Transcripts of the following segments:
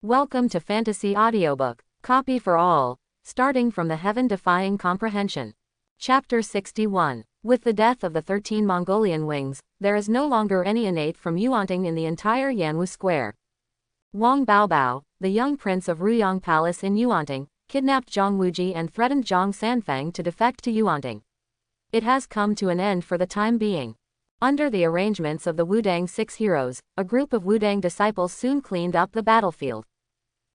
Welcome to Fantasy Audiobook, Copy for All, starting from the heaven-defying comprehension. Chapter 61. With the death of the 13 Mongolian wings, there is no longer any innate from Yuanting in the entire Yanwu square. Wang Baobao, the young prince of Ruyang Palace in Yuanting, kidnapped Zhang Wuji and threatened Zhang Sanfeng to defect to Yuanting. It has come to an end for the time being. Under the arrangements of the Wudang Six Heroes, a group of Wudang disciples soon cleaned up the battlefield.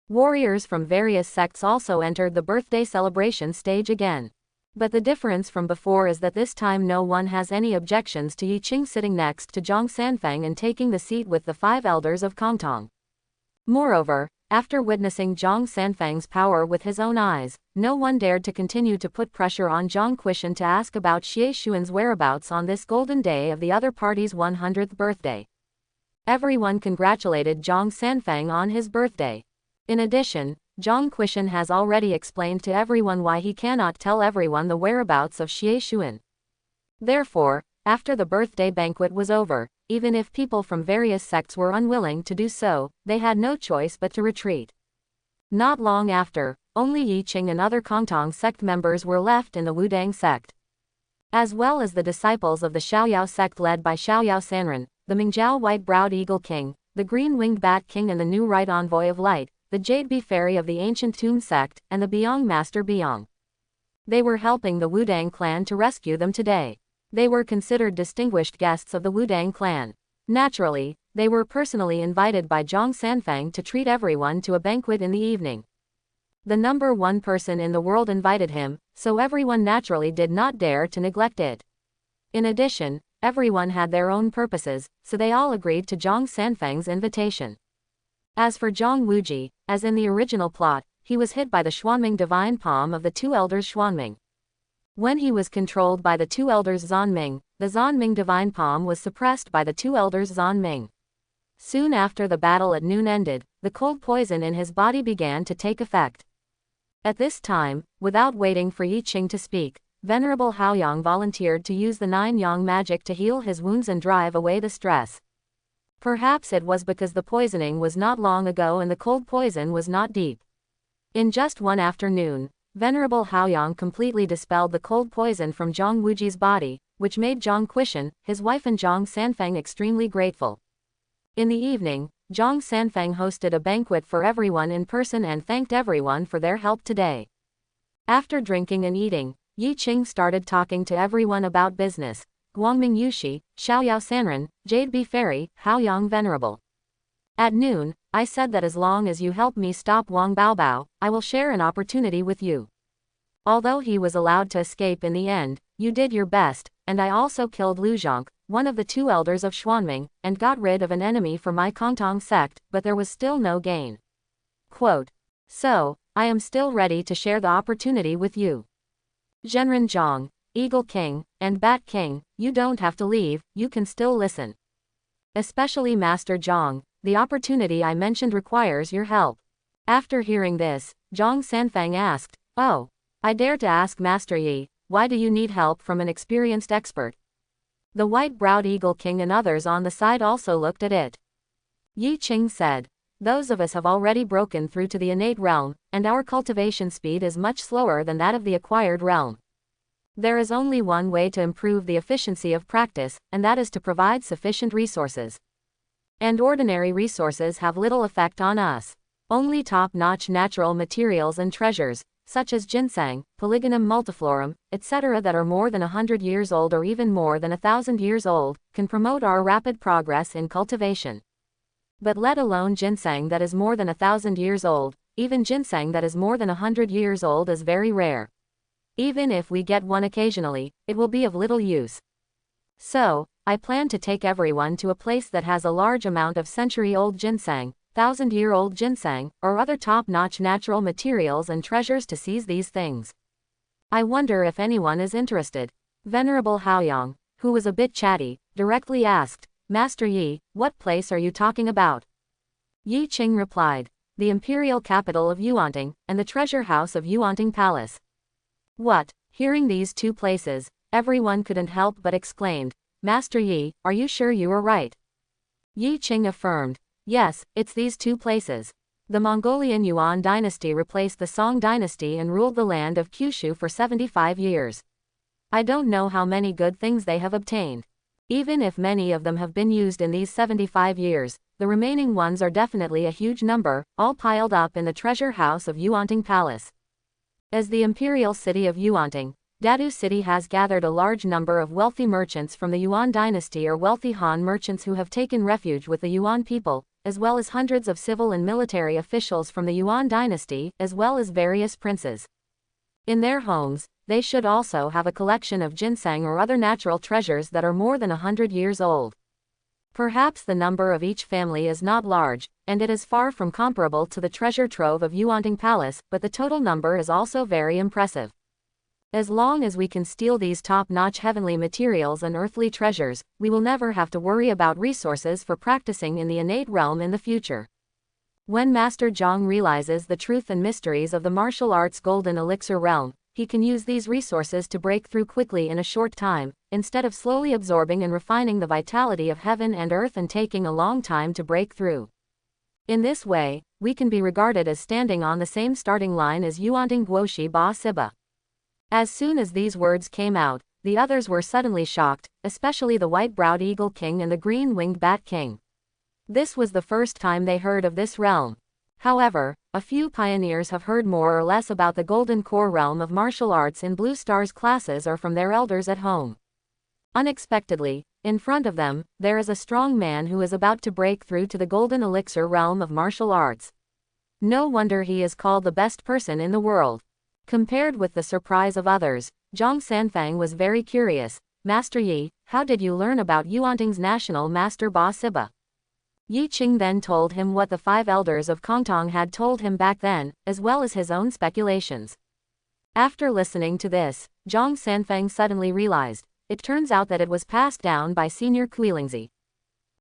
Warriors from various sects also entered the birthday celebration stage again. But the difference from before is that this time no one has any objections to Yi Qing sitting next to Zhang Sanfeng and taking the seat with the 5 elders of Kongtong. Moreover, after witnessing Zhang Sanfeng's power with his own eyes, no one dared to continue to put pressure on Zhang Quishan to ask about Xie Xuan's whereabouts on this golden day of the other party's 100th birthday. Everyone congratulated Zhang Sanfeng on his birthday. In addition, Zhang Quishan has already explained to everyone why he cannot tell everyone the whereabouts of Xie Xuan. Therefore, after the birthday banquet was over, even if people from various sects were unwilling to do so, they had no choice but to retreat. Not long after, only Yi Qing and other Kongtong sect members were left in the Wudang sect. As well as the disciples of the Xiaoyao sect led by Xiaoyao Sanren, the Mingjiao White-Browed Eagle King, the Green-Winged Bat King and the new Right Envoy of Light, the Jade Bee Fairy of the Ancient Tomb sect, and the Biong Master Biong. They were helping the Wudang clan to rescue them today. They were considered distinguished guests of the Wudang clan. Naturally, they were personally invited by Zhang Sanfeng to treat everyone to a banquet in the evening. The number one person in the world invited him, so everyone naturally did not dare to neglect it. In addition, everyone had their own purposes, so they all agreed to Zhang Sanfeng's invitation. As for Zhang Wuji, as in the original plot, he was hit by the Xuanming divine palm of the 2 elders Xuanming. When he was controlled by the 2 elders Zanming, the Zanming divine palm was suppressed by the 2 elders Zanming. Soon after the battle at noon ended, the cold poison in his body began to take effect. At this time, without waiting for Yi Qing to speak, Venerable Haoyang volunteered to use the 9 Yang magic to heal his wounds and drive away the stress. Perhaps it was because the poisoning was not long ago and the cold poison was not deep. In just one afternoon, Venerable Haoyang completely dispelled the cold poison from Zhang Wuji's body, which made Zhang Quishan, his wife and Zhang Sanfeng extremely grateful. In the evening, Zhang Sanfeng hosted a banquet for everyone in person and thanked everyone for their help today. After drinking and eating, Yi Qing started talking to everyone about business. Guangming Yushi, Xiaoyao Sanren, Jade Bee Fairy, Haoyang Venerable. At noon, I said that as long as you help me stop Wang Baobao, I will share an opportunity with you. Although he was allowed to escape in the end, you did your best, and I also killed Lu Zhonk, one of the 2 elders of Xuanming, and got rid of an enemy for my Kongtong sect, but there was still no gain. Quote. So, I am still ready to share the opportunity with you. Zhenren Zhang, Eagle King, and Bat King, you don't have to leave, you can still listen. Especially Master Zhang, the opportunity I mentioned requires your help. After hearing this, Zhang Sanfeng asked, Oh, I dare to ask Master Yi, why do you need help from an experienced expert? The White-Browed Eagle King and others on the side also looked at it. Yi Qing said, Those of us have already broken through to the innate realm, and our cultivation speed is much slower than that of the acquired realm. There is only one way to improve the efficiency of practice, and that is to provide sufficient resources. And ordinary resources have little effect on us. Only top-notch natural materials and treasures, such as ginseng, Polygonum multiflorum, etc. that are more than 100 years old or even more than 1,000 years old, can promote our rapid progress in cultivation. But let alone ginseng that is more than 1,000 years old, even ginseng that is more than 100 years old is very rare. Even if we get one occasionally, it will be of little use. So, I plan to take everyone to a place that has a large amount of century-old ginseng, 1,000-year-old ginseng, or other top-notch natural materials and treasures to seize these things. I wonder if anyone is interested. Venerable Haoyang, who was a bit chatty, directly asked, Master Yi, what place are you talking about? Yi Qing replied, the imperial capital of Yuanting, and the treasure house of Yuanting Palace. What? Hearing these 2 places, everyone couldn't help but exclaimed, Master Yi, are you sure you are right? Yi Qing affirmed, yes, it's these 2 places. The Mongolian Yuan dynasty replaced the Song dynasty and ruled the land of Kyushu for 75 years. I don't know how many good things they have obtained. Even if many of them have been used in these 75 years, the remaining ones are definitely a huge number, all piled up in the treasure house of Yuanting Palace. As the imperial city of Yuanting, Dadu City has gathered a large number of wealthy merchants from the Yuan dynasty or wealthy Han merchants who have taken refuge with the Yuan people, as well as hundreds of civil and military officials from the Yuan dynasty, as well as various princes. In their homes, they should also have a collection of ginseng or other natural treasures that are more than 100 years old. Perhaps the number of each family is not large, and it is far from comparable to the treasure trove of Yuanting Palace, but the total number is also very impressive. As long as we can steal these top-notch heavenly materials and earthly treasures, we will never have to worry about resources for practicing in the innate realm in the future. When Master Zhang realizes the truth and mysteries of the martial arts golden elixir realm, he can use these resources to break through quickly in a short time, instead of slowly absorbing and refining the vitality of heaven and earth and taking a long time to break through. In this way, we can be regarded as standing on the same starting line as Yuanting Guoshi Ba Siba. As soon as these words came out, the others were suddenly shocked, especially the white-browed Eagle King and the green-winged Bat King. This was the first time they heard of this realm. However, a few pioneers have heard more or less about the Golden Core realm of martial arts in Blue Star's classes or from their elders at home. Unexpectedly, in front of them, there is a strong man who is about to break through to the Golden Elixir realm of martial arts. No wonder he is called the best person in the world. Compared with the surprise of others, Zhang Sanfang was very curious. Master Yi, how did you learn about Yuanting's national master Ba Siba? Yi Qing then told him what the 5 elders of Kongtong had told him back then, as well as his own speculations. After listening to this, Zhang Sanfang suddenly realized, it turns out that it was passed down by Senior Kuilingzi.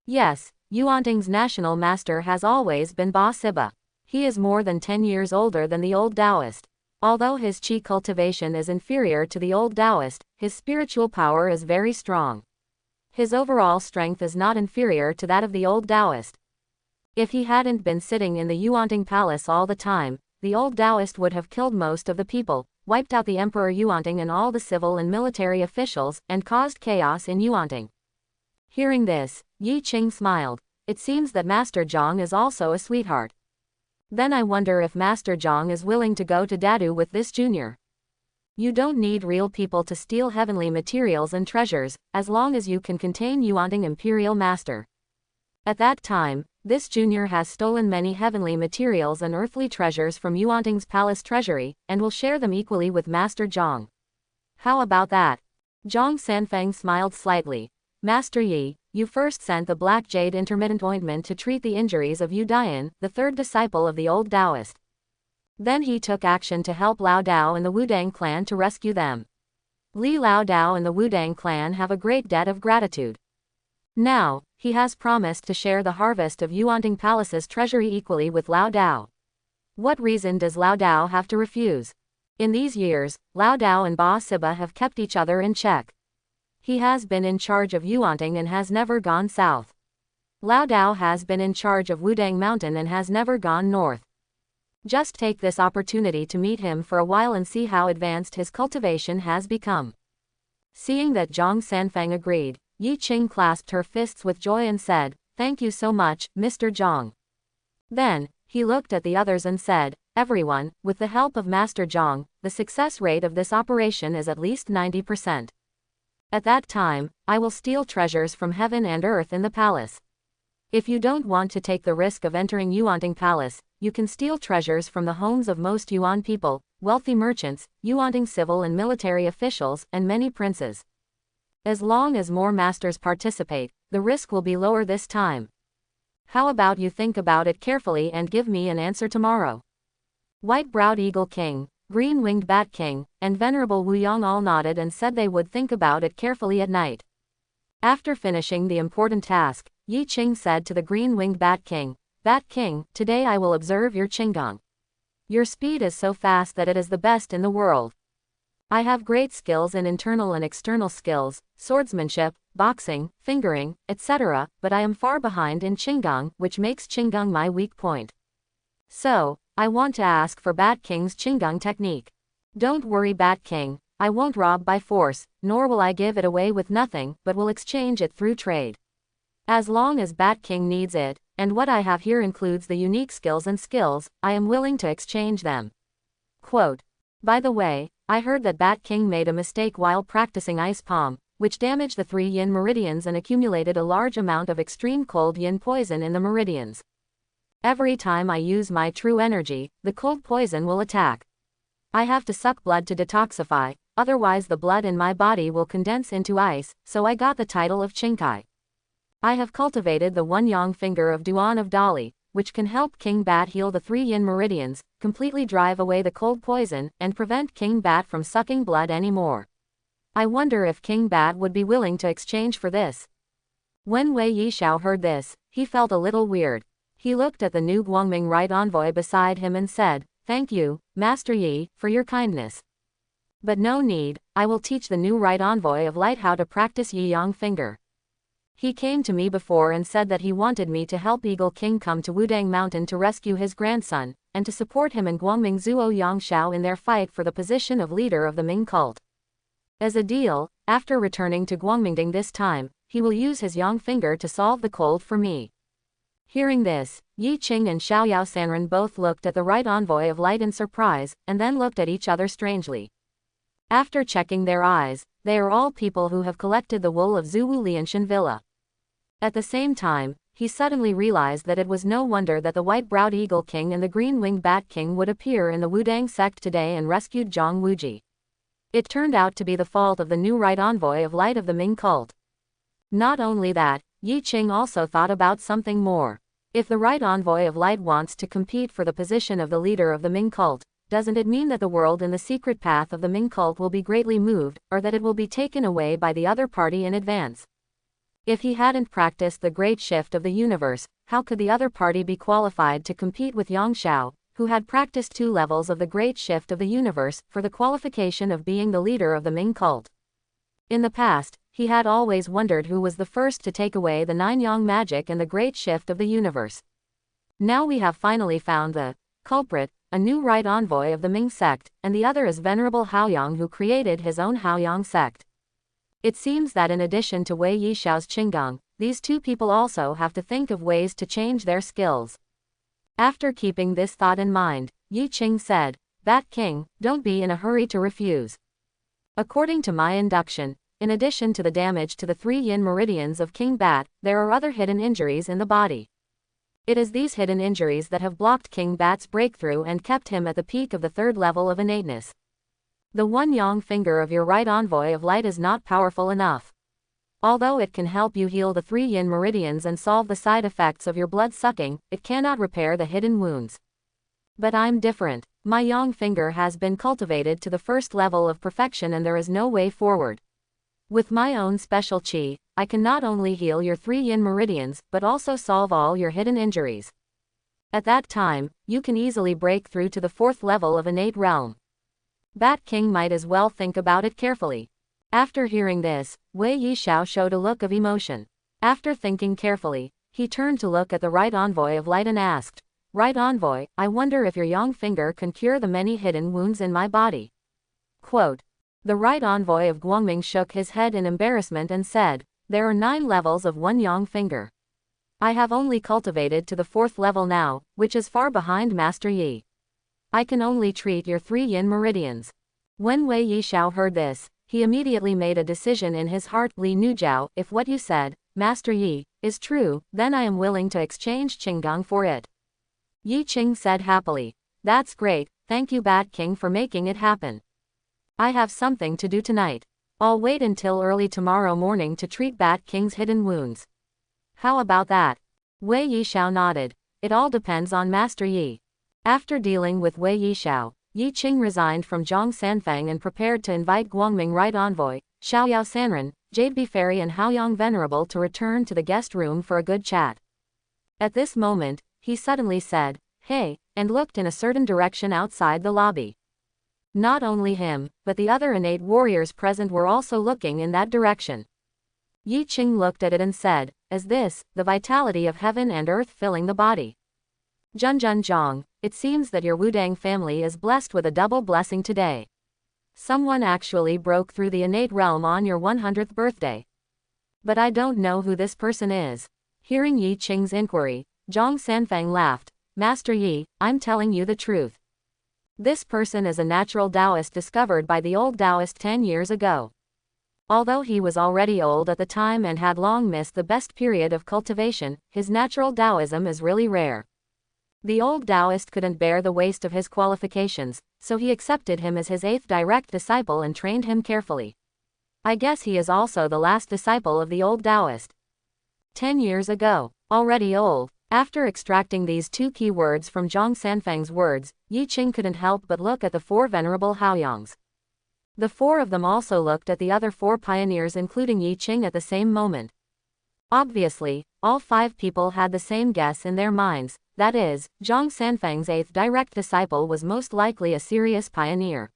Yes, Yuanting's national master has always been Ba Siba. He is more than 10 years older than the old Taoist. Although his qi cultivation is inferior to the old Taoist, his spiritual power is very strong. His overall strength is not inferior to that of the old Taoist. If he hadn't been sitting in the Yuanting Palace all the time, the old Taoist would have killed most of the people, wiped out the Emperor Yuanting and all the civil and military officials, and caused chaos in Yuanting. Hearing this, Yi Qing smiled. It seems that Master Zhang is also a sweetheart. Then I wonder if Master Zhang is willing to go to Dadu with this junior. You don't need real people to steal heavenly materials and treasures, as long as you can contain Yuanting Imperial Master. At that time, this junior has stolen many heavenly materials and earthly treasures from Yuanting's palace treasury, and will share them equally with Master Zhang. How about that? Zhang Sanfang smiled slightly. Master Yi, you first sent the Black Jade Intermittent Ointment to treat the injuries of Yu Dian, the 3rd disciple of the old Taoist. Then he took action to help Lao Dao and the Wudang clan to rescue them. Li Lao Dao and the Wudang clan have a great debt of gratitude. Now, he has promised to share the harvest of Yuanting Palace's treasury equally with Lao Dao. What reason does Lao Dao have to refuse? In these years, Lao Dao and Ba Siba have kept each other in check. He has been in charge of Yuanting and has never gone south. Lao Dao has been in charge of Wudang Mountain and has never gone north. Just take this opportunity to meet him for a while and see how advanced his cultivation has become. Seeing that Zhang Sanfang agreed, Yi Qing clasped her fists with joy and said, "Thank you so much, Mr. Zhang." Then, he looked at the others and said, "Everyone, with the help of Master Zhang, the success rate of this operation is at least 90%. At that time, I will steal treasures from heaven and earth in the palace. If you don't want to take the risk of entering Yuanting Palace, you can steal treasures from the homes of most Yuan people, wealthy merchants, Yuanting civil and military officials, and many princes. As long as more masters participate, the risk will be lower this time. How about you think about it carefully and give me an answer tomorrow?" White-browed Eagle King, Green-winged Bat King, and Venerable Wuyang all nodded and said they would think about it carefully at night. After finishing the important task, Yi Qing said to the Green-winged Bat King, "Bat King, today I will observe your Qinggong. Your speed is so fast that it is the best in the world. I have great skills in internal and external skills, swordsmanship, boxing, fingering, etc., but I am far behind in Qinggong, which makes Qinggong my weak point. So, I want to ask for Bat King's Qigong technique. Don't worry, Bat King, I won't rob by force, nor will I give it away with nothing, but will exchange it through trade. As long as Bat King needs it, and what I have here includes the unique skills, I am willing to exchange them. Quote. By the way, I heard that Bat King made a mistake while practicing Ice Palm, which damaged the 3 yin meridians and accumulated a large amount of extreme cold yin poison in the meridians. Every time I use my true energy, the cold poison will attack. I have to suck blood to detoxify, otherwise the blood in my body will condense into ice, so I got the title of Qingkai. I have cultivated the one yang finger of Duan of Dali, which can help King Bat heal the 3 yin meridians, completely drive away the cold poison, and prevent King Bat from sucking blood anymore. I wonder if King Bat would be willing to exchange for this. When Wei Yishao heard this, he felt a little weird. He looked at the new Guangming right envoy beside him and said, "Thank you, Master Yi, for your kindness. But no need, I will teach the new right envoy of light how to practice Yi Yang finger. He came to me before and said that he wanted me to help Eagle King come to Wudang Mountain to rescue his grandson, and to support him and Guangming Zuo Yangshao in their fight for the position of leader of the Ming cult. As a deal, after returning to Guangmingding this time, he will use his Yang finger to solve the cold for me." Hearing this, Yi Qing and Xiaoyao Sanren both looked at the right envoy of light in surprise, and then looked at each other strangely. After checking their eyes, they are all people who have collected the wool of Zhuwu Lianshan Villa. At the same time, he suddenly realized that it was no wonder that the white-browed Eagle King and the green-winged Bat King would appear in the Wudang sect today and rescued Zhang Wuji. It turned out to be the fault of the new right envoy of light of the Ming cult. Not only that, Yi Qing also thought about something more. If the right envoy of light wants to compete for the position of the leader of the Ming cult, doesn't it mean that the world in the secret path of the Ming cult will be greatly moved, or that it will be taken away by the other party in advance? If he hadn't practiced the great shift of the universe, how could the other party be qualified to compete with Yang Shao, who had practiced 2 levels of the great shift of the universe, for the qualification of being the leader of the Ming cult? In the past, he had always wondered who was the first to take away the 9 yang magic and the great shift of the universe. Now we have finally found the culprit, a new right envoy of the Ming sect, and the other is Venerable Haoyang, who created his own Haoyang sect. It seems that in addition to Wei Yishao's Qigong, these 2 people also have to think of ways to change their skills. After keeping this thought in mind, Yi Qing said, "Bat King, don't be in a hurry to refuse. According to my induction, in addition to the damage to the 3 yin meridians of King Bat, there are other hidden injuries in the body. It is these hidden injuries that have blocked King Bat's breakthrough and kept him at the peak of the 3rd level of innateness. The one yang finger of your right envoy of light is not powerful enough. Although it can help you heal the 3 yin meridians and solve the side effects of your blood sucking, it cannot repair the hidden wounds. But I'm different. My yang finger has been cultivated to the 1st level of perfection and there is no way forward. With my own special qi, I can not only heal your 3 yin meridians, but also solve all your hidden injuries. At that time, you can easily break through to the 4th level of innate realm." Bat King might as well think about it carefully. After hearing this, Wei Yishao showed a look of emotion. After thinking carefully, he turned to look at the right envoy of light and asked, "Right envoy, I wonder if your yang finger can cure the many hidden wounds in my body." Quote. The right envoy of Guangming shook his head in embarrassment and said, "There are 9 levels of one yang finger. I have only cultivated to the 4th level now, which is far behind Master Yi. I can only treat your 3 yin meridians." When Wei Yishao heard this, he immediately made a decision in his heart. "Li Nujiao, if what you said, Master Yi, is true, then I am willing to exchange Qigong for it." Yi Qing said happily, "That's great, thank you Bat King for making it happen. I have something to do tonight. I'll wait until early tomorrow morning to treat Bat King's hidden wounds." "How about that?" Wei Yishao nodded. "It all depends on Master Yi." After dealing with Wei Yishao, Yi Qing resigned from Zhang Sanfang and prepared to invite Guangming right envoy, Xiaoyao Sanren, Jade Befairy and Haoyang Venerable to return to the guest room for a good chat. At this moment, he suddenly said, "Hey," and looked in a certain direction outside the lobby. Not only him, but the other innate warriors present were also looking in that direction. Yi Qing looked at it and said, "Is this the vitality of heaven and earth filling the body?" Junjun Zhang, it seems that your Wudang family is blessed with a double blessing today. Someone actually broke through the innate realm on your 100th birthday. But I don't know who this person is. Hearing Yi Qing's inquiry, Zhang Sanfeng laughed. Master Yi, I'm telling you the truth. This person is a natural Taoist discovered by the old Taoist 10 years ago. Although he was already old at the time and had long missed the best period of cultivation, his natural Taoism is really rare. The old Taoist couldn't bear the waste of his qualifications, so he accepted him as his 8th direct disciple and trained him carefully. I guess he is also the last disciple of the old Taoist. 10 years ago. Already old. After extracting these two key words from Zhang Sanfeng's words, Yi Qing couldn't help but look at the 4 venerable Haoyangs. The 4 of them also looked at the other 4 pioneers including Yi Qing at the same moment. Obviously, all 5 people had the same guess in their minds, that is, Zhang Sanfeng's 8th direct disciple was most likely a serious pioneer.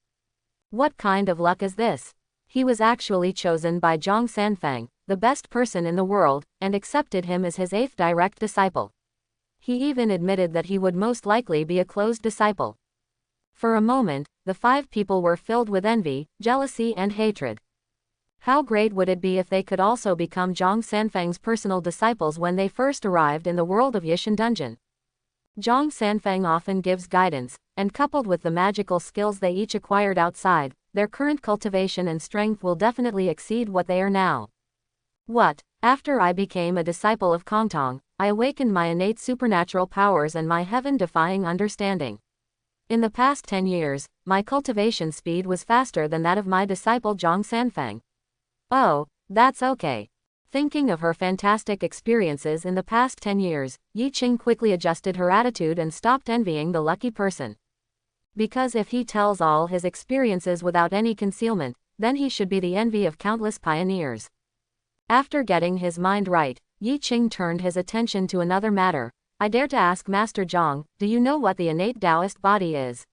What kind of luck is this? He was actually chosen by Zhang Sanfeng, the best person in the world, and accepted him as his 8th direct disciple. He even admitted that he would most likely be a closed disciple. For a moment, the 5 people were filled with envy, jealousy and hatred. How great would it be if they could also become Zhang Sanfeng's personal disciples when they first arrived in the world of Yishan Dungeon? Zhang Sanfeng often gives guidance, and coupled with the magical skills they each acquired outside, their current cultivation and strength will definitely exceed what they are now. What? After I became a disciple of Kongtong, I awakened my innate supernatural powers and my heaven-defying understanding. In the past 10 years, my cultivation speed was faster than that of my disciple Zhang Sanfeng. Oh, that's okay. Thinking of her fantastic experiences in the past 10 years, Yi Qing quickly adjusted her attitude and stopped envying the lucky person. Because if he tells all his experiences without any concealment, then he should be the envy of countless pioneers. After getting his mind right, Yi Qing turned his attention to another matter. I dare to ask Master Zhang, do you know what the innate Taoist body is?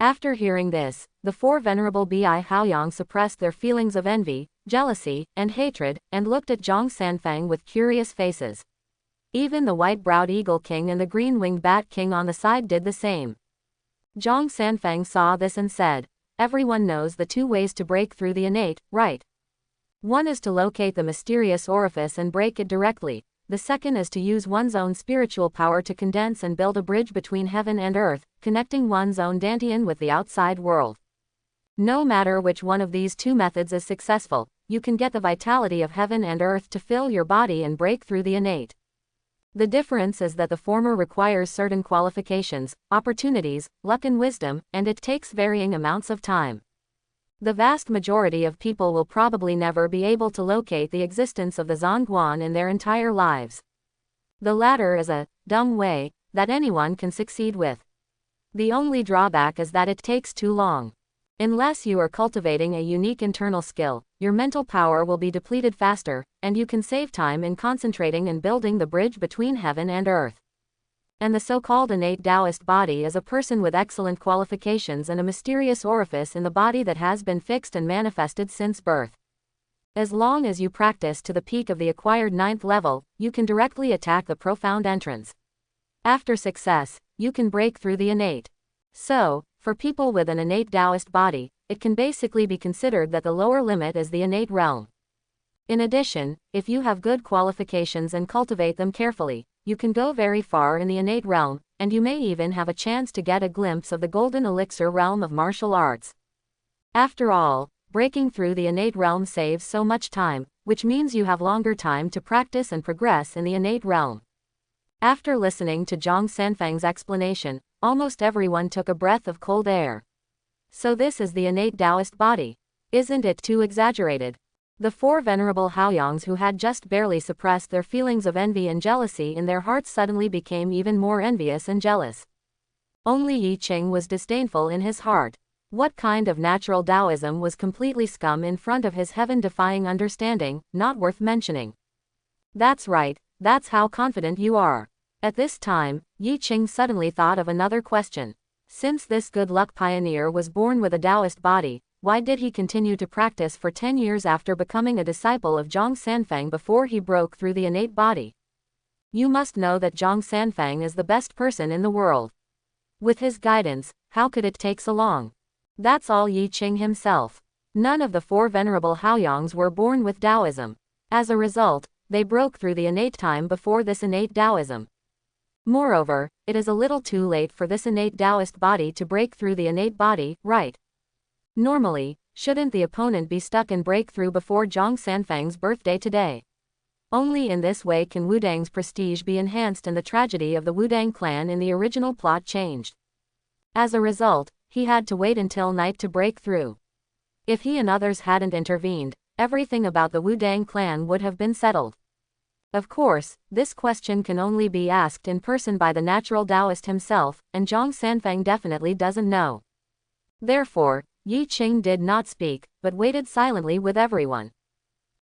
After hearing this, the 4 venerable Bi Haoyang suppressed their feelings of envy, jealousy, and hatred, and looked at Zhang Sanfeng with curious faces. Even the white-browed Eagle King and the green-winged Bat King on the side did the same. Zhang Sanfeng saw this and said, everyone knows the 2 ways to break through the innate, right? One is to locate the mysterious orifice and break it directly. The second is to use one's own spiritual power to condense and build a bridge between heaven and earth, connecting one's own dantian with the outside world. No matter which one of these 2 methods is successful, you can get the vitality of heaven and earth to fill your body and break through the innate. The difference is that the former requires certain qualifications, opportunities, luck and wisdom, and it takes varying amounts of time. The vast majority of people will probably never be able to locate the existence of the Zhongguan in their entire lives. The latter is a dumb way that anyone can succeed with. The only drawback is that it takes too long. Unless you are cultivating a unique internal skill, your mental power will be depleted faster, and you can save time in concentrating and building the bridge between heaven and earth. And the so-called innate Taoist body is a person with excellent qualifications and a mysterious orifice in the body that has been fixed and manifested since birth. As long as you practice to the peak of the acquired 9th level, you can directly attack the profound entrance. After success, you can break through the innate. So, for people with an innate Taoist body, it can basically be considered that the lower limit is the innate realm. In addition, if you have good qualifications and cultivate them carefully, you can go very far in the innate realm, and you may even have a chance to get a glimpse of the golden elixir realm of martial arts. After all, breaking through the innate realm saves so much time, which means you have longer time to practice and progress in the innate realm. After listening to Zhang Sanfeng's explanation, almost everyone took a breath of cold air. So this is the innate Taoist body. Isn't it too exaggerated? The 4 venerable Haoyangs who had just barely suppressed their feelings of envy and jealousy in their hearts suddenly became even more envious and jealous. Only Yi Qing was disdainful in his heart. What kind of natural Taoism was completely scum in front of his heaven-defying understanding, not worth mentioning. That's right, that's how confident you are. At this time, Yi Qing suddenly thought of another question. Since this good luck pioneer was born with a Taoist body, why did he continue to practice for 10 years after becoming a disciple of Zhang Sanfeng before he broke through the innate body? You must know that Zhang Sanfang is the best person in the world. With his guidance, how could it take so long? That's all Yi Qing himself. None of the four venerable Haoyangs were born with Taoism. As a result, they broke through the innate time before this innate Taoism. Moreover, it is a little too late for this innate Taoist body to break through the innate body, right? Normally, shouldn't the opponent be stuck in breakthrough before Zhang Sanfang's birthday today? Only in this way can Wudang's prestige be enhanced and the tragedy of the Wudang clan in the original plot changed. As a result, he had to wait until night to break through. If he and others hadn't intervened, everything about the Wudang clan would have been settled. Of course, this question can only be asked in person by the natural Taoist himself, and Zhang Sanfang definitely doesn't know. Therefore, Yi Qing did not speak, but waited silently with everyone.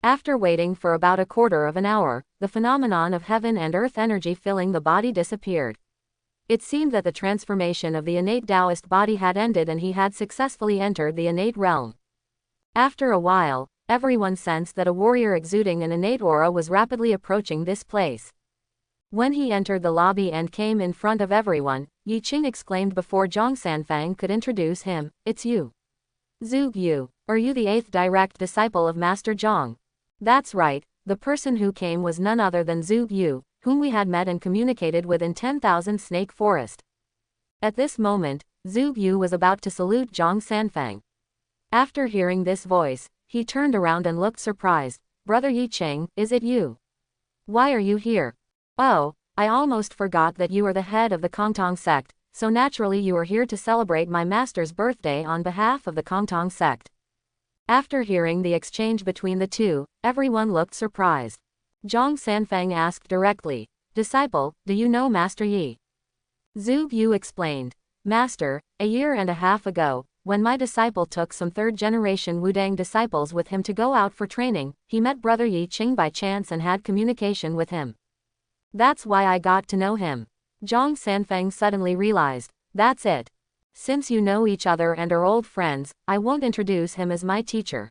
After waiting for about a quarter of an hour, the phenomenon of heaven and earth energy filling the body disappeared. It seemed that the transformation of the innate Taoist body had ended and he had successfully entered the innate realm. After a while, everyone sensed that a warrior exuding an innate aura was rapidly approaching this place. When he entered the lobby and came in front of everyone, Yi Qing exclaimed before Zhang Sanfang could introduce him, "It's you. Zhu Yu, are you the 8th direct disciple of Master Zhang?" That's right, the person who came was none other than Zhu Yu, whom we had met and communicated with in 10,000 Snake Forest. At this moment, Zhu Yu was about to salute Zhang Sanfang. After hearing this voice, he turned around and looked surprised. "Brother Yi Qing, is it you? Why are you here? Oh, I almost forgot that you are the head of the Kongtong sect, so naturally you are here to celebrate my master's birthday on behalf of the Kongtong sect." After hearing the exchange between the two, everyone looked surprised. Zhang Sanfang asked directly, "Disciple, do you know Master Yi?" Zhu Yu explained, "Master, a year and a half ago, when my disciple took some third-generation Wudang disciples with him to go out for training, he met Brother Yi Qing by chance and had communication with him. That's why I got to know him." Zhang Sanfang suddenly realized, "That's it. Since you know each other and are old friends, I won't introduce him as my teacher.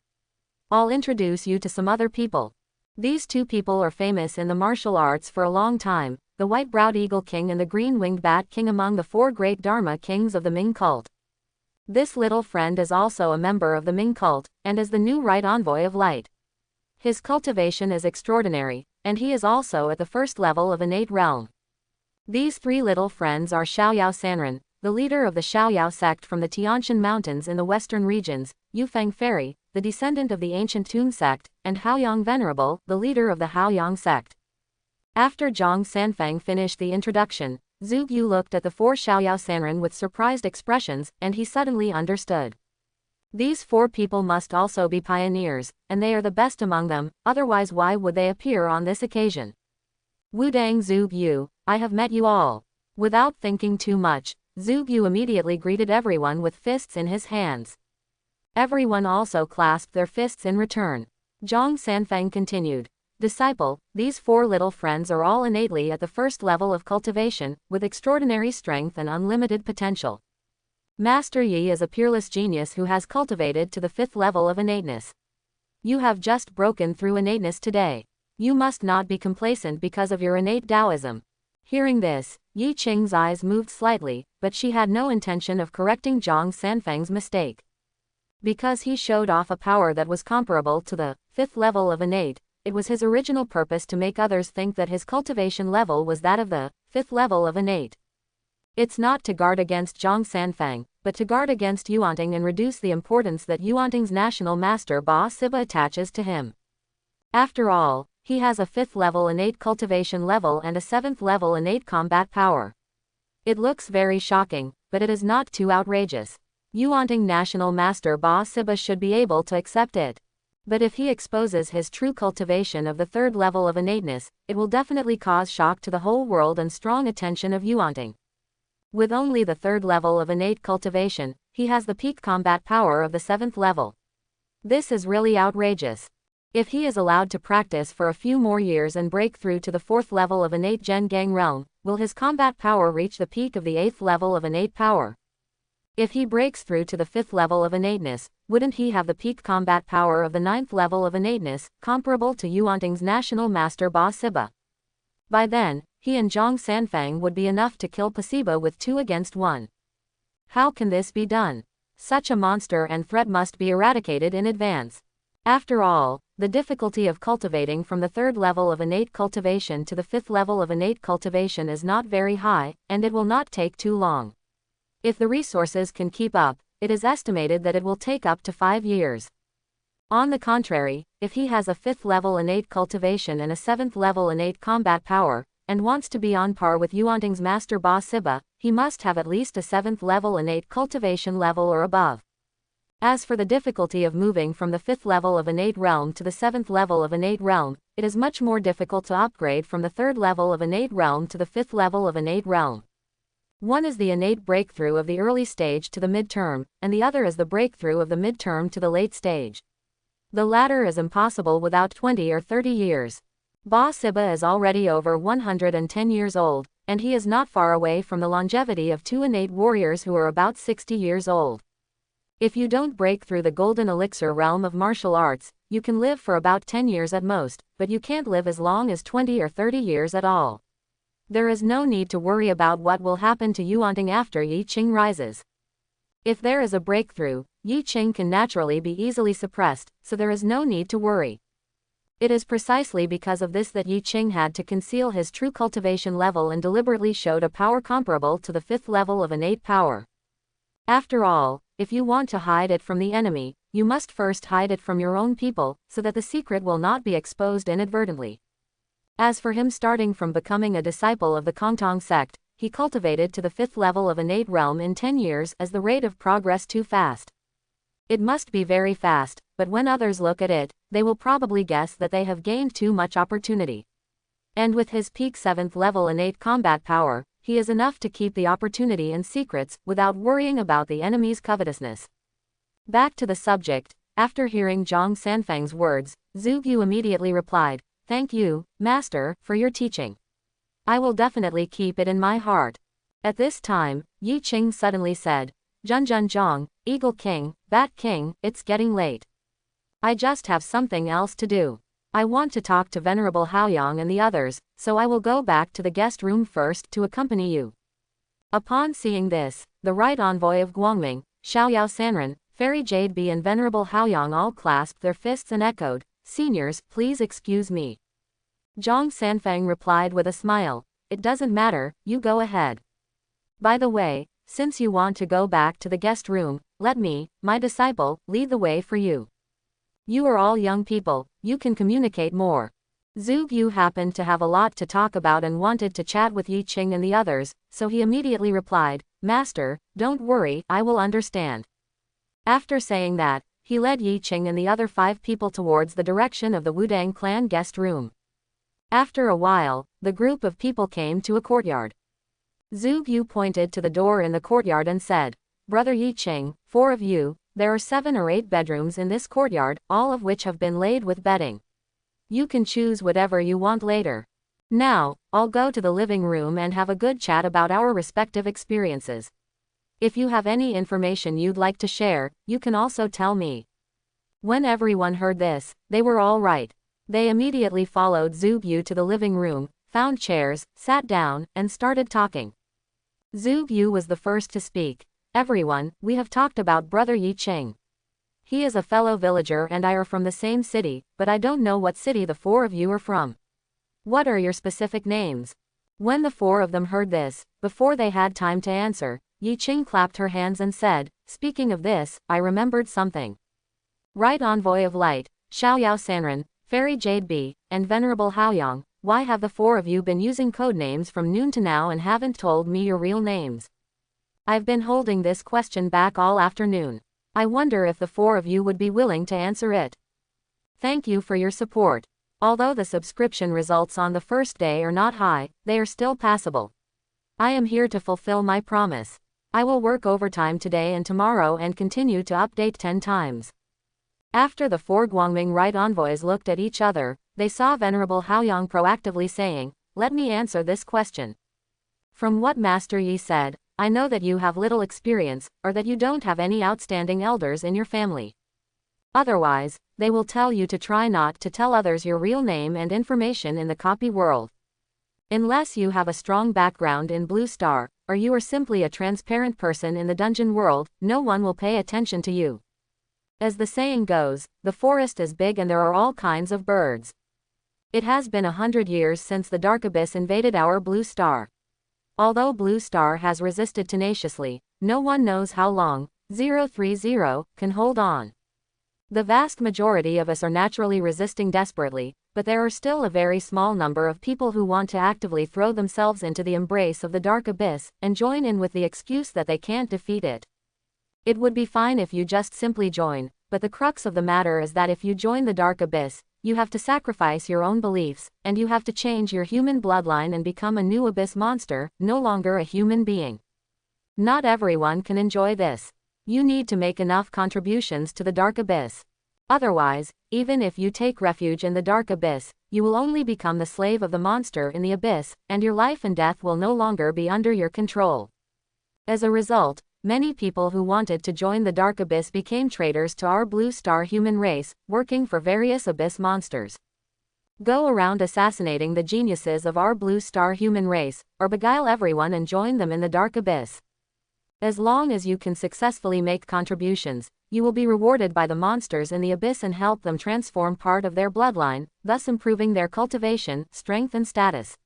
I'll introduce you to some other people. These two people are famous in the martial arts for a long time, the White-Browed Eagle King and the Green-Winged Bat King among the four great Dharma Kings of the Ming cult. This little friend is also a member of the Ming cult, and is the new right envoy of light. His cultivation is extraordinary, and he is also at the first level of innate realm. These three little friends are Xiaoyao Sanren, the leader of the Xiaoyao sect from the Tianshan Mountains in the western regions, Yufeng Fairy, the descendant of the ancient Tun sect, and Haoyang Venerable, the leader of the Haoyang sect." After Zhang Sanfang finished the introduction, Zhu Yu looked at the four Xiaoyao Sanren with surprised expressions, and he suddenly understood. These four people must also be pioneers, and they are the best among them, otherwise why would they appear on this occasion? "Wudang Zhu Yu, I have met you all." Without thinking too much, Zhu Yu immediately greeted everyone with fists in his hands. Everyone also clasped their fists in return. Zhang Sanfang continued, "Disciple, these four little friends are all innately at the first level of cultivation, with extraordinary strength and unlimited potential. Master Yi is a peerless genius who has cultivated to the 5th level of innateness. You have just broken through innateness today. You must not be complacent because of your innate Taoism." Hearing this, Yi Qing's eyes moved slightly, but she had no intention of correcting Zhang Sanfang's mistake. Because he showed off a power that was comparable to the 5th level of innate, it was his original purpose to make others think that his cultivation level was that of the 5th level of innate. It's not to guard against Zhang Sanfang, but to guard against Yuanting and reduce the importance that Yuanting's national master Ba Siba attaches to him. After all, he has a 5th level innate cultivation level and a 7th level innate combat power. It looks very shocking, but it is not too outrageous. Yuanting national master Ba Siba should be able to accept it. But if he exposes his true cultivation of the 3rd level of innateness, it will definitely cause shock to the whole world and strong attention of Yuanting. With only the 3rd level of innate cultivation, he has the peak combat power of the 7th level. This is really outrageous. If he is allowed to practice for a few more years and break through to the 4th level of innate Zhen Gang realm, will his combat power reach the peak of the 8th level of innate power? If he breaks through to the 5th level of innateness, wouldn't he have the peak combat power of the 9th level of innateness, comparable to Yuanting's national master Ba Siba? By then, he and Zhang Sanfang would be enough to kill Pasiba with 2 against 1. How can this be done? Such a monster and threat must be eradicated in advance. After all, the difficulty of cultivating from the 3rd level of innate cultivation to the 5th level of innate cultivation is not very high, and it will not take too long. If the resources can keep up, it is estimated that it will take up to 5 years. On the contrary, if he has a 5th level innate cultivation and a 7th level innate combat power, and wants to be on par with Yuanting's master Ba Sibba, he must have at least a 7th level innate cultivation level or above. As for the difficulty of moving from the 5th level of innate realm to the 7th level of innate realm, it is much more difficult to upgrade from the 3rd level of innate realm to the 5th level of innate realm. One is the innate breakthrough of the early stage to the midterm, and the other is the breakthrough of the midterm to the late stage. The latter is impossible without 20 or 30 years. Ba Sibba is already over 110 years old, and he is not far away from the longevity of 2 innate warriors who are about 60 years old. If you don't break through the golden elixir realm of martial arts, you can live for about 10 years at most, but you can't live as long as 20 or 30 years at all. There is no need to worry about what will happen to Yuanting after Yi Qing rises. If there is a breakthrough, Yi Qing can naturally be easily suppressed, so there is no need to worry. It is precisely because of this that Yi Qing had to conceal his true cultivation level and deliberately showed a power comparable to the 5th level of innate power. After all, if you want to hide it from the enemy, you must first hide it from your own people, so that the secret will not be exposed inadvertently. As for him starting from becoming a disciple of the Kongtong sect, he cultivated to the 5th level of innate realm in 10 years as the rate of progress too fast. It must be very fast, but when others look at it, they will probably guess that they have gained too much opportunity. And with his peak 7th level innate combat power, he is enough to keep the opportunity and secrets, without worrying about the enemy's covetousness. Back to the subject, after hearing Zhang Sanfang's words, Zhu Yu immediately replied, "Thank you, Master, for your teaching. I will definitely keep it in my heart." At this time, Yi Qing suddenly said, "Junjun Zhang, Eagle King, Bat King, it's getting late. I just have something else to do. I want to talk to Venerable Haoyang and the others, so I will go back to the guest room first to accompany you." Upon seeing this, the right envoy of Guangming, Xiaoyao Sanren, Fairy Jade Bee and Venerable Haoyang all clasped their fists and echoed, "Seniors, please excuse me." Zhang Sanfang replied with a smile, "It doesn't matter, you go ahead. By the way, since you want to go back to the guest room, let me, my disciple, lead the way for you. You are all young people, you can communicate more." Zhu Yu happened to have a lot to talk about and wanted to chat with Yi Qing and the others, so he immediately replied, "Master, don't worry, I will understand." After saying that, he led Yi Qing and the other 5 people towards the direction of the Wudang clan guest room. After a while, the group of people came to a courtyard. Zhu Yu pointed to the door in the courtyard and said, "Brother Yi Qing, 4 of you, there are 7 or 8 bedrooms in this courtyard, all of which have been laid with bedding. You can choose whatever you want later. Now, I'll go to the living room and have a good chat about our respective experiences. If you have any information you'd like to share, you can also tell me." When everyone heard this, they were all right. They immediately followed Zhu Yu to the living room, found chairs, sat down, and started talking. Zhu Yu was the first to speak. "Everyone, we have talked about Brother Yi Qing. He is a fellow villager and I are from the same city, but I don't know what city the 4 of you are from. What are your specific names?" When the 4 of them heard this, before they had time to answer, Yi Qing clapped her hands and said, "Speaking of this, I remembered something. Right Envoy of Light, Xiaoyao Sanren, Fairy Jade Bee, and Venerable Haoyang, why have the 4 of you been using code names from noon to now and haven't told me your real names? I've been holding this question back all afternoon. I wonder if the 4 of you would be willing to answer it. Thank you for your support. Although the subscription results on the first day are not high, they are still passable. I am here to fulfill my promise. I will work overtime today and tomorrow and continue to update 10 times." After the 4 Guangming right envoys looked at each other, they saw Venerable Haoyang proactively saying, "Let me answer this question. From what Master Yi said, I know that you have little experience, or that you don't have any outstanding elders in your family. Otherwise, they will tell you to try not to tell others your real name and information in the copy world. Unless you have a strong background in Blue Star, or you are simply a transparent person in the dungeon world, no one will pay attention to you. As the saying goes, the forest is big and there are all kinds of birds. It has been 100 years since the Dark Abyss invaded our Blue Star. Although Blue Star has resisted tenaciously, no one knows how long 030 can hold on. The vast majority of us are naturally resisting desperately, but there are still a very small number of people who want to actively throw themselves into the embrace of the Dark Abyss, and join in with the excuse that they can't defeat it. It would be fine if you just simply join, but the crux of the matter is that if you join the Dark Abyss, you have to sacrifice your own beliefs, and you have to change your human bloodline and become a new abyss monster, no longer a human being. Not everyone can enjoy this. You need to make enough contributions to the Dark Abyss. Otherwise, even if you take refuge in the Dark Abyss, you will only become the slave of the monster in the abyss, and your life and death will no longer be under your control. As a result, many people who wanted to join the Dark Abyss became traitors to our Blue Star human race, working for various abyss monsters. Go around assassinating the geniuses of our Blue Star human race, or beguile everyone and join them in the Dark Abyss. As long as you can successfully make contributions, you will be rewarded by the monsters in the abyss and help them transform part of their bloodline, thus improving their cultivation, strength and status.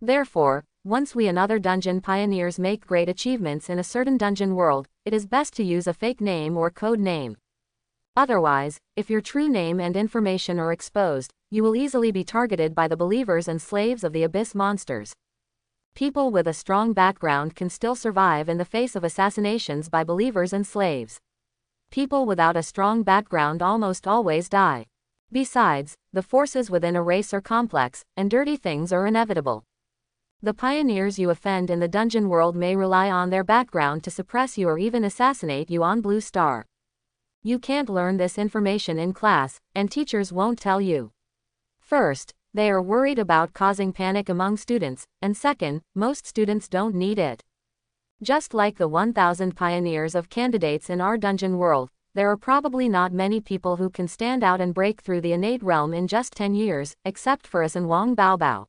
Therefore, once we and other dungeon pioneers make great achievements in a certain dungeon world, it is best to use a fake name or code name. Otherwise, if your true name and information are exposed, you will easily be targeted by the believers and slaves of the abyss monsters. People with a strong background can still survive in the face of assassinations by believers and slaves. People without a strong background almost always die. Besides, the forces within a race are complex, and dirty things are inevitable. The pioneers you offend in the dungeon world may rely on their background to suppress you or even assassinate you on Blue Star. You can't learn this information in class, and teachers won't tell you. First, they are worried about causing panic among students, and second, most students don't need it. Just like the 1,000 pioneers of candidates in our dungeon world, there are probably not many people who can stand out and break through the innate realm in just 10 years, except for us and Wang Baobao.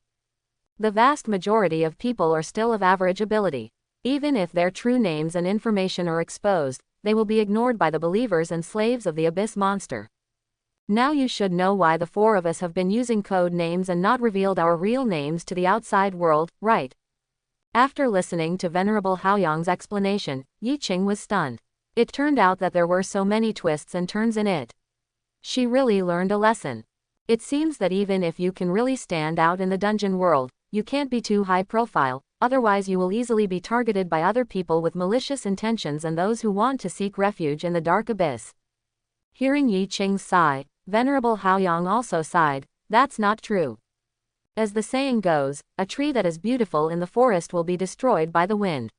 The vast majority of people are still of average ability. Even if their true names and information are exposed, they will be ignored by the believers and slaves of the abyss monster. Now you should know why the four of us have been using code names and not revealed our real names to the outside world, right? After listening to Venerable Haoyang's explanation, Yi Qing was stunned. It turned out that there were so many twists and turns in it. She really learned a lesson. It seems that even if you can really stand out in the dungeon world, you can't be too high profile, otherwise you will easily be targeted by other people with malicious intentions and those who want to seek refuge in the Dark Abyss. Hearing Yi Qing's sigh, Venerable Haoyang also sighed. That's not true. As the saying goes, a tree that is beautiful in the forest will be destroyed by the wind.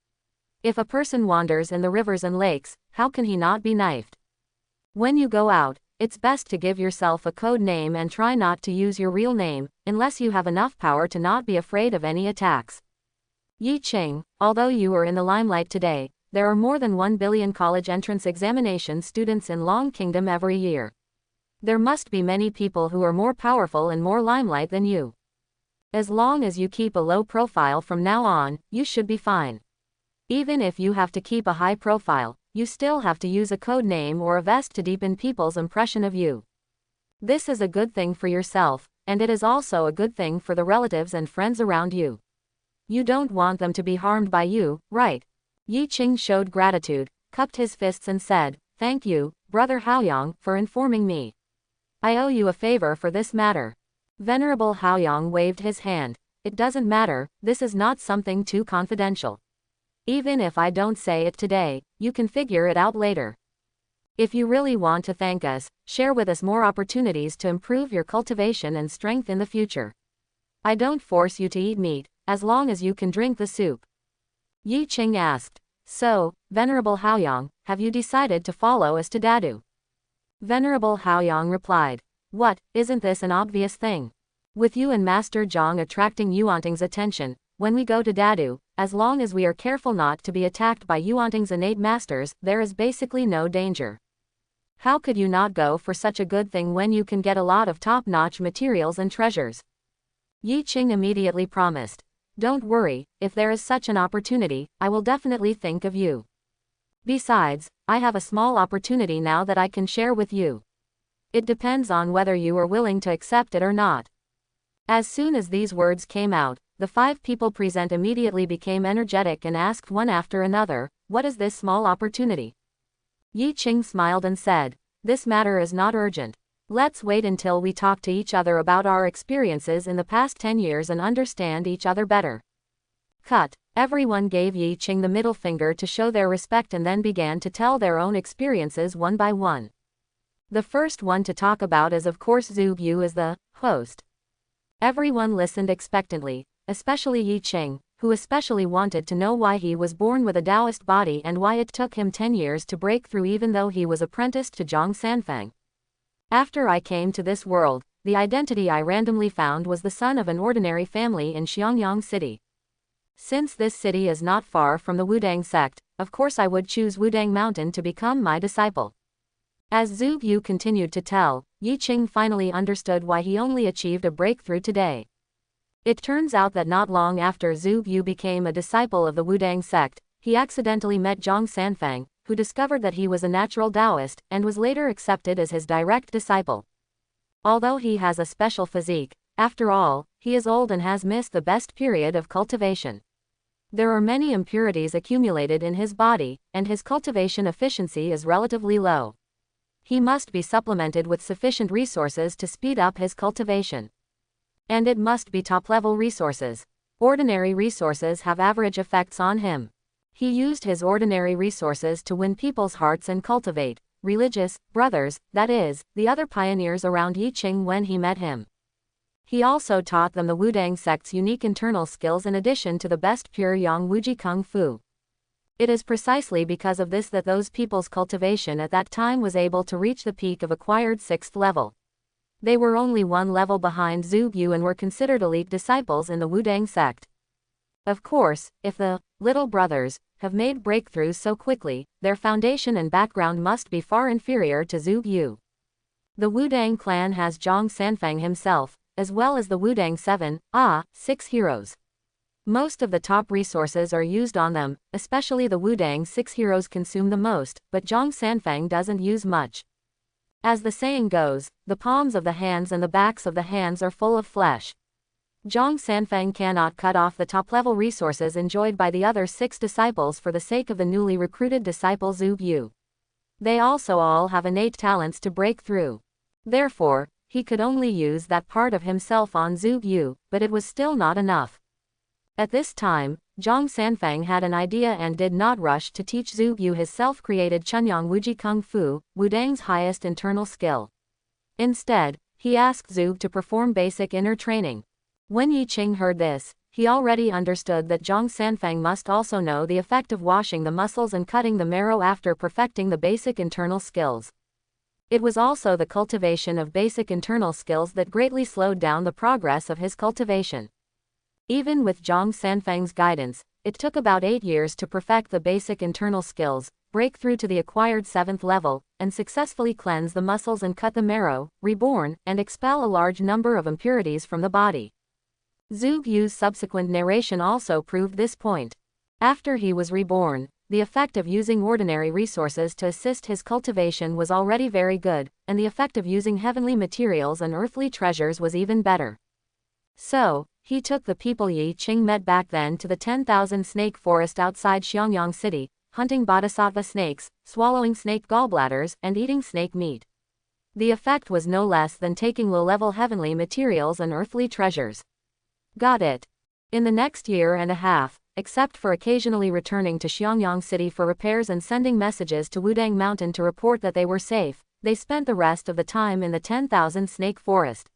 If a person wanders in the rivers and lakes, how can he not be knifed? When you go out, it's best to give yourself a code name and try not to use your real name, unless you have enough power to not be afraid of any attacks. Yi Qing, although you are in the limelight today, there are more than 1 billion college entrance examination students in Long Kingdom every year. There must be many people who are more powerful and more limelight than you. As long as you keep a low profile from now on, you should be fine. Even if you have to keep a high profile, you still have to use a code name or a vest to deepen people's impression of you. This is a good thing for yourself, and it is also a good thing for the relatives and friends around you. You don't want them to be harmed by you, right? Yi Qing showed gratitude, cupped his fists and said, "Thank you, Brother Haoyang, for informing me. I owe you a favor for this matter." Venerable Haoyang waved his hand. "It doesn't matter, this is not something too confidential. Even if I don't say it today, you can figure it out later. If you really want to thank us, share with us more opportunities to improve your cultivation and strength in the future. I don't force you to eat meat, as long as you can drink the soup." Yi Qing asked, "So, Venerable Haoyang, have you decided to follow us to Dadu?" Venerable Haoyang replied, "What, isn't this an obvious thing? With you and Master Zhang attracting Yuanting's attention, when we go to Dadu, as long as we are careful not to be attacked by Yuanting's innate masters, there is basically no danger. How could you not go for such a good thing when you can get a lot of top-notch materials and treasures?" Yi Qing immediately promised. Don't worry, if there is such an opportunity, I will definitely think of you. Besides, I have a small opportunity now that I can share with you. It depends on whether you are willing to accept it or not. As soon as these words came out, the 5 people present immediately became energetic and asked one after another, what is this small opportunity? Yi Qing smiled and said, this matter is not urgent. Let's wait until we talk to each other about our experiences in the past 10 years and understand each other better. Cut. Everyone gave Yi Qing the middle finger to show their respect and then began to tell their own experiences one by one. The first one to talk about is of course Zhu Yu as the host. Everyone listened expectantly, especially Yi Qing, who especially wanted to know why he was born with a Taoist body and why it took him 10 years to break through even though he was apprenticed to Zhang Sanfeng. After I came to this world, the identity I randomly found was the son of an ordinary family in Xiangyang City. Since this city is not far from the Wudang sect, of course I would choose Wudang Mountain to become my disciple. As Zhu Yu continued to tell, Yi Qing finally understood why he only achieved a breakthrough today. It turns out that not long after Zhu Yu became a disciple of the Wudang sect, he accidentally met Zhang Sanfeng, who discovered that he was a natural Taoist and was later accepted as his direct disciple. Although he has a special physique, after all, he is old and has missed the best period of cultivation. There are many impurities accumulated in his body, and his cultivation efficiency is relatively low. He must be supplemented with sufficient resources to speed up his cultivation. And it must be top-level resources. Ordinary resources have average effects on him. He used his ordinary resources to win people's hearts and cultivate religious brothers, that is, the other pioneers around Yi Qing when he met him. He also taught them the Wudang sect's unique internal skills in addition to the best pure Yang Wuji Kung Fu. It is precisely because of this that those people's cultivation at that time was able to reach the peak of acquired 6th level. They were only 1 level behind Zhu Yu and were considered elite disciples in the Wudang sect. Of course, if the little brothers have made breakthroughs so quickly, their foundation and background must be far inferior to Zhu Yu. The Wudang clan has Zhang Sanfeng himself, as well as the Wudang 6 heroes. Most of the top resources are used on them, especially the Wudang 6 heroes consume the most, but Zhang Sanfeng doesn't use much. As the saying goes, the palms of the hands and the backs of the hands are full of flesh. Zhang Sanfeng cannot cut off the top-level resources enjoyed by the other 6 disciples for the sake of the newly recruited disciple Zhu Yu. They also all have innate talents to break through. Therefore, he could only use that part of himself on Zhu Yu, but it was still not enough. At this time, Zhang Sanfeng had an idea and did not rush to teach Zhu Yu his self-created Chunyang Wuji Kung Fu, Wudang's highest internal skill. Instead, he asked Zhu to perform basic inner training. When Yi Qing heard this, he already understood that Zhang Sanfeng must also know the effect of washing the muscles and cutting the marrow after perfecting the basic internal skills. It was also the cultivation of basic internal skills that greatly slowed down the progress of his cultivation. Even with Zhang Sanfeng's guidance, it took about 8 years to perfect the basic internal skills, break through to the acquired 7th level, and successfully cleanse the muscles and cut the marrow, reborn, and expel a large number of impurities from the body. Zhu Yu's subsequent narration also proved this point. After he was reborn, the effect of using ordinary resources to assist his cultivation was already very good, and the effect of using heavenly materials and earthly treasures was even better. So, he took the people Yi Qing met back then to the 10,000 snake forest outside Xiangyang City, hunting bodhisattva snakes, swallowing snake gallbladders, and eating snake meat. The effect was no less than taking low-level heavenly materials and earthly treasures. Got it. In the next year and a half, except for occasionally returning to Xiangyang City for repairs and sending messages to Wudang Mountain to report that they were safe, they spent the rest of the time in the 10,000 snake forest.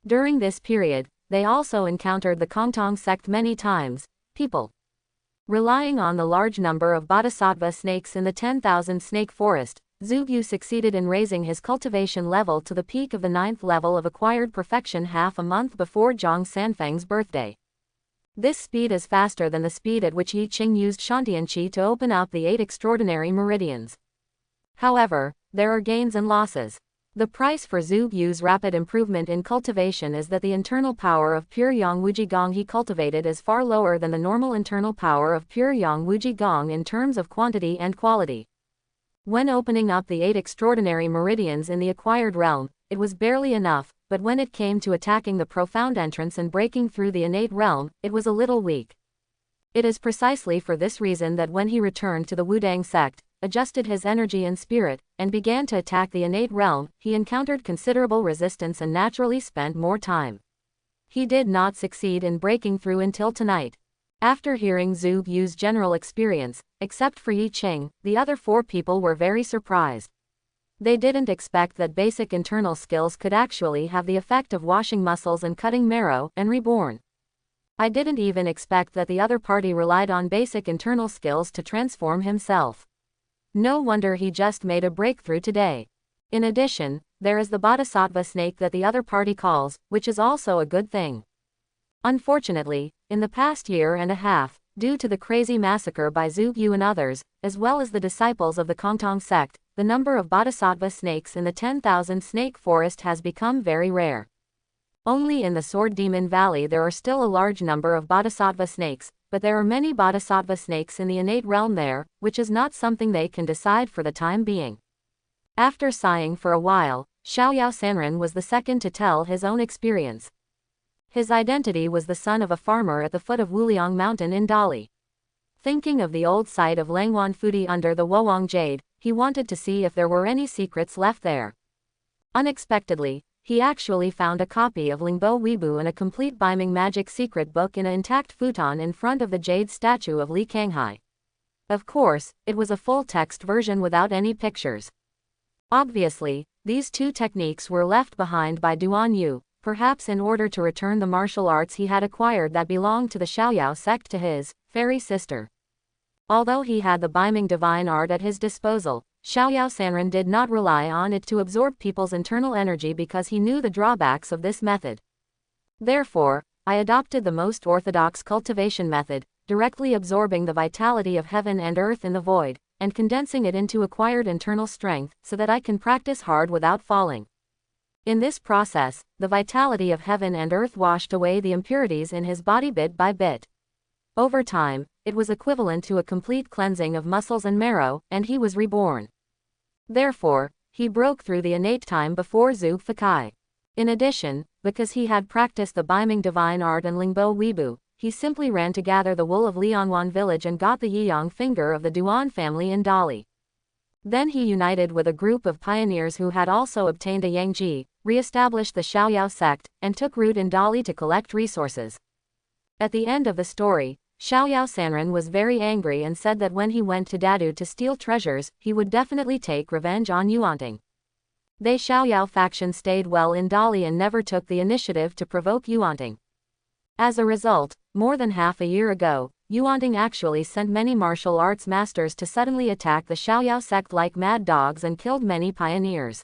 During this period, they also encountered the Kongtong sect many times. People. Relying on the large number of bodhisattva snakes in the 10,000 snake forest, Zhu Yu succeeded in raising his cultivation level to the peak of the 9th level of acquired perfection half a month before Zhang Sanfeng's birthday. This speed is faster than the speed at which Yi Qing used Shantianqi to open up the 8 extraordinary meridians. However, there are gains and losses. The price for Zhu Yu's rapid improvement in cultivation is that the internal power of pure Yang Wuji Gong he cultivated is far lower than the normal internal power of pure Yang Wuji Gong in terms of quantity and quality. When opening up the 8 extraordinary meridians in the acquired realm, it was barely enough, but when it came to attacking the profound entrance and breaking through the innate realm, it was a little weak. It is precisely for this reason that when he returned to the Wudang sect, adjusted his energy and spirit, and began to attack the innate realm, he encountered considerable resistance and naturally spent more time. He did not succeed in breaking through until tonight. After hearing Zhu Yu's general experience, except for Yi Qing, the other 4 people were very surprised. They didn't expect that basic internal skills could actually have the effect of washing muscles and cutting marrow and reborn. I didn't even expect that the other party relied on basic internal skills to transform himself. No wonder he just made a breakthrough today. In addition, there is the Bodhisattva snake that the other party calls, which is also a good thing. Unfortunately, in the past year and a half, due to the crazy massacre by Zhu Yu and others, as well as the disciples of the Kongtong sect, the number of Bodhisattva snakes in the 10,000 snake forest has become very rare. Only in the Sword Demon Valley there are still a large number of Bodhisattva snakes, but there are many Bodhisattva snakes in the innate realm there, which is not something they can decide for the time being. After sighing for a while, Xiaoyao Sanren was the second to tell his own experience. His identity was the son of a farmer at the foot of Wuliang Mountain in Dali. Thinking of the old site of Langwan Fudi under the Woang Jade, he wanted to see if there were any secrets left there. Unexpectedly, he actually found a copy of Lingbo Weibu and a complete Biming magic secret book in an intact futon in front of the jade statue of Li Kanghai. Of course, it was a full-text version without any pictures. Obviously, these 2 techniques were left behind by Duan Yu, perhaps in order to return the martial arts he had acquired that belonged to the Xiaoyao sect to his fairy sister. Although he had the Biming divine art at his disposal, Xiaoyao Sanren did not rely on it to absorb people's internal energy because he knew the drawbacks of this method. Therefore, I adopted the most orthodox cultivation method, directly absorbing the vitality of heaven and earth in the void, and condensing it into acquired internal strength so that I can practice hard without falling. In this process, the vitality of heaven and earth washed away the impurities in his body bit by bit. Over time, it was equivalent to a complete cleansing of muscles and marrow, and he was reborn. Therefore, he broke through the innate time before Zhu Fakai. In addition, because he had practiced the Biming divine art and Lingbo Weibu, he simply ran to gather the wool of Lianwan village and got the Yiyang finger of the Duan family in Dali. Then he united with a group of pioneers who had also obtained a Yangji, re-established the Xiaoyao sect, and took root in Dali to collect resources. At the end of the story, Xiaoyao Sanren was very angry and said that when he went to Dadu to steal treasures, he would definitely take revenge on Yuanting. The Xiaoyao faction stayed well in Dali and never took the initiative to provoke Yuanting. As a result, more than half a year ago, Yuanting actually sent many martial arts masters to suddenly attack the Xiaoyao sect like mad dogs and killed many pioneers.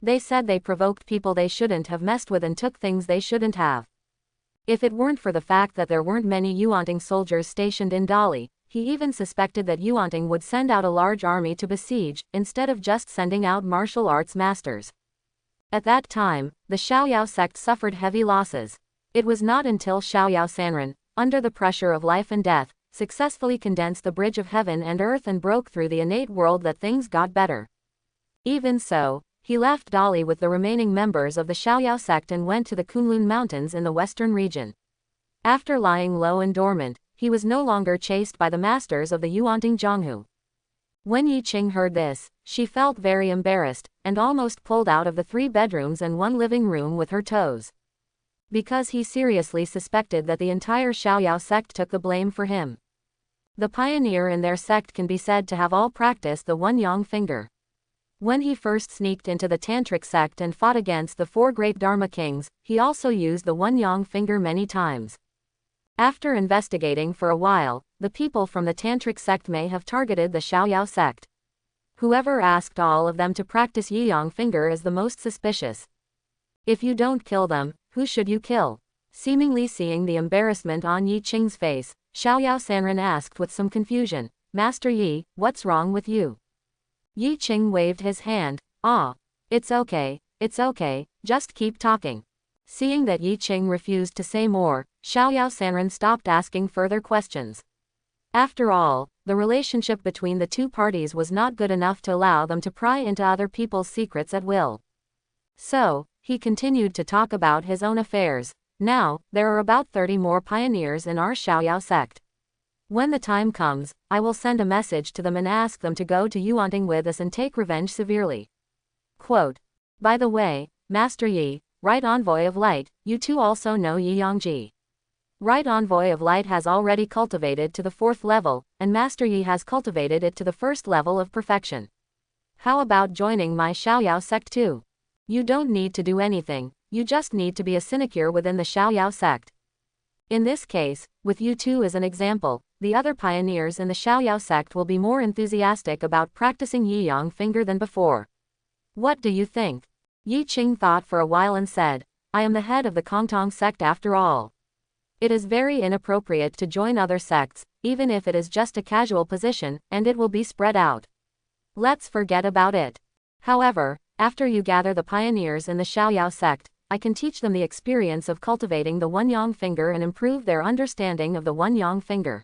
They said they provoked people they shouldn't have messed with and took things they shouldn't have. If it weren't for the fact that there weren't many Yuanting soldiers stationed in Dali, he even suspected that Yuanting would send out a large army to besiege, instead of just sending out martial arts masters. At that time, the Xiaoyao sect suffered heavy losses. It was not until Xiaoyao Sanren, under the pressure of life and death, successfully condensed the bridge of heaven and earth and broke through the innate world that things got better. Even so, he left Dali with the remaining members of the Xiaoyao sect and went to the Kunlun Mountains in the western region. After lying low and dormant, he was no longer chased by the masters of the Yuanting Zhonghu. When Yi Qing heard this, she felt very embarrassed, and almost pulled out of the 3 bedrooms and 1 living room with her toes. Because he seriously suspected that the entire Xiaoyao sect took the blame for him. The pioneer in their sect can be said to have all practiced the One Yang finger. When he first sneaked into the Tantric sect and fought against the 4 great Dharma kings, he also used the One Yang finger many times. After investigating for a while, the people from the Tantric sect may have targeted the Xiaoyao sect. Whoever asked all of them to practice Yiyang finger is the most suspicious. If you don't kill them, who should you kill? Seemingly seeing the embarrassment on Yi Qing's face, Xiaoyao Sanren asked with some confusion, "Master Yi, what's wrong with you?" Yi Qing waved his hand. "Ah. It's okay, just keep talking. Seeing that Yi Qing refused to say more, Xiaoyao Sanren stopped asking further questions. After all, the relationship between the two parties was not good enough to allow them to pry into other people's secrets at will. So, he continued to talk about his own affairs. Now, there are about 30 more pioneers in our Xiaoyao sect. When the time comes, I will send a message to them and ask them to go to Yuanting with us and take revenge severely. Quote. By the way, Master Yi, Right Envoy of Light, you too also know Yi Yongji. Right Envoy of Light has already cultivated to the 4th level, and Master Yi has cultivated it to the 1st level of perfection. How about joining my Xiaoyao sect too? You don't need to do anything, you just need to be a sinecure within the Xiaoyao sect. In this case, with you two as an example, the other pioneers in the Xiaoyao sect will be more enthusiastic about practicing Yiyang Finger than before. What do you think? Yi Qing thought for a while and said, I am the head of the Kongtong sect after all. It is very inappropriate to join other sects, even if it is just a casual position, and it will be spread out. Let's forget about it. However, after you gather the pioneers in the Xiaoyao sect, I can teach them the experience of cultivating the One-Yang Finger and improve their understanding of the One-Yang Finger.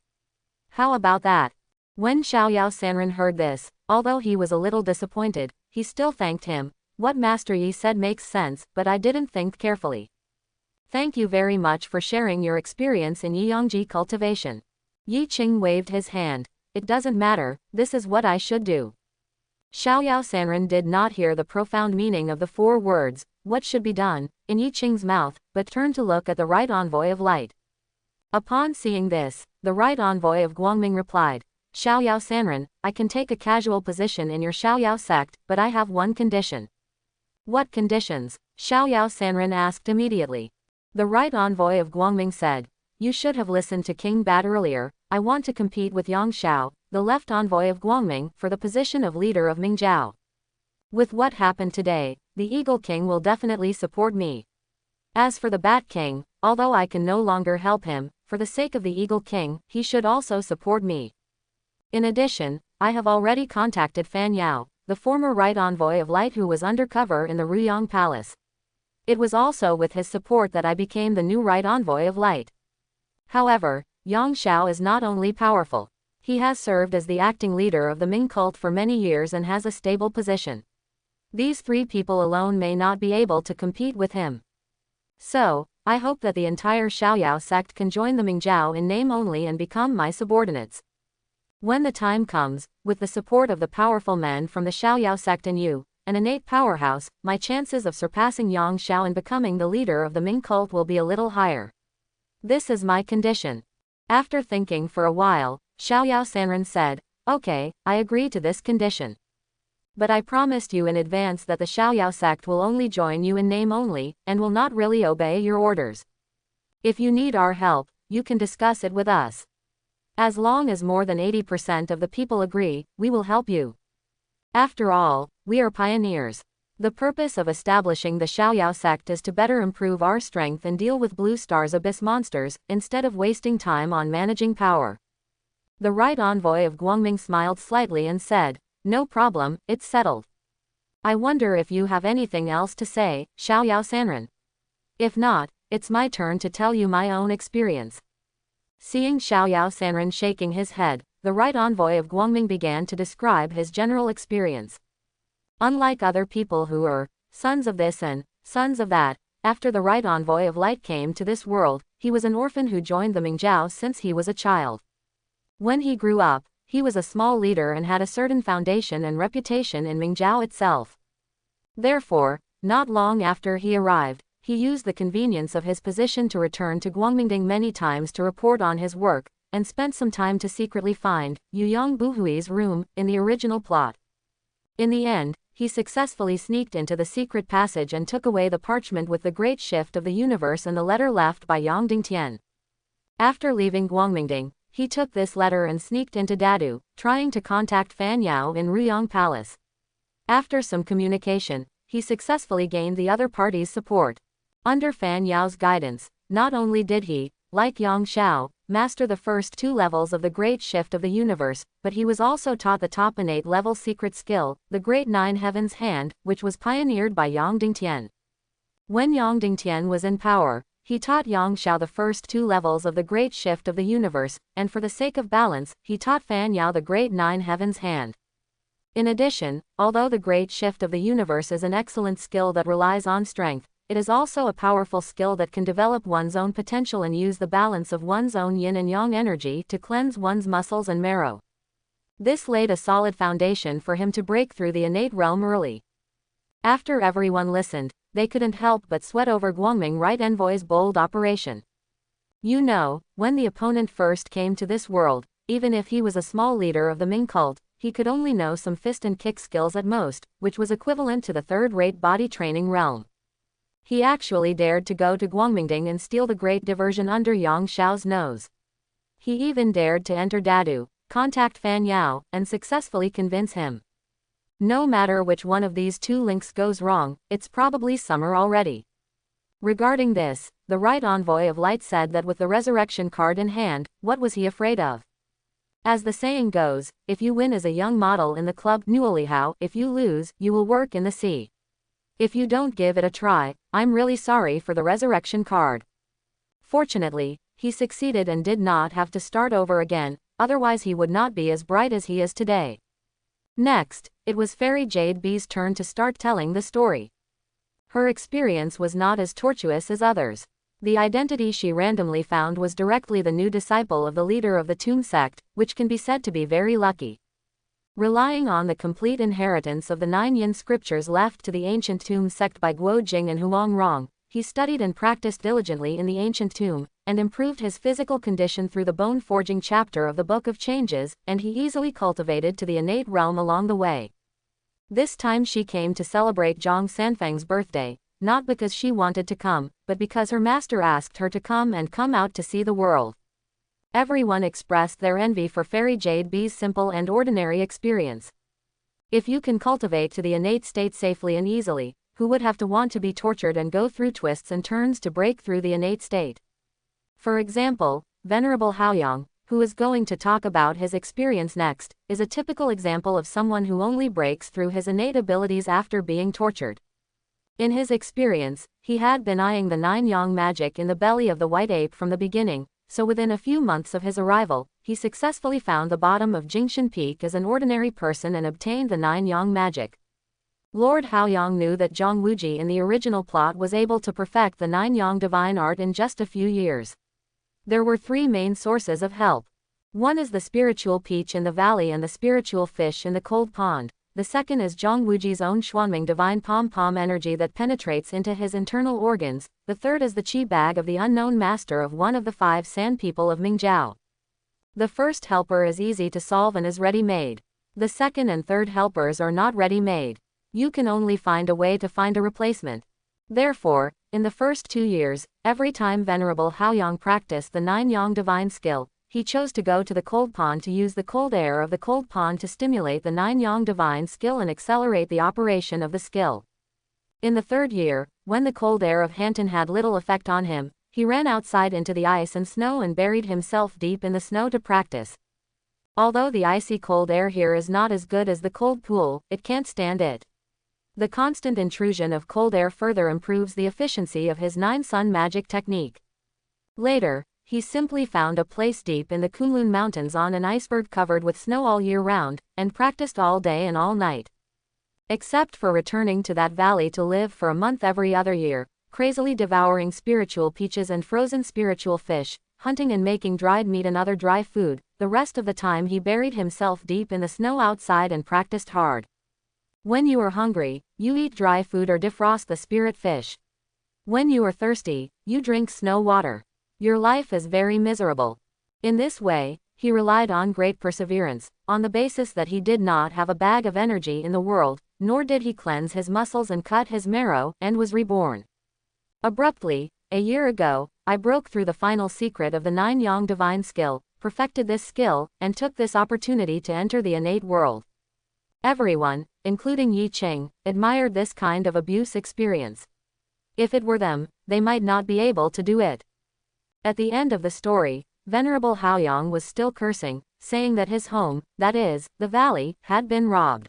How about that? When Xiaoyao Sanren heard this, although he was a little disappointed, he still thanked him. What Master Yi said makes sense, but I didn't think carefully. Thank you very much for sharing your experience in Yiyangji cultivation. Yi Qing waved his hand. It doesn't matter, this is what I should do. Xiaoyao Sanren did not hear the profound meaning of the 4 words, what should be done, in Yi Qing's mouth, but turned to look at the Right Envoy of Light. Upon seeing this, the Right Envoy of Guangming replied, Xiaoyao Sanren, I can take a casual position in your Xiaoyao sect, but I have one condition. What conditions? Xiaoyao Sanren asked immediately. The Right Envoy of Guangming said, You should have listened to King Bat earlier. I want to compete with Yang Xiao, the Left Envoy of Guangming, for the position of leader of Mingjiao. With what happened today, the Eagle King will definitely support me. As for the Bat King, although I can no longer help him, for the sake of the Eagle King, he should also support me. In addition, I have already contacted Fan Yao, the former Right Envoy of Light who was undercover in the Ruyang Palace. It was also with his support that I became the new Right Envoy of Light. However, Yang Xiao is not only powerful. He has served as the acting leader of the Ming cult for many years and has a stable position. These 3 people alone may not be able to compete with him. So, I hope that the entire Xiaoyao sect can join the Mingjiao in name only and become my subordinates. When the time comes, with the support of the powerful men from the Xiaoyao sect and you, an innate powerhouse, my chances of surpassing Yang Xiao and becoming the leader of the Ming cult will be a little higher. This is my condition. After thinking for a while, Xiaoyao Sanren said, Okay, I agree to this condition. But I promised you in advance that the Xiaoyao sect will only join you in name only, and will not really obey your orders. If you need our help, you can discuss it with us. As long as more than 80% of the people agree, we will help you. After all, we are pioneers. The purpose of establishing the Xiaoyao sect is to better improve our strength and deal with Blue Star's abyss monsters, instead of wasting time on managing power. The Right Envoy of Guangming smiled slightly and said, No problem, it's settled. I wonder if you have anything else to say, Xiaoyao Sanren. If not, it's my turn to tell you my own experience. Seeing Xiaoyao Sanren shaking his head, the Right Envoy of Guangming began to describe his general experience. Unlike other people who are sons of this and sons of that, after the Right Envoy of Light came to this world, he was an orphan who joined the Mingjiao since he was a child. When he grew up, he was a small leader and had a certain foundation and reputation in Mingjiao itself. Therefore, not long after he arrived, he used the convenience of his position to return to Guangmingding many times to report on his work, and spent some time to secretly find Yuyang Buhui's room in the original plot. In the end, he successfully sneaked into the secret passage and took away the parchment with the great shift of the universe and the letter left by Yang Dingtian. After leaving Guangmingding, he took this letter and sneaked into Dadu, trying to contact Fan Yao in Ruyang Palace. After some communication, he successfully gained the other party's support. Under Fan Yao's guidance, not only did he, like Yang Xiao, master the first 2 levels of the Great Shift of the universe, but he was also taught the top innate level secret skill, the Great Nine Heavens Hand, which was pioneered by Yang Dingtian. When Yang Dingtian was in power, he taught Yang Xiao the first 2 levels of the Great Shift of the universe, and for the sake of balance, he taught Fan Yao the Great Nine Heavens Hand. In addition, although the Great Shift of the universe is an excellent skill that relies on strength, it is also a powerful skill that can develop one's own potential and use the balance of one's own yin and yang energy to cleanse one's muscles and marrow. This laid a solid foundation for him to break through the innate realm early. After everyone listened, they couldn't help but sweat over Guangming Right Envoy's bold operation. You know, when the opponent first came to this world, even if he was a small leader of the Ming cult, he could only know some fist and kick skills at most, which was equivalent to the third-rate body training realm. He actually dared to go to Guangmingding and steal the great diversion under Yang Xiao's nose. He even dared to enter Dadu, contact Fan Yao, and successfully convince him. No matter which one of these 2 links goes wrong, it's probably summer already. Regarding this, the Right Envoy of Light said that with the resurrection card in hand, what was he afraid of? As the saying goes, if you win as a young model in the club Nuolihao, if you lose, you will work in the sea. If you don't give it a try, I'm really sorry for the resurrection card. Fortunately, he succeeded and did not have to start over again, otherwise he would not be as bright as he is today. Next, it was Fairy Jade B's turn to start telling the story. Her experience was not as tortuous as others. The identity she randomly found was directly the new disciple of the leader of the Tomb sect, which can be said to be very lucky. Relying on the complete inheritance of the 9 yin scriptures left to the ancient Tomb sect by Guo Jing and Huang Rong, he studied and practiced diligently in the ancient tomb, and improved his physical condition through the bone-forging chapter of the Book of Changes, and he easily cultivated to the innate realm along the way. This time she came to celebrate Zhang Sanfeng's birthday, not because she wanted to come, but because her master asked her to come and come out to see the world. Everyone expressed their envy for Fairy Jade B's simple and ordinary experience. If you can cultivate to the innate state safely and easily, who would have to want to be tortured and go through twists and turns to break through the innate state? For example, Venerable Haoyang, who is going to talk about his experience next, is a typical example of someone who only breaks through his innate abilities after being tortured. In his experience, he had been eyeing the 9 yang magic in the belly of the white ape from the beginning, so within a few months of his arrival, he successfully found the bottom of Jingshan Peak as an ordinary person and obtained the 9 yang magic. Lord Haoyang knew that Zhang Wuji in the original plot was able to perfect the 9 yang divine art in just a few years. There were 3 main sources of help. One is the spiritual peach in the valley and the spiritual fish in the cold pond. The second is Zhang Wuji's own Xuanming divine pom-pom energy that penetrates into his internal organs. The third is the qi bag of the unknown master of one of the 5 sand people of Mingjiao. The first helper is easy to solve and is ready-made. The second and third helpers are not ready-made. You can only find a way to find a replacement. Therefore, in the first 2 years, every time Venerable Haoyang practiced the 9 yang divine skill, he chose to go to the cold pond to use the cold air of the cold pond to stimulate the 9 yang divine skill and accelerate the operation of the skill. In the 3rd year, when the cold air of Hanton had little effect on him, he ran outside into the ice and snow and buried himself deep in the snow to practice. Although the icy cold air here is not as good as the cold pool, it can't stand it. The constant intrusion of cold air further improves the efficiency of his 9 sun magic technique. Later, he simply found a place deep in the Kunlun Mountains on an iceberg covered with snow all year round, and practiced all day and all night. Except for returning to that valley to live for a month every other year, crazily devouring spiritual peaches and frozen spiritual fish, hunting and making dried meat and other dry food, the rest of the time he buried himself deep in the snow outside and practiced hard. When you are hungry, you eat dry food or defrost the spirit fish. When you are thirsty, you drink snow water. Your life is very miserable. In this way, he relied on great perseverance, on the basis that he did not have a bag of energy in the world, nor did he cleanse his muscles and cut his marrow, and was reborn. Abruptly, a year ago, I broke through the final secret of the 9 yang divine skill, perfected this skill, and took this opportunity to enter the innate world. Everyone, including Yi Qing, admired this kind of abuse experience. If it were them, they might not be able to do it. At the end of the story, Venerable Haoyang was still cursing, saying that his home, that is, the valley, had been robbed.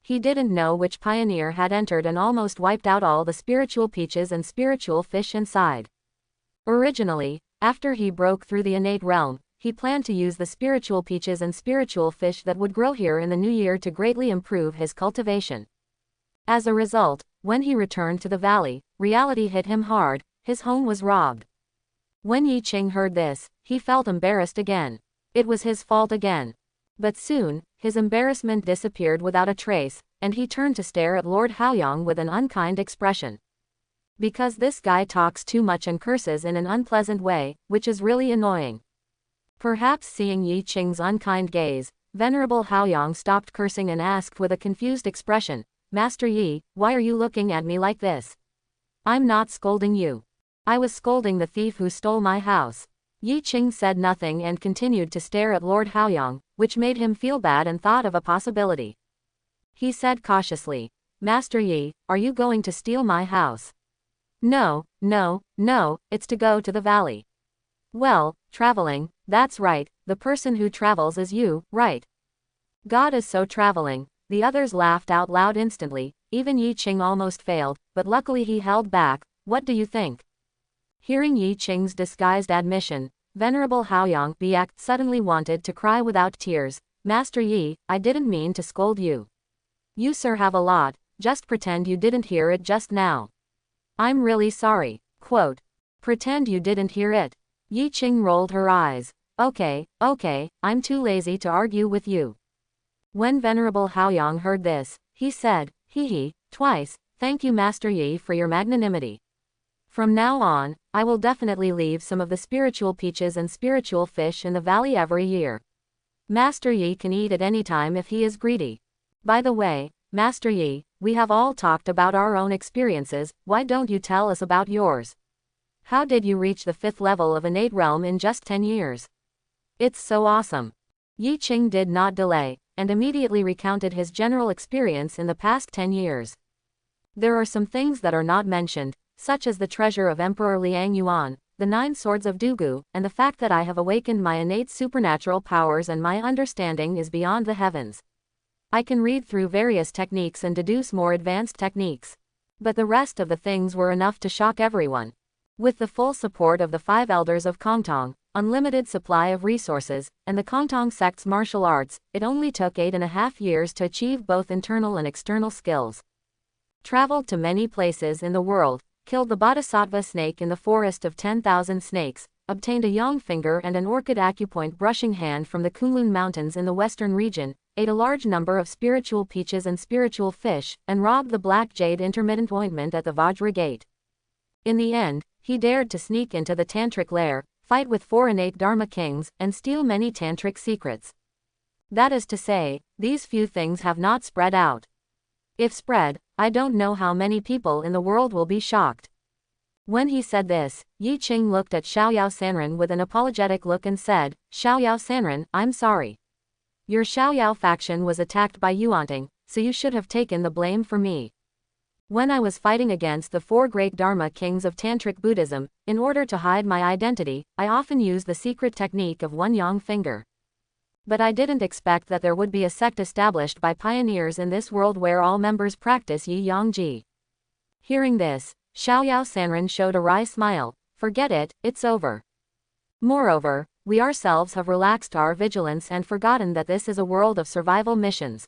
He didn't know which pioneer had entered and almost wiped out all the spiritual peaches and spiritual fish inside. Originally, after he broke through the innate realm, he planned to use the spiritual peaches and spiritual fish that would grow here in the new year to greatly improve his cultivation. As a result, when he returned to the valley, reality hit him hard. His home was robbed. When Yi Qing heard this, he felt embarrassed again. It was his fault again. But soon, his embarrassment disappeared without a trace, and he turned to stare at Lord Haoyang with an unkind expression. Because this guy talks too much and curses in an unpleasant way, which is really annoying. Perhaps seeing Yi Qing's unkind gaze, Venerable Haoyang stopped cursing and asked with a confused expression, "Master Yi, why are you looking at me like this?" "I'm not scolding you. I was scolding the thief who stole my house." Yi Qing said nothing and continued to stare at Lord Haoyang, which made him feel bad and thought of a possibility. He said cautiously, "Master Yi, are you going to steal my house?" "No, no, no, it's to go to the valley." "Well, traveling, that's right, the person who travels is you, right?" "God is so traveling." The others laughed out loud instantly, even Yi Qing almost failed, but luckily he held back. "What do you think?" Hearing Yi Qing's disguised admission, Venerable Haoyang suddenly wanted to cry without tears. "Master Yi, I didn't mean to scold you. You sir have a lot, just pretend you didn't hear it just now." "I'm really sorry." Quote. "Pretend you didn't hear it." Yi Qing rolled her eyes. Okay, I'm too lazy to argue with you." When Venerable Haoyang heard this, he said, "Hee, twice, thank you Master Yi for your magnanimity. From now on, I will definitely leave some of the spiritual peaches and spiritual fish in the valley every year. Master Yi can eat at any time if he is greedy. By the way, Master Yi, we have all talked about our own experiences, why don't you tell us about yours? How did you reach the 5th level of innate realm in just 10 years? It's so awesome." Yi Qing did not delay, and immediately recounted his general experience in the past 10 years. There are some things that are not mentioned, such as the treasure of Emperor Liang Yuan, the 9 swords of Dugu, and the fact that I have awakened my innate supernatural powers and my understanding is beyond the heavens. I can read through various techniques and deduce more advanced techniques. But the rest of the things were enough to shock everyone. With the full support of the 5 elders of Kongtong, unlimited supply of resources, and the Kongtong sect's martial arts, it only took 8.5 years to achieve both internal and external skills. Traveled to many places in the world, killed the Bodhisattva snake in the forest of 10,000 snakes, obtained a yang finger and an orchid acupoint brushing hand from the Kunlun Mountains in the western region, ate a large number of spiritual peaches and spiritual fish, and robbed the black jade intermittent ointment at the Vajra Gate. In the end, he dared to sneak into the tantric lair, fight with 4 innate Dharma kings, and steal many tantric secrets. That is to say, these few things have not spread out. If spread, I don't know how many people in the world will be shocked. When he said this, Yi Qing looked at Xiaoyao Sanren with an apologetic look and said, "Xiaoyao Sanren, I'm sorry. Your Xiaoyao faction was attacked by Yuanting, so you should have taken the blame for me. When I was fighting against the 4 great Dharma kings of Tantric Buddhism, in order to hide my identity, I often used the secret technique of 1 yang finger. But I didn't expect that there would be a sect established by pioneers in this world where all members practice Yi Yang Ji." Hearing this, Xiaoyao Sanren showed a wry smile. "Forget it, it's over. Moreover, we ourselves have relaxed our vigilance and forgotten that this is a world of survival missions.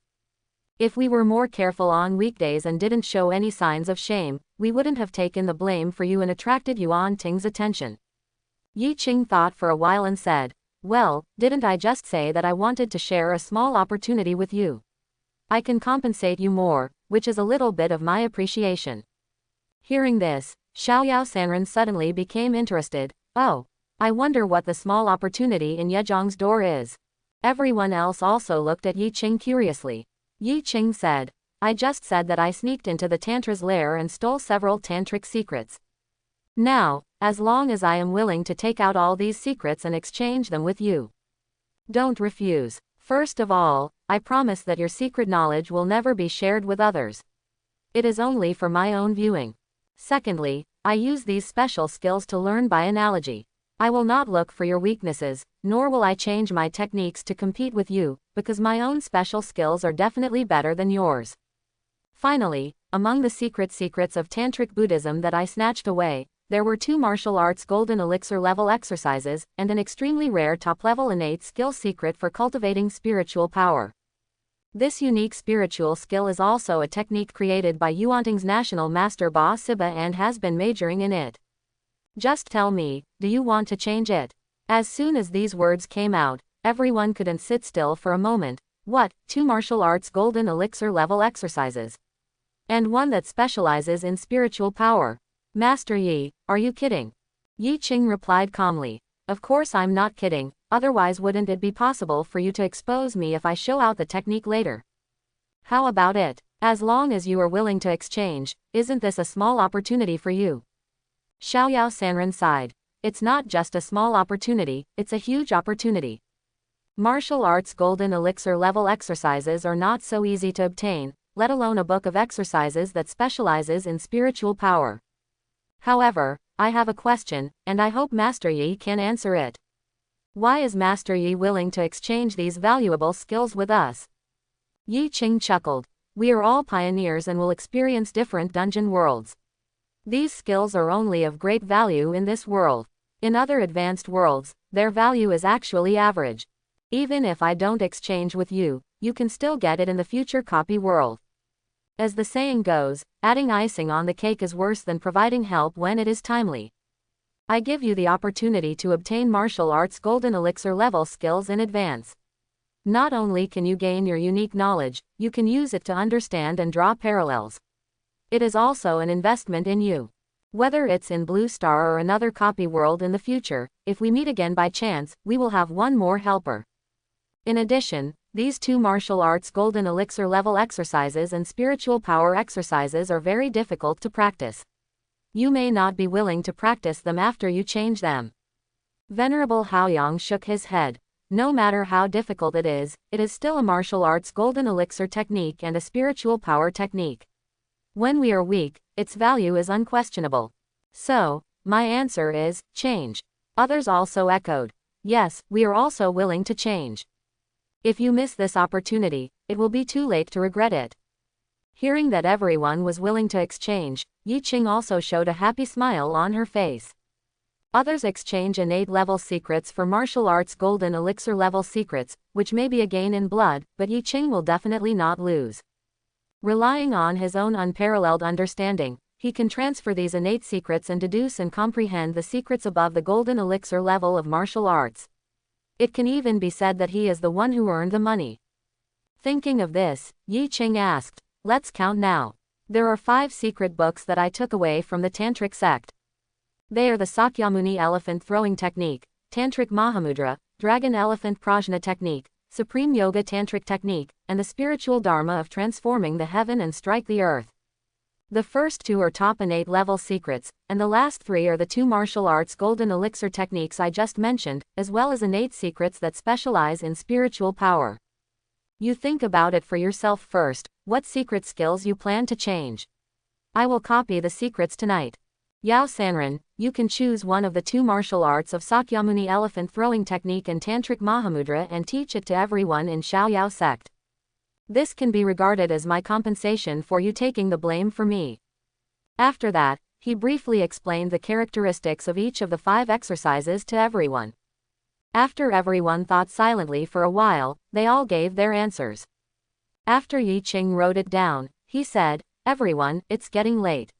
If we were more careful on weekdays and didn't show any signs of shame, we wouldn't have taken the blame for you and attracted Yuan Ting's attention." Yi Qing thought for a while and said, "Well, didn't I just say that I wanted to share a small opportunity with you? I can compensate you more, which is a little bit of my appreciation." Hearing this, Xiaoyao Sanren suddenly became interested. "Oh, I wonder what the small opportunity in Yezhong's door is." Everyone else also looked at Yi Qing curiously. Yi Qing said, "I just said that I sneaked into the Tantra's lair and stole several tantric secrets. Now, as long as I am willing to take out all these secrets and exchange them with you. Don't refuse. First of all, I promise that your secret knowledge will never be shared with others. It is only for my own viewing. Secondly, I use these special skills to learn by analogy. I will not look for your weaknesses, nor will I change my techniques to compete with you, because my own special skills are definitely better than yours. Finally, among the secrets of Tantric Buddhism that I snatched away, there were 2 martial arts golden elixir level exercises, and an extremely rare top-level innate skill secret for cultivating spiritual power. This unique spiritual skill is also a technique created by Yuanting's national master Ba Siba and has been majoring in it. Just tell me, do you want to change it? As soon as these words came out, everyone couldn't sit still for a moment. What, 2 martial arts golden elixir level exercises? And one that specializes in spiritual power? Master Yi, are you kidding? Yi Qing replied calmly. Of course I'm not kidding, otherwise wouldn't it be possible for you to expose me if I show out the technique later? How about it? As long as you are willing to exchange, isn't this a small opportunity for you? Xiaoyao Sanren sighed. It's not just a small opportunity, it's a huge opportunity. Martial arts golden elixir level exercises are not so easy to obtain, let alone a book of exercises that specializes in spiritual power. However, I have a question, and I hope Master Yi can answer it. Why is Master Yi willing to exchange these valuable skills with us? Yi Qing chuckled. We are all pioneers and will experience different dungeon worlds. These skills are only of great value in this world. In other advanced worlds, their value is actually average. Even if I don't exchange with you, you can still get it in the future copy world. As the saying goes, adding icing on the cake is worse than providing help when it is timely. I give you the opportunity to obtain martial arts golden elixir level skills in advance. Not only can you gain your unique knowledge, you can use it to understand and draw parallels. It is also an investment in you. Whether it's in Blue Star or another copy world in the future, if we meet again by chance, we will have one more helper. In addition, these 2 martial arts golden elixir level exercises and spiritual power exercises are very difficult to practice. You may not be willing to practice them after you change them. Venerable Haoyang shook his head. No matter how difficult it is still a martial arts golden elixir technique and a spiritual power technique. When we are weak, its value is unquestionable. So, my answer is, change. Others also echoed. Yes, we are also willing to change. If you miss this opportunity, it will be too late to regret it. Hearing that everyone was willing to exchange, Yi Qing also showed a happy smile on her face. Others exchange innate level secrets for martial arts golden elixir level secrets, which may be a gain in blood, but Yi Qing will definitely not lose. Relying on his own unparalleled understanding, he can transfer these innate secrets and deduce and comprehend the secrets above the golden elixir level of martial arts. It can even be said that he is the one who earned the money. Thinking of this, Yi Qing asked, let's count now. There are 5 secret books that I took away from the Tantric sect. They are the Sakyamuni Elephant Throwing Technique, Tantric Mahamudra, Dragon Elephant Prajna Technique, Supreme Yoga Tantric Technique, and the Spiritual Dharma of Transforming the Heaven and Strike the Earth. The first 2 are top innate level secrets, and the last 3 are the 2 martial arts golden elixir techniques I just mentioned, as well as innate secrets that specialize in spiritual power. You think about it for yourself first, what secret skills you plan to change. I will copy the secrets tonight. Yao Sanren, you can choose one of the 2 martial arts of Sakyamuni Elephant Throwing Technique and Tantric Mahamudra and teach it to everyone in Xiaoyao sect. This can be regarded as my compensation for you taking the blame for me. After that, he briefly explained the characteristics of each of the 5 exercises to everyone. After everyone thought silently for a while, they all gave their answers. After Yi Qing wrote it down, he said, everyone, it's getting late.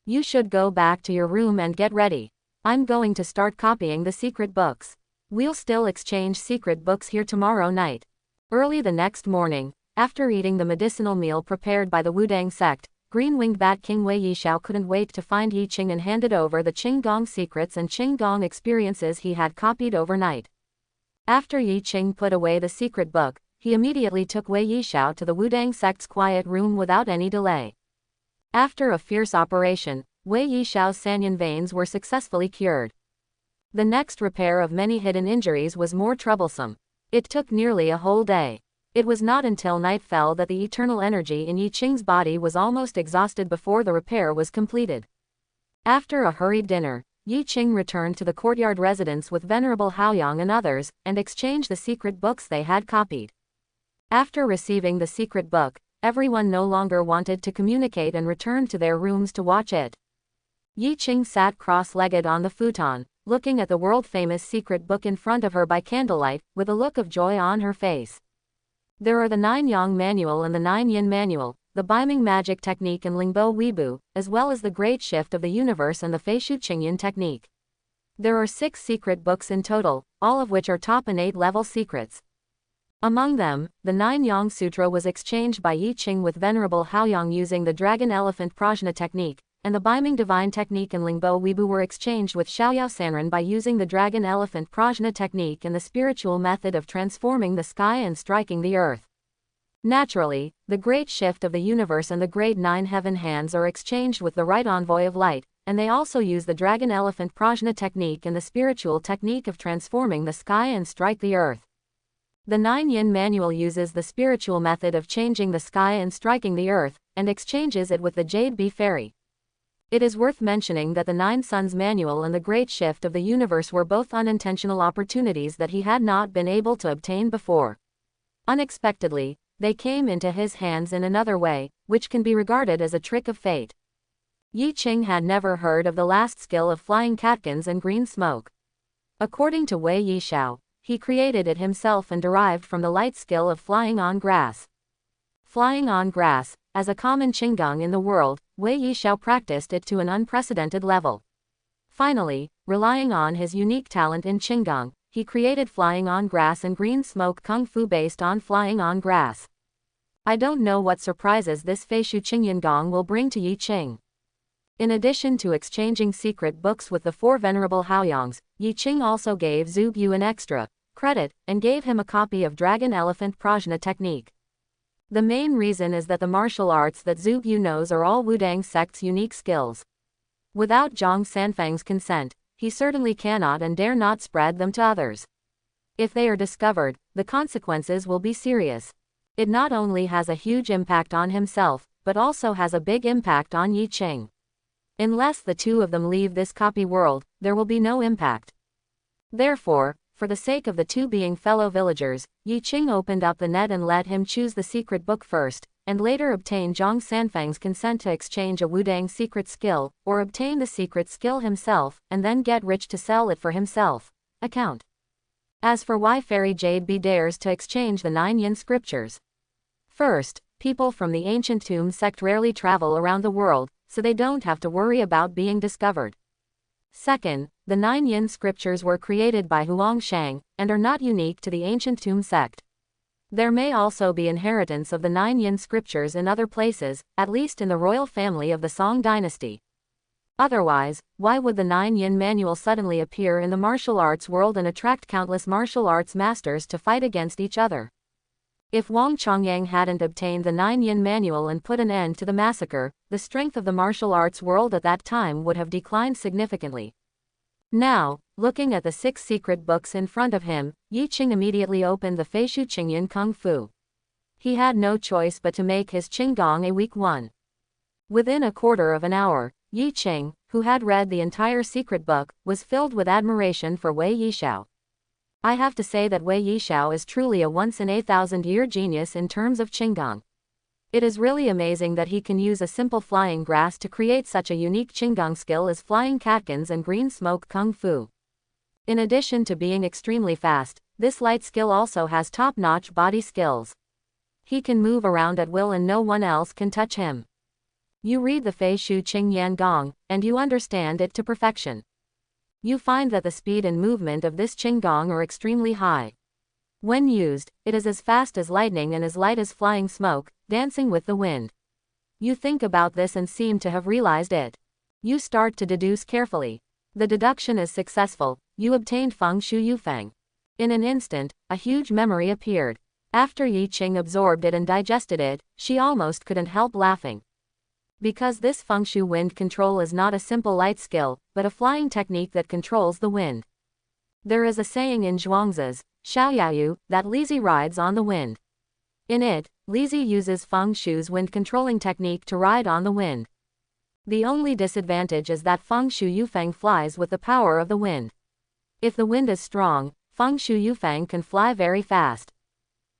You should go back to your room and get ready. I'm going to start copying the secret books. We'll still exchange secret books here tomorrow night. Early the next morning, after eating the medicinal meal prepared by the Wudang sect, Green-winged Bat King Wei Yishao couldn't wait to find Yi Qing and handed over the Qinggong secrets and Qinggong experiences he had copied overnight. After Yi Qing put away the secret book, he immediately took Wei Yishao to the Wudang sect's quiet room without any delay. After a fierce operation, Wei Yishao's Sanyan veins were successfully cured. The next repair of many hidden injuries was more troublesome. It took nearly a whole day. It was not until night fell that the eternal energy in Yi Qing's body was almost exhausted before the repair was completed. After a hurried dinner, Yi Qing returned to the courtyard residence with Venerable Haoyang and others, and exchanged the secret books they had copied. After receiving the secret book, everyone no longer wanted to communicate and returned to their rooms to watch it. Yi Qing sat cross-legged on the futon, looking at the world-famous secret book in front of her by candlelight, with a look of joy on her face. There are the 9 Yang Manual and the 9 Yin Manual, the Beiming Magic Technique and Lingbo Weibu, as well as the Great Shift of the Universe and the Feishu Qingyan Technique. There are 6 secret books in total, all of which are top and 8-level secrets. Among them, the 9 Yang Sutra was exchanged by Yi Qing with Venerable Haoyang using the Dragon Elephant Prajna Technique, and the Beiming Divine Technique and Lingbo Weibu were exchanged with Xiaoyao Sanren by using the Dragon Elephant Prajna Technique and the spiritual method of transforming the sky and striking the earth. Naturally, the Great Shift of the Universe and the Great 9 Heaven Hands are exchanged with the Right Envoy of Light, and they also use the Dragon Elephant Prajna Technique and the spiritual technique of transforming the sky and strike the earth. The 9 Yin Manual uses the spiritual method of changing the sky and striking the earth, and exchanges it with the Jade Bee Fairy. It is worth mentioning that the 9 Suns Manual and the Great Shift of the Universe were both unintentional opportunities that he had not been able to obtain before. Unexpectedly, they came into his hands in another way, which can be regarded as a trick of fate. Yi Qing had never heard of the last skill of flying catkins and green smoke. According to Wei Yishao, he created it himself and derived from the light skill of flying on grass. Flying on grass, as a common qigong in the world, Wei Yishao practiced it to an unprecedented level. Finally, relying on his unique talent in qigong, he created flying on grass and green smoke kung fu based on flying on grass. I don't know what surprises this Feishu Qingyan Gong will bring to Yi Qing. In addition to exchanging secret books with the 4 Venerable Haoyangs, Yi Qing also gave Zhu Bu an extra credit, and gave him a copy of Dragon Elephant Prajna Technique. The main reason is that the martial arts that Zhu Bu knows are all Wudang sect's unique skills. Without Zhang Sanfang's consent, he certainly cannot and dare not spread them to others. If they are discovered, the consequences will be serious. It not only has a huge impact on himself, but also has a big impact on Yi Qing. Unless the 2 of them leave this copy world, there will be no impact. Therefore, for the sake of the 2 being fellow villagers, Yi Qing opened up the net and let him choose the secret book first, and later obtained Zhang Sanfang's consent to exchange a Wudang secret skill, or obtain the secret skill himself, and then get rich to sell it for himself. Account. As for why Fairy Jade Bee dares to exchange the 9 Yin scriptures. First, people from the ancient tomb sect rarely travel around the world, so they don't have to worry about being discovered. Second, the 9 Yin scriptures were created by Huang Shang, and are not unique to the ancient tomb sect. There may also be inheritance of the 9 Yin scriptures in other places, at least in the royal family of the Song dynasty. Otherwise, why would the 9 Yin Manual suddenly appear in the martial arts world and attract countless martial arts masters to fight against each other? If Wang Chongyang hadn't obtained the 9 Yin Manual and put an end to the massacre, the strength of the martial arts world at that time would have declined significantly. Now, looking at the 6 secret books in front of him, Yi Qing immediately opened the Feishu Qingyan Kung Fu. He had no choice but to make his Qinggong a weak one. Within a quarter of an hour, Yi Qing, who had read the entire secret book, was filled with admiration for Wei Yishao. I have to say that Wei Yishao is truly a once-in-a-thousand-year genius in terms of Qinggong. It is really amazing that he can use a simple flying grass to create such a unique Qinggong skill as flying catkins and green smoke kung fu. In addition to being extremely fast, this light skill also has top-notch body skills. He can move around at will and no one else can touch him. You read the Feishu Qingyan Gong, and you understand it to perfection. You find that the speed and movement of this Qinggong are extremely high. When used, it is as fast as lightning and as light as flying smoke, dancing with the wind. You think about this and seem to have realized it. You start to deduce carefully. The deduction is successful, you obtained Feng Shu Yufeng. In an instant, a huge memory appeared. After Yi Qing absorbed it and digested it, she almost couldn't help laughing. Because this Feng Shu wind control is not a simple light skill, but a flying technique that controls the wind. There is a saying in Zhuangzi's, Xiaoyayu, that Lizi rides on the wind. In it, Lizi uses Feng Shu's wind controlling technique to ride on the wind. The only disadvantage is that Feng Shu Yufeng flies with the power of the wind. If the wind is strong, Feng Shu Yufeng can fly very fast.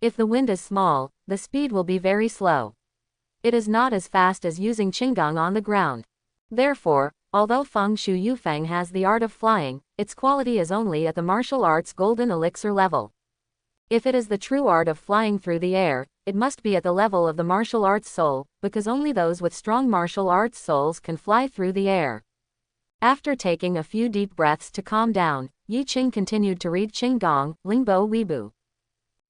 If the wind is small, the speed will be very slow. It is not as fast as using Qigong on the ground. Therefore, although Feng Shu Yufeng has the art of flying, its quality is only at the martial arts golden elixir level. If it is the true art of flying through the air, it must be at the level of the martial arts soul, because only those with strong martial arts souls can fly through the air. After taking a few deep breaths to calm down, Yi Qing continued to read Qinggong, Lingbo Weibu.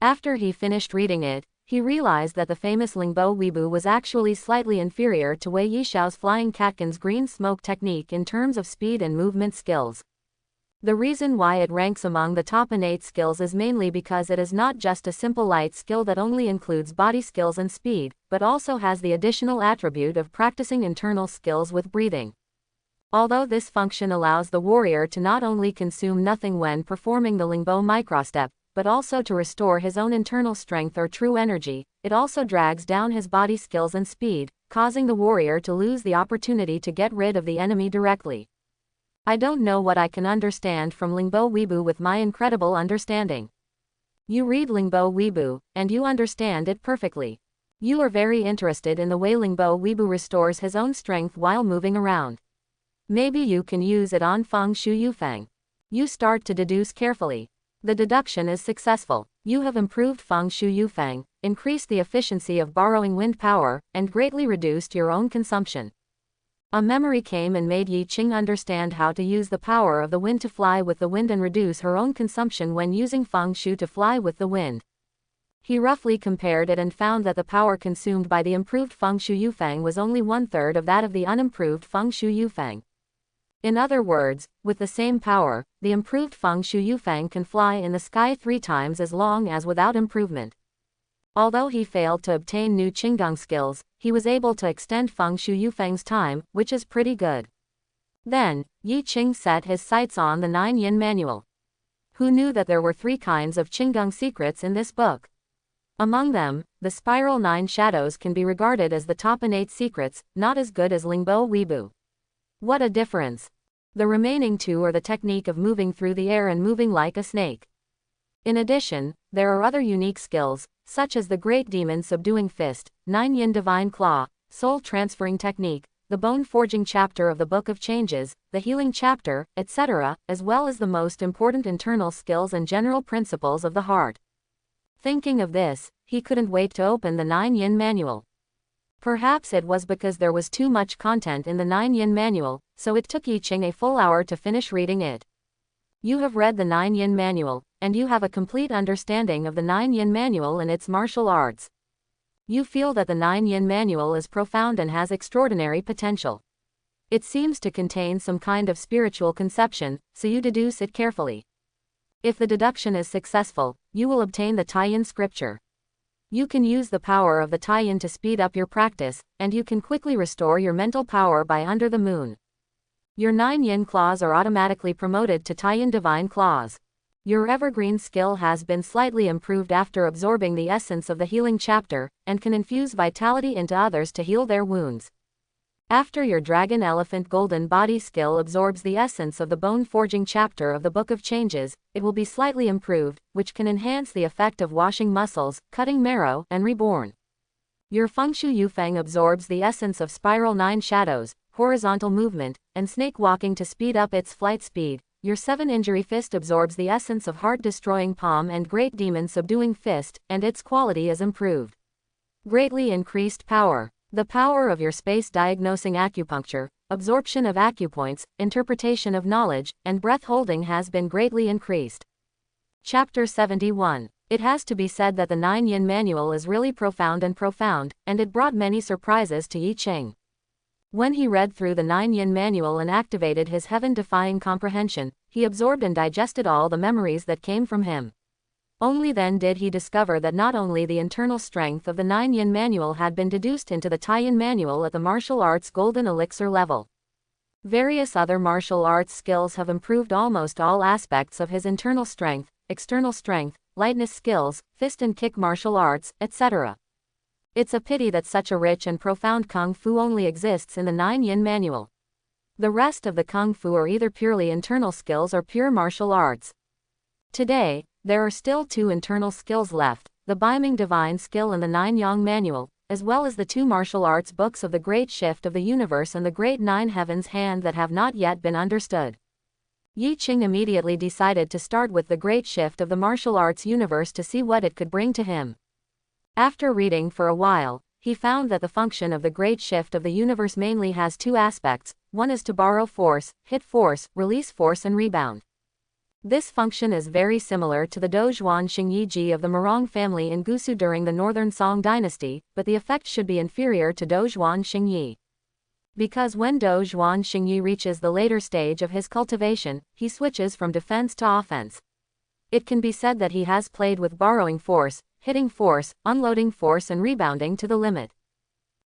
After he finished reading it, he realized that the famous Lingbo Weibu was actually slightly inferior to Wei Yishao's Flying Catkin's green smoke technique in terms of speed and movement skills. The reason why it ranks among the top innate skills is mainly because it is not just a simple light skill that only includes body skills and speed, but also has the additional attribute of practicing internal skills with breathing. Although this function allows the warrior to not only consume nothing when performing the Lingbo microstep, but also to restore his own internal strength or true energy, it also drags down his body skills and speed, causing the warrior to lose the opportunity to get rid of the enemy directly. I don't know what I can understand from Lingbo Weibu with my incredible understanding. You read Lingbo Weibu, and you understand it perfectly. You are very interested in the way Lingbo Weibu restores his own strength while moving around. Maybe you can use it on Feng Shu Yufeng. You start to deduce carefully. The deduction is successful. You have improved Feng Shu Yufeng, increased the efficiency of borrowing wind power, and greatly reduced your own consumption. A memory came and made Yi Qing understand how to use the power of the wind to fly with the wind and reduce her own consumption when using Feng Shu to fly with the wind. He roughly compared it and found that the power consumed by the improved Feng Shu Yufeng was only 1/3 of that of the unimproved Feng Shu Yufeng. In other words, with the same power, the improved Feng Shu Yufeng can fly in the sky 3 times as long as without improvement. Although he failed to obtain new Qinggong skills, he was able to extend Feng Shu Yufeng's time, which is pretty good. Then, Yi Qing set his sights on the 9 Yin Manual. Who knew that there were 3 kinds of Qinggong secrets in this book? Among them, the Spiral 9 Shadows can be regarded as the top innate secrets, not as good as Lingbo Weibu. What a difference! The remaining 2 are the technique of moving through the air and moving like a snake. In addition, there are other unique skills, such as the Great Demon Subduing Fist, 9 Yin Divine Claw, Soul Transferring Technique, the Bone Forging chapter of the Book of Changes, the Healing chapter, etc., as well as the most important internal skills and general principles of the heart. Thinking of this, he couldn't wait to open the 9 Yin Manual. Perhaps it was because there was too much content in the 9 Yin Manual, so it took Yi Qing a full hour to finish reading it. You have read the 9 Yin Manual, and you have a complete understanding of the 9 Yin Manual and its martial arts. You feel that the 9 Yin Manual is profound and has extraordinary potential. It seems to contain some kind of spiritual conception, so you deduce it carefully. If the deduction is successful, you will obtain the Taiyin scripture. You can use the power of the Taiyin to speed up your practice, and you can quickly restore your mental power by Under the Moon. Your 9 Yin claws are automatically promoted to Taiyin Divine Claws. Your evergreen skill has been slightly improved after absorbing the essence of the Healing chapter, and can infuse vitality into others to heal their wounds. After your Dragon Elephant Golden Body skill absorbs the essence of the Bone Forging chapter of the Book of Changes, it will be slightly improved, which can enhance the effect of washing muscles, cutting marrow, and reborn. Your Feng Shu Yufeng absorbs the essence of Spiral 9 Shadows, horizontal movement, and snake walking to speed up its flight speed. Your 7 Injury Fist absorbs the essence of Heart-Destroying Palm and Great Demon Subduing Fist, and its quality is improved. Greatly increased power. The power of your Space Diagnosing Acupuncture, absorption of acupoints, interpretation of knowledge, and breath holding has been greatly increased. Chapter 71. It has to be said that the 9 Yin Manual is really profound, and it brought many surprises to Yi Qing. When he read through the 9 Yin Manual and activated his heaven-defying comprehension, he absorbed and digested all the memories that came from him. Only then did he discover that not only the internal strength of the 9 Yin Manual had been deduced into the Taiyin Manual at the martial arts golden elixir level. Various other martial arts skills have improved almost all aspects of his internal strength, external strength, lightness skills, fist and kick martial arts, etc. It's a pity that such a rich and profound Kung Fu only exists in the 9 Yin manual. The rest of the Kung Fu are either purely internal skills or pure martial arts. Today, there are still 2 internal skills left, the Baiming Divine Skill and the 9 Yang manual, as well as the 2 martial arts books of the Great Shift of the Universe and the Great 9 Heavens Hand that have not yet been understood. Yi Qing immediately decided to start with the Great Shift of the martial arts universe to see what it could bring to him. After reading for a while, he found that the function of the Great Shift of the Universe mainly has 2 aspects. One is to borrow force, hit force, release force and rebound. This function is very similar to the Dozhuan Xingyi Ji of the Murong family in Gusu during the Northern Song dynasty, but the effect should be inferior to Dozhuan Xingyi. Because when Dozhuan Xingyi reaches the later stage of his cultivation, he switches from defense to offense. It can be said that he has played with borrowing force, hitting force, unloading force and rebounding to the limit.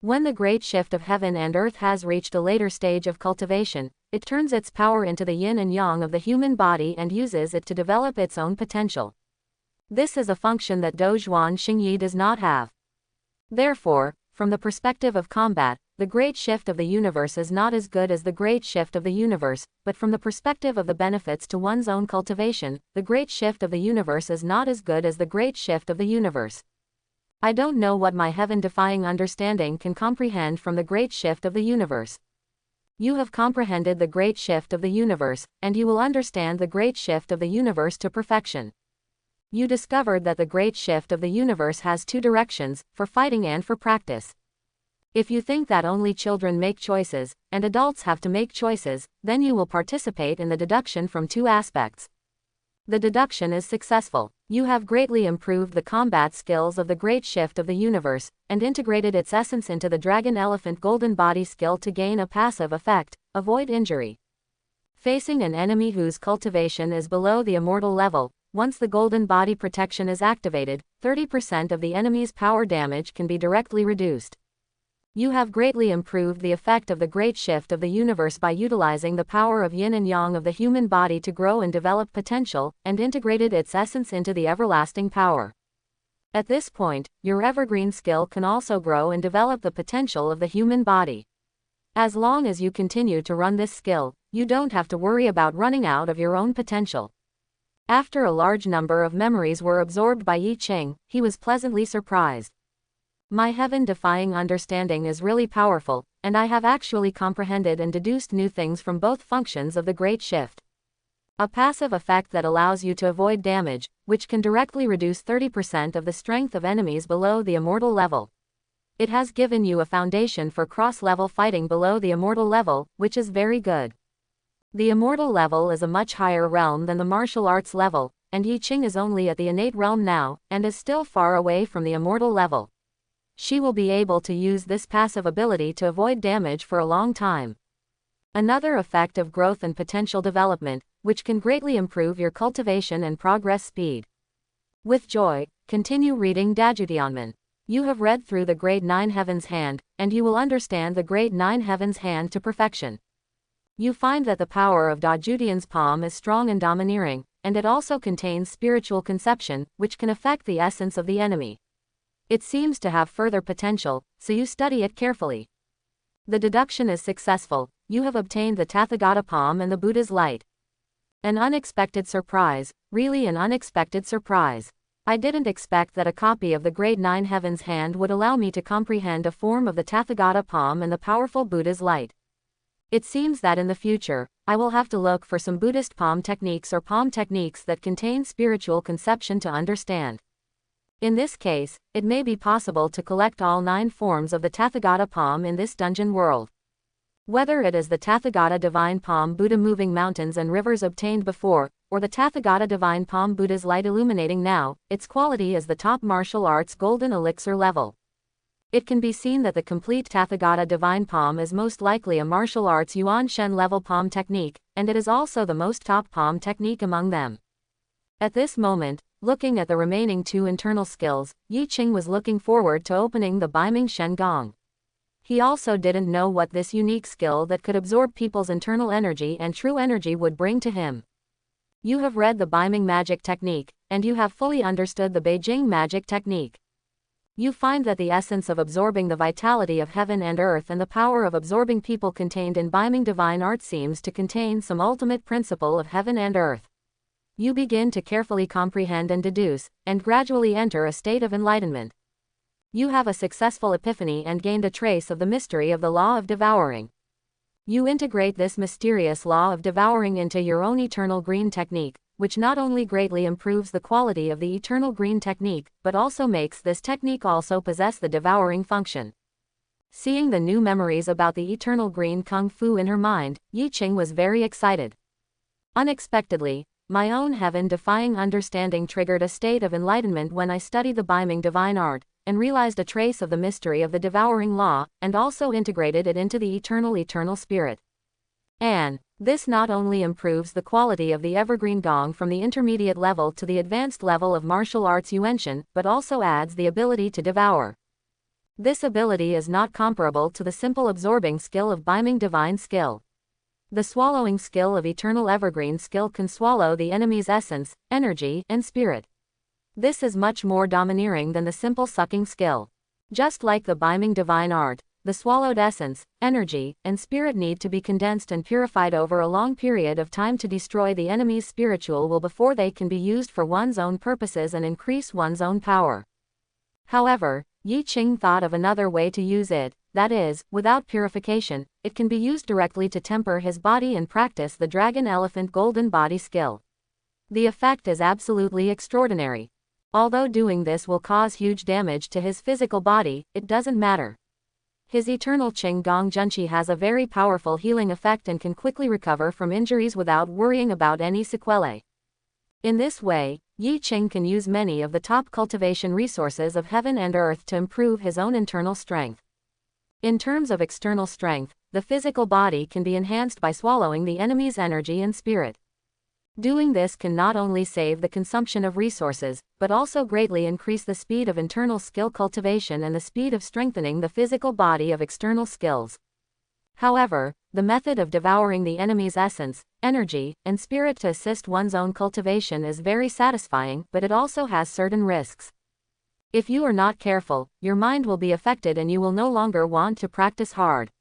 When the Great Shift of Heaven and Earth has reached a later stage of cultivation, it turns its power into the yin and yang of the human body and uses it to develop its own potential. This is a function that Dozhuan Xingyi does not have. Therefore, from the perspective of combat, the Great Shift of the Universe is not as good as the Great Shift of the Universe, but from the perspective of the benefits to one's own cultivation, the Great Shift of the Universe is not as good as the Great Shift of the Universe. I don't know what my heaven-defying understanding can comprehend from the Great Shift of the Universe. You have comprehended the Great Shift of the Universe, and you will understand the Great Shift of the Universe to perfection. You discovered that the Great Shift of the Universe has 2 directions, for fighting and for practice. If you think that only children make choices, and adults have to make choices, then you will participate in the deduction from 2 aspects. The deduction is successful. You have greatly improved the combat skills of the Great Shift of the Universe, and integrated its essence into the Dragon Elephant Golden Body skill to gain a passive effect, avoid injury. Facing an enemy whose cultivation is below the immortal level, once the Golden Body protection is activated, 30% of the enemy's power damage can be directly reduced. You have greatly improved the effect of the Great Shift of the Universe by utilizing the power of yin and yang of the human body to grow and develop potential, and integrated its essence into the everlasting power. At this point, your evergreen skill can also grow and develop the potential of the human body. As long as you continue to run this skill, you don't have to worry about running out of your own potential. After a large number of memories were absorbed by Yi Qing, he was pleasantly surprised. My heaven-defying understanding is really powerful, and I have actually comprehended and deduced new things from both functions of the Great Shift. A passive effect that allows you to avoid damage, which can directly reduce 30% of the strength of enemies below the immortal level. It has given you a foundation for cross-level fighting below the immortal level, which is very good. The immortal level is a much higher realm than the martial arts level, and Yi Qing is only at the innate realm now, and is still far away from the immortal level. She will be able to use this passive ability to avoid damage for a long time. Another effect of growth and potential development, which can greatly improve your cultivation and progress speed. With joy, continue reading Dajutianmen. You have read through the Great 9 Heavens Hand, and you will understand the Great 9 Heavens Hand to perfection. You find that the power of Dajutian's palm is strong and domineering, and it also contains spiritual conception, which can affect the essence of the enemy. It seems to have further potential, so you study it carefully. The deduction is successful. You have obtained the Tathagata palm and the Buddha's light. An unexpected surprise, really an unexpected surprise. I didn't expect that a copy of the Great 9 Heavens Hand would allow me to comprehend a form of the Tathagata palm and the powerful Buddha's light. It seems that in the future, I will have to look for some Buddhist palm techniques or palm techniques that contain spiritual conception to understand. In this case, it may be possible to collect all 9 forms of the Tathagata palm in this dungeon world. Whether it is the Tathagata Divine Palm Buddha moving mountains and rivers obtained before, or the Tathagata Divine Palm Buddha's light illuminating now, its quality is the top martial arts golden elixir level. It can be seen that the complete Tathagata Divine Palm is most likely a martial arts Yuan Shen level palm technique, and it is also the most top palm technique among them. At this moment, looking at the remaining 2 internal skills, Yi Qing was looking forward to opening the Baiming Shen Gong. He also didn't know what this unique skill that could absorb people's internal energy and true energy would bring to him. You have read the Baiming magic technique, and you have fully understood the Beijing magic technique. You find that the essence of absorbing the vitality of heaven and earth and the power of absorbing people contained in Biming divine art seems to contain some ultimate principle of heaven and earth. You begin to carefully comprehend and deduce, and gradually enter a state of enlightenment. You have a successful epiphany and gained a trace of the mystery of the law of devouring. You integrate this mysterious law of devouring into your own eternal green technique, which not only greatly improves the quality of the eternal green technique, but also makes this technique also possess the devouring function. Seeing the new memories about the eternal green kung fu in her mind, Yi Qing was very excited. Unexpectedly, my own heaven-defying understanding triggered a state of enlightenment when I studied the Biming divine art, and realized a trace of the mystery of the devouring law, and also integrated it into the eternal spirit. And this not only improves the quality of the evergreen gong from the intermediate level to the advanced level of martial arts Yuenshin, but also adds the ability to devour. This ability is not comparable to the simple absorbing skill of Biming divine skill. The swallowing skill of eternal evergreen skill can swallow the enemy's essence, energy, and spirit. This is much more domineering than the simple sucking skill. Just like the Biming divine art, the swallowed essence, energy, and spirit need to be condensed and purified over a long period of time to destroy the enemy's spiritual will before they can be used for one's own purposes and increase one's own power. However, Yi Qing thought of another way to use it, that is, without purification, it can be used directly to temper his body and practice the Dragon Elephant Golden Body skill. The effect is absolutely extraordinary. Although doing this will cause huge damage to his physical body, it doesn't matter. His eternal Qing Gong Junqi has a very powerful healing effect and can quickly recover from injuries without worrying about any sequelae. In this way, Yi Qing can use many of the top cultivation resources of heaven and earth to improve his own internal strength. In terms of external strength, the physical body can be enhanced by swallowing the enemy's energy and spirit. Doing this can not only save the consumption of resources, but also greatly increase the speed of internal skill cultivation and the speed of strengthening the physical body of external skills. However, the method of devouring the enemy's essence, energy, and spirit to assist one's own cultivation is very satisfying, but it also has certain risks. If you are not careful, your mind will be affected and you will no longer want to practice hard.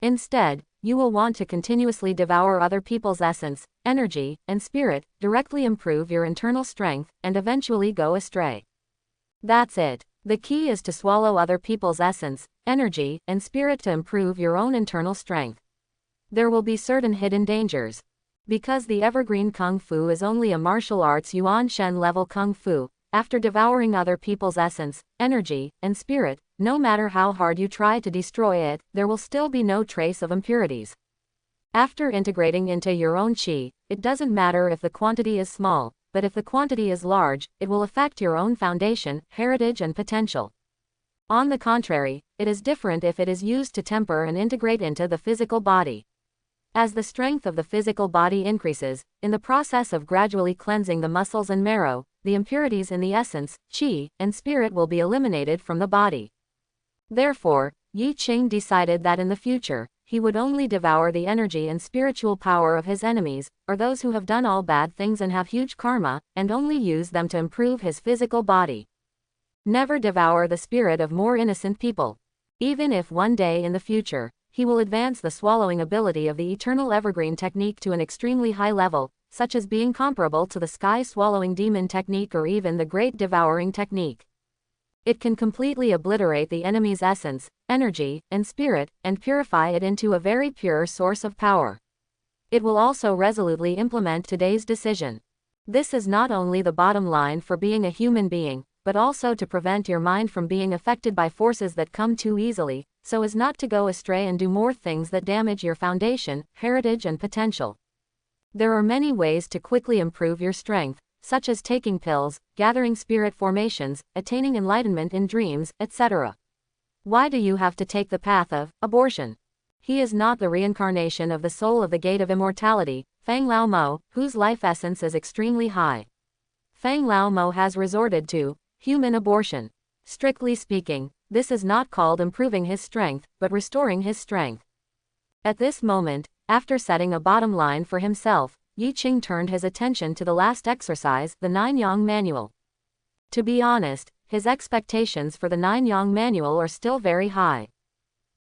Instead, you will want to continuously devour other people's essence, energy, and spirit, directly improve your internal strength, and eventually go astray. That's it. The key is to swallow other people's essence, energy, and spirit to improve your own internal strength. There will be certain hidden dangers. Because the evergreen kung fu is only a martial arts Yuan Shen level kung fu, after devouring other people's essence, energy, and spirit, no matter how hard you try to destroy it, there will still be no trace of impurities. After integrating into your own qi, it doesn't matter if the quantity is small, but if the quantity is large, it will affect your own foundation, heritage and potential. On the contrary, it is different if it is used to temper and integrate into the physical body. As the strength of the physical body increases, in the process of gradually cleansing the muscles and marrow, the impurities in the essence, qi, and spirit will be eliminated from the body. Therefore, Yi Qing decided that in the future, he would only devour the energy and spiritual power of his enemies, or those who have done all bad things and have huge karma, and only use them to improve his physical body. Never devour the spirit of more innocent people. Even if one day in the future, he will advance the swallowing ability of the eternal evergreen technique to an extremely high level, such as being comparable to the sky swallowing demon technique or even the great devouring technique. It can completely obliterate the enemy's essence, energy, and spirit, and purify it into a very pure source of power. It will also resolutely implement today's decision. This is not only the bottom line for being a human being, but also to prevent your mind from being affected by forces that come too easily, so as not to go astray and do more things that damage your foundation, heritage and potential. There are many ways to quickly improve your strength, such as taking pills, gathering spirit formations, attaining enlightenment in dreams, etc. Why do you have to take the path of abortion? He is not the reincarnation of the soul of the gate of immortality, Fang Lao Mo, whose life essence is extremely high. Fang Lao Mo has resorted to human abortion. Strictly speaking, this is not called improving his strength, but restoring his strength. At this moment, after setting a bottom line for himself, Yi Qing turned his attention to the last exercise, the Nine Yang Manual. To be honest, his expectations for the Nine Yang manual are still very high.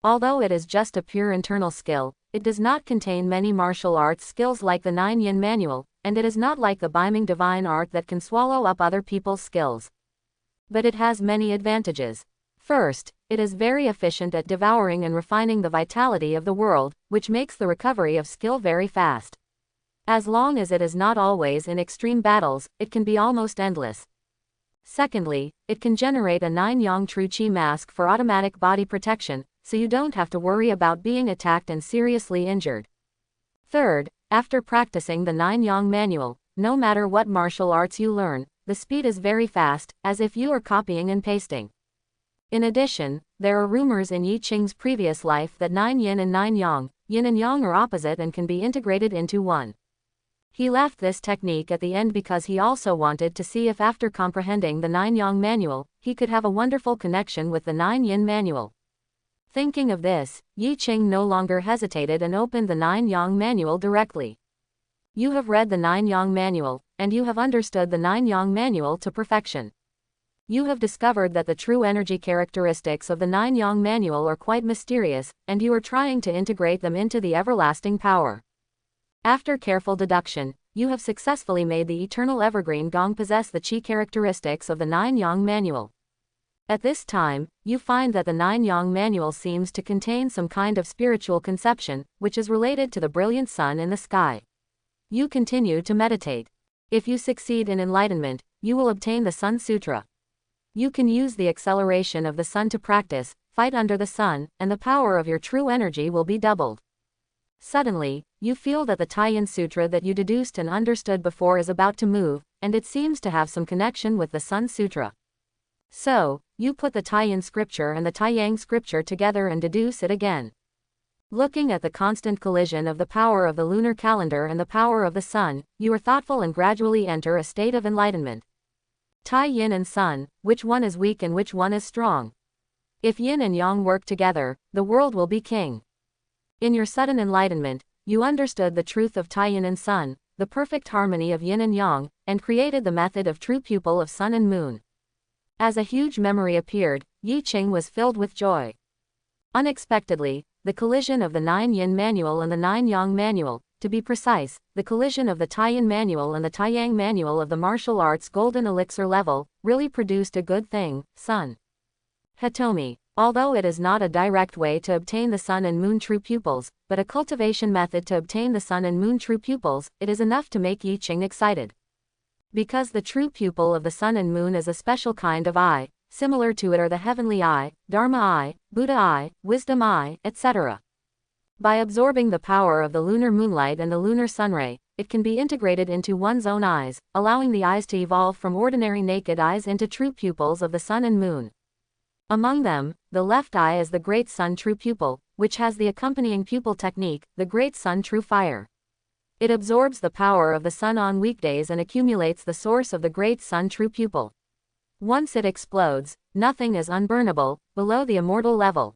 Although it is just a pure internal skill, it does not contain many martial arts skills like the Nine Yin manual, and it is not like the Beiming divine art that can swallow up other people's skills. But it has many advantages. First, it is very efficient at devouring and refining the vitality of the world, which makes the recovery of skill very fast. As long as it is not always in extreme battles, it can be almost endless. Secondly, it can generate a Nine Yang True Qi mask for automatic body protection, so you don't have to worry about being attacked and seriously injured. Third, after practicing the Nine Yang manual, no matter what martial arts you learn, the speed is very fast, as if you are copying and pasting. In addition, there are rumors in Yi Qing's previous life that Nine Yin and Nine Yang, Yin and Yang are opposite and can be integrated into one. He left this technique at the end because he also wanted to see if after comprehending the Nine Yang manual, he could have a wonderful connection with the Nine Yin manual. Thinking of this, Yi Qing no longer hesitated and opened the Nine Yang manual directly. You have read the Nine Yang manual, and you have understood the Nine Yang manual to perfection. You have discovered that the true energy characteristics of the Nine Yang manual are quite mysterious, and you are trying to integrate them into the everlasting power. After careful deduction, you have successfully made the eternal evergreen gong possess the Qi characteristics of the Nine Yang manual. At this time, you find that the Nine Yang manual seems to contain some kind of spiritual conception, which is related to the brilliant sun in the sky. You continue to meditate. If you succeed in enlightenment, you will obtain the Sun Sutra. You can use the acceleration of the sun to practice, fight under the sun, and the power of your true energy will be doubled. Suddenly, you feel that the Taiyin Sutra that you deduced and understood before is about to move, and it seems to have some connection with the Sun Sutra. So, you put the Taiyin scripture and the Taiyang scripture together and deduce it again. Looking at the constant collision of the power of the lunar calendar and the power of the sun, you are thoughtful and gradually enter a state of enlightenment. Tai Yin and Sun, which one is weak and which one is strong? If Yin and Yang work together, the world will be king. In your sudden enlightenment, you understood the truth of Tai Yin and Sun, the perfect harmony of Yin and Yang, and created the method of true pupil of Sun and Moon. As a huge memory appeared, Yi Qing was filled with joy. Unexpectedly, the collision of the Nine Yin manual and the Nine Yang manual, to be precise, the collision of the Taiyin manual and the Taiyang manual of the martial arts golden elixir level, really produced a good thing, Sun. Hitomi. Although it is not a direct way to obtain the Sun and Moon true pupils, but a cultivation method to obtain the Sun and Moon true pupils, it is enough to make Yi Qing excited. Because the true pupil of the Sun and Moon is a special kind of eye, similar to it are the heavenly eye, Dharma eye, Buddha eye, wisdom eye, etc. By absorbing the power of the lunar moonlight and the lunar sunray, it can be integrated into one's own eyes, allowing the eyes to evolve from ordinary naked eyes into true pupils of the Sun and Moon. Among them, the left eye is the Great Sun True Pupil, which has the accompanying pupil technique, the Great Sun True Fire. It absorbs the power of the sun on weekdays and accumulates the source of the Great Sun True Pupil. Once it explodes, nothing is unburnable, below the immortal level.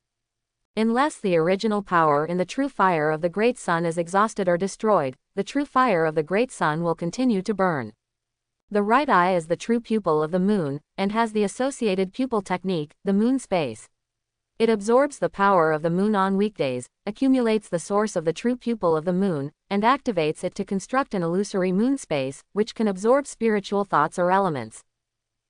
Unless the original power in the true fire of the Great Sun is exhausted or destroyed, the true fire of the Great Sun will continue to burn. The right eye is the true pupil of the Moon, and has the associated pupil technique, the Moon Space. It absorbs the power of the Moon on weekdays, accumulates the source of the true pupil of the Moon, and activates it to construct an illusory moon space, which can absorb spiritual thoughts or elements.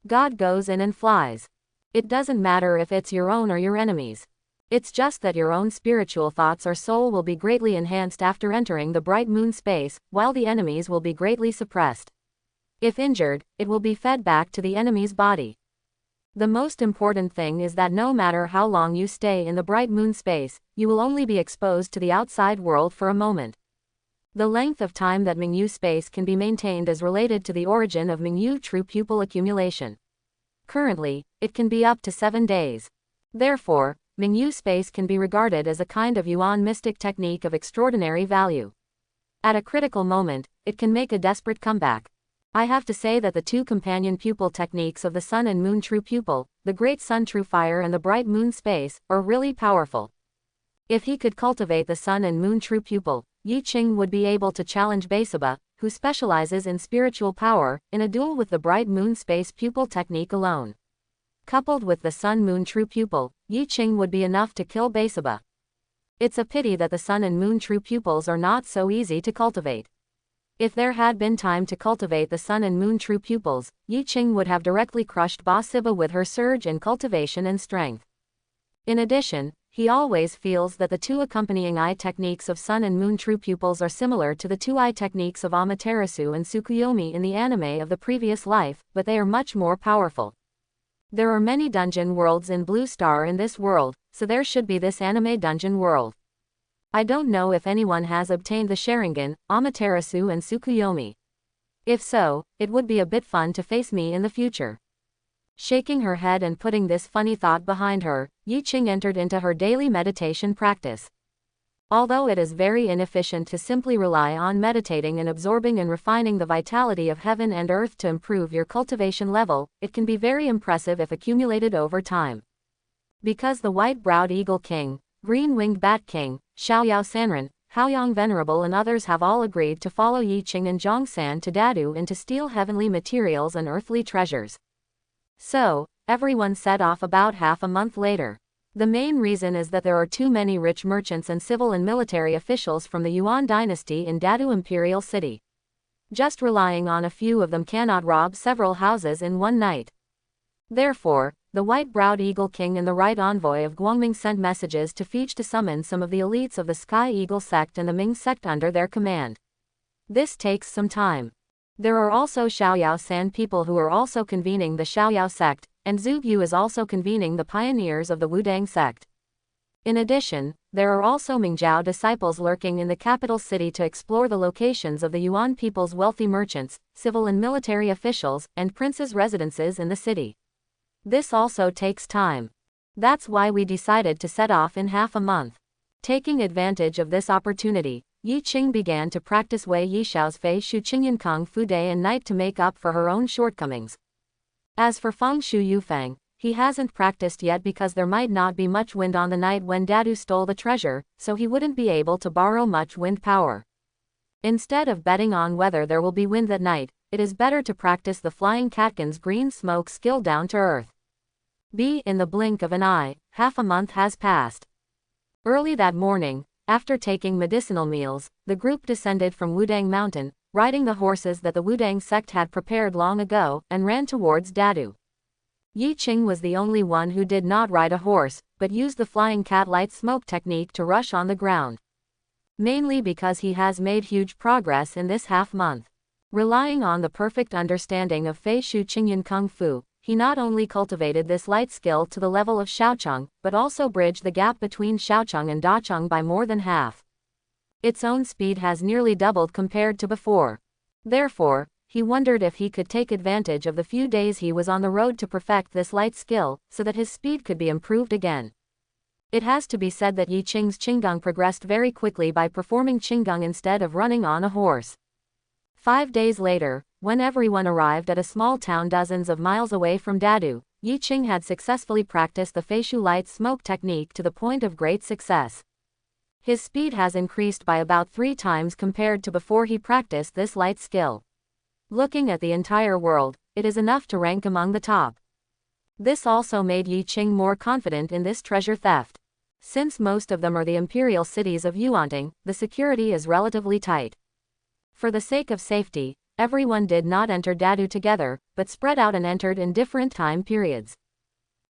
God goes in and flies. It doesn't matter if it's your own or your enemy's. It's just that your own spiritual thoughts or soul will be greatly enhanced after entering the bright moon space, while the enemy's will be greatly suppressed. If injured, it will be fed back to the enemy's body. The most important thing is that no matter how long you stay in the bright moon space, you will only be exposed to the outside world for a moment. The length of time that Mingyu space can be maintained is related to the origin of Mingyu true pupil accumulation. Currently, it can be up to 7 days. Therefore, Mingyu space can be regarded as a kind of Yuan mystic technique of extraordinary value. At a critical moment, it can make a desperate comeback. I have to say that the two companion pupil techniques of the Sun and Moon True Pupil, the Great Sun True Fire and the Bright Moon Space, are really powerful. If he could cultivate the Sun and Moon True Pupil, Yi Qing would be able to challenge Baisaba, who specializes in spiritual power, in a duel with the bright moon space pupil technique alone. Coupled with the sun-moon true pupil, Yi Qing would be enough to kill Basaba. It's a pity that the sun and moon true pupils are not so easy to cultivate. If there had been time to cultivate the sun and moon true pupils, Yi Qing would have directly crushed Basaba with her surge in cultivation and strength. In addition, he always feels that the two accompanying eye techniques of sun and moon true pupils are similar to the two eye techniques of Amaterasu and Tsukuyomi in the anime of the previous life, but they are much more powerful. There are many dungeon worlds in Blue Star in this world, so there should be this anime dungeon world. I don't know if anyone has obtained the Sharingan, Amaterasu and Tsukuyomi. If so, it would be a bit fun to face me in the future. Shaking her head and putting this funny thought behind her, Yi Qing entered into her daily meditation practice. Although it is very inefficient to simply rely on meditating and absorbing and refining the vitality of heaven and earth to improve your cultivation level, it can be very impressive if accumulated over time. Because the White-Browed Eagle King, Green-Winged Bat King, Xiaoyao Sanren, Haoyang Venerable and others have all agreed to follow Yi Qing and Zhongshan to Dadu and to steal heavenly materials and earthly treasures. So, everyone set off about half a month later. The main reason is that there are too many rich merchants and civil and military officials from the Yuan dynasty in Dadu Imperial City. Just relying on a few of them cannot rob several houses in one night. Therefore, the White-Browed Eagle King and the Right Envoy of Guangming sent messages to Fiji to summon some of the elites of the Sky Eagle sect and the Ming sect under their command. This takes some time. There are also Xiaoyao San people who are also convening the Xiaoyao sect, and Zhu Yu is also convening the pioneers of the Wudang sect. In addition, there are also Mingjiao disciples lurking in the capital city to explore the locations of the Yuan people's wealthy merchants, civil and military officials, and princes' residences in the city. This also takes time. That's why we decided to set off in half a month. Taking advantage of this opportunity, Yi Qing began to practice Wei Yishao's Fei Shu Qingyan Kung Fu day and night to make up for her own shortcomings. As for Feng Shu Yufang, he hasn't practiced yet because there might not be much wind on the night when Dadu stole the treasure, so he wouldn't be able to borrow much wind power. Instead of betting on whether there will be wind that night, it is better to practice the Flying Catkin's green smoke skill down to earth. In the blink of an eye, half a month has passed. Early that morning, after taking medicinal meals, the group descended from Wudang Mountain, riding the horses that the Wudang sect had prepared long ago, and ran towards Dadu. Yi Qing was the only one who did not ride a horse, but used the flying cat light smoke technique to rush on the ground. Mainly because he has made huge progress in this half-month. Relying on the perfect understanding of Fei Shu Qingyan Kung Fu, he not only cultivated this light skill to the level of Xiaocheng, but also bridged the gap between Xiaocheng and Dacheng by more than half. Its own speed has nearly doubled compared to before. Therefore, he wondered if he could take advantage of the few days he was on the road to perfect this light skill, so that his speed could be improved again. It has to be said that Yi Qing's Qinggang progressed very quickly by performing Qinggang instead of running on a horse. 5 days later, when everyone arrived at a small town dozens of miles away from Dadu, Yi Qing had successfully practiced the Fei Shu light smoke technique to the point of great success. His speed has increased by about 3 times compared to before he practiced this light skill. Looking at the entire world, it is enough to rank among the top. This also made Yi Qing more confident in this treasure theft. Since most of them are the imperial cities of Yuanting, the security is relatively tight. For the sake of safety, everyone did not enter Dadu together, but spread out and entered in different time periods.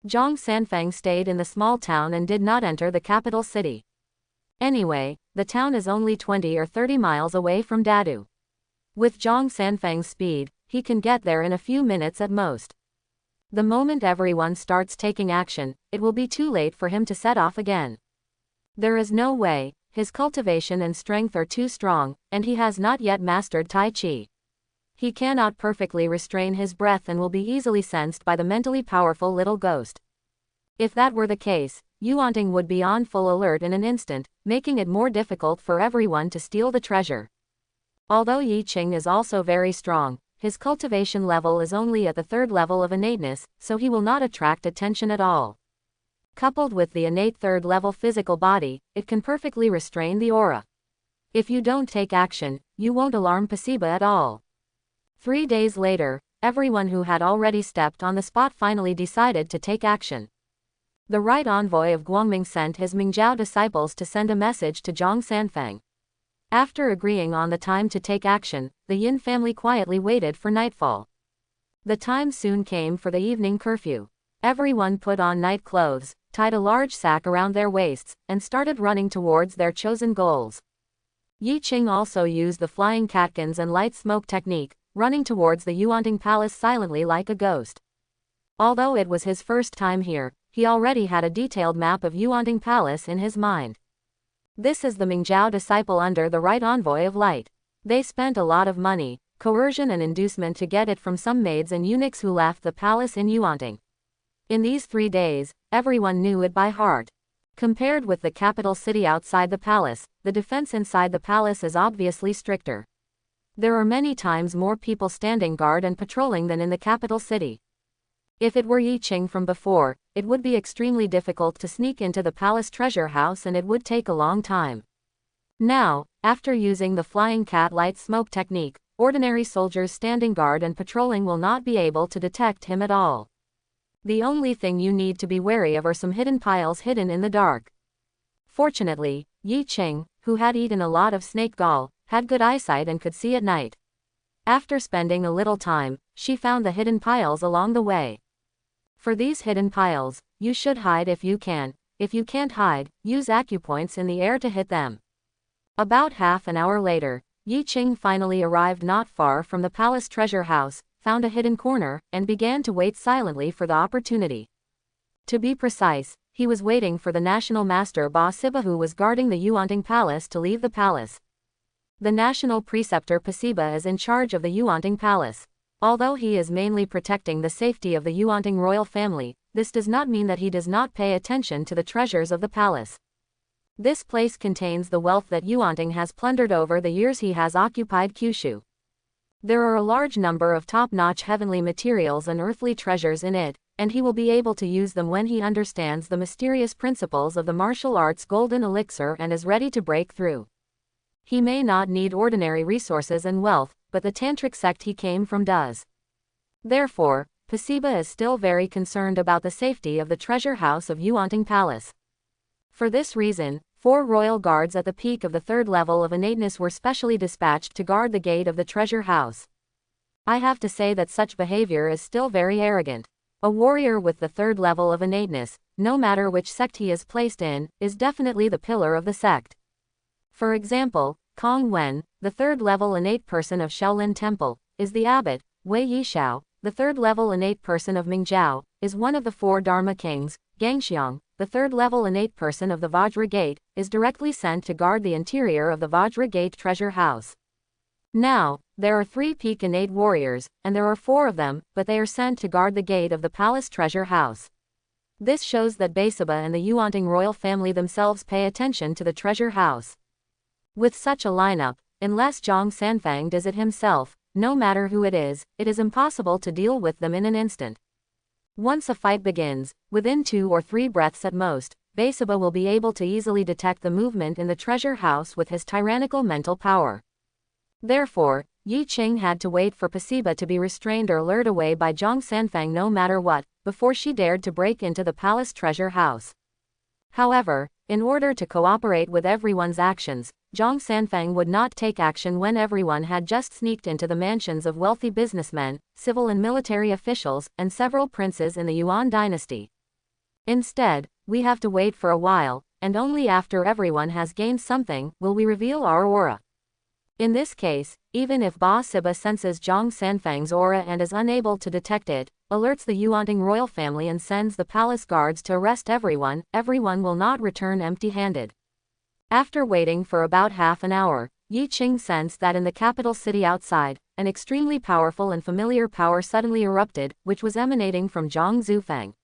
Zhang Sanfeng stayed in the small town and did not enter the capital city. Anyway, the town is only 20 or 30 miles away from Dadu. With Zhang Sanfeng's speed, he can get there in a few minutes at most. The moment everyone starts taking action, it will be too late for him to set off again. There is no way. His cultivation and strength are too strong, and he has not yet mastered Tai Chi. He cannot perfectly restrain his breath and will be easily sensed by the mentally powerful little ghost. If that were the case, Yuanting would be on full alert in an instant, making it more difficult for everyone to steal the treasure. Although Yi Qing is also very strong, his cultivation level is only at the 3rd level of innateness, so he will not attract attention at all. Coupled with the innate 3rd level physical body, it can perfectly restrain the aura. If you don't take action, you won't alarm Pasiba at all. 3 days later, everyone who had already stepped on the spot finally decided to take action. The right envoy of Guangming sent his Mingjiao disciples to send a message to Zhang Sanfang. After agreeing on the time to take action, the Yin family quietly waited for nightfall. The time soon came for the evening curfew. Everyone put on night clothes, tied a large sack around their waists, and started running towards their chosen goals. Yi Qing also used the flying catkins and light smoke technique, running towards the Yuanting Palace silently like a ghost. Although it was his first time here, he already had a detailed map of Yuanting Palace in his mind. This is the Mingjiao disciple under the right envoy of light. They spent a lot of money, coercion and inducement to get it from some maids and eunuchs who left the palace in Yuanting. In these 3 days, everyone knew it by heart. Compared with the capital city outside the palace, the defense inside the palace is obviously stricter. There are many times more people standing guard and patrolling than in the capital city. If it were Yi Qing from before, it would be extremely difficult to sneak into the palace treasure house and it would take a long time. Now, after using the flying cat light smoke technique, ordinary soldiers standing guard and patrolling will not be able to detect him at all. The only thing you need to be wary of are some hidden piles hidden in the dark. Fortunately, Yi Qing, who had eaten a lot of snake gall, had good eyesight and could see at night. After spending a little time, she found the hidden piles along the way. For these hidden piles, you should hide if you can. If you can't hide, use acupoints in the air to hit them. About half an hour later, Yi Qing finally arrived not far from the palace treasure house, found a hidden corner, and began to wait silently for the opportunity. To be precise, he was waiting for the national master Ba Siba who was guarding the Yuanting Palace to leave the palace. The national preceptor Pasiba is in charge of the Yuanting Palace. Although he is mainly protecting the safety of the Yuanting royal family, this does not mean that he does not pay attention to the treasures of the palace. This place contains the wealth that Yuanting has plundered over the years he has occupied Kyushu. There are a large number of top-notch heavenly materials and earthly treasures in it, and he will be able to use them when he understands the mysterious principles of the martial arts golden elixir and is ready to break through. He may not need ordinary resources and wealth, but the tantric sect he came from does. Therefore, Pasiba is still very concerned about the safety of the treasure house of Yuanting Palace. For this reason, 4 royal guards at the peak of the 3rd level of innateness were specially dispatched to guard the gate of the treasure house. I have to say that such behavior is still very arrogant. A warrior with the 3rd level of innateness, no matter which sect he is placed in, is definitely the pillar of the sect. For example, Kong Wen, the 3rd level innate person of Shaolin Temple, is the abbot. Wei Yishao, the 3rd level innate person of Mingjiao, is one of the 4 Dharma kings. Gangxiang, the 3rd level innate person of the Vajra Gate, is directly sent to guard the interior of the Vajra Gate treasure house. Now, there are 3 peak innate warriors, and there are 4 of them, but they are sent to guard the gate of the palace treasure house. This shows that Basiba and the Yuanting royal family themselves pay attention to the treasure house. With such a lineup, unless Zhang Sanfang does it himself, no matter who it is impossible to deal with them in an instant. Once a fight begins, within 2 or 3 breaths at most, Basiba will be able to easily detect the movement in the treasure house with his tyrannical mental power. Therefore, Yi Qing had to wait for Pasiba to be restrained or lured away by Zhang Sanfang no matter what, before she dared to break into the palace treasure house. However, in order to cooperate with everyone's actions, Zhang Sanfang would not take action when everyone had just sneaked into the mansions of wealthy businessmen, civil and military officials, and several princes in the Yuan dynasty. Instead, we have to wait for a while, and only after everyone has gained something will we reveal our aura. In this case, even if Ba Siba senses Zhang Sanfang's aura and is unable to detect it, alerts the Yuanting royal family and sends the palace guards to arrest everyone will not return empty-handed. After waiting for about half an hour, Yi Qing sensed that in the capital city outside, an extremely powerful and familiar power suddenly erupted, which was emanating from Zhang Zufang.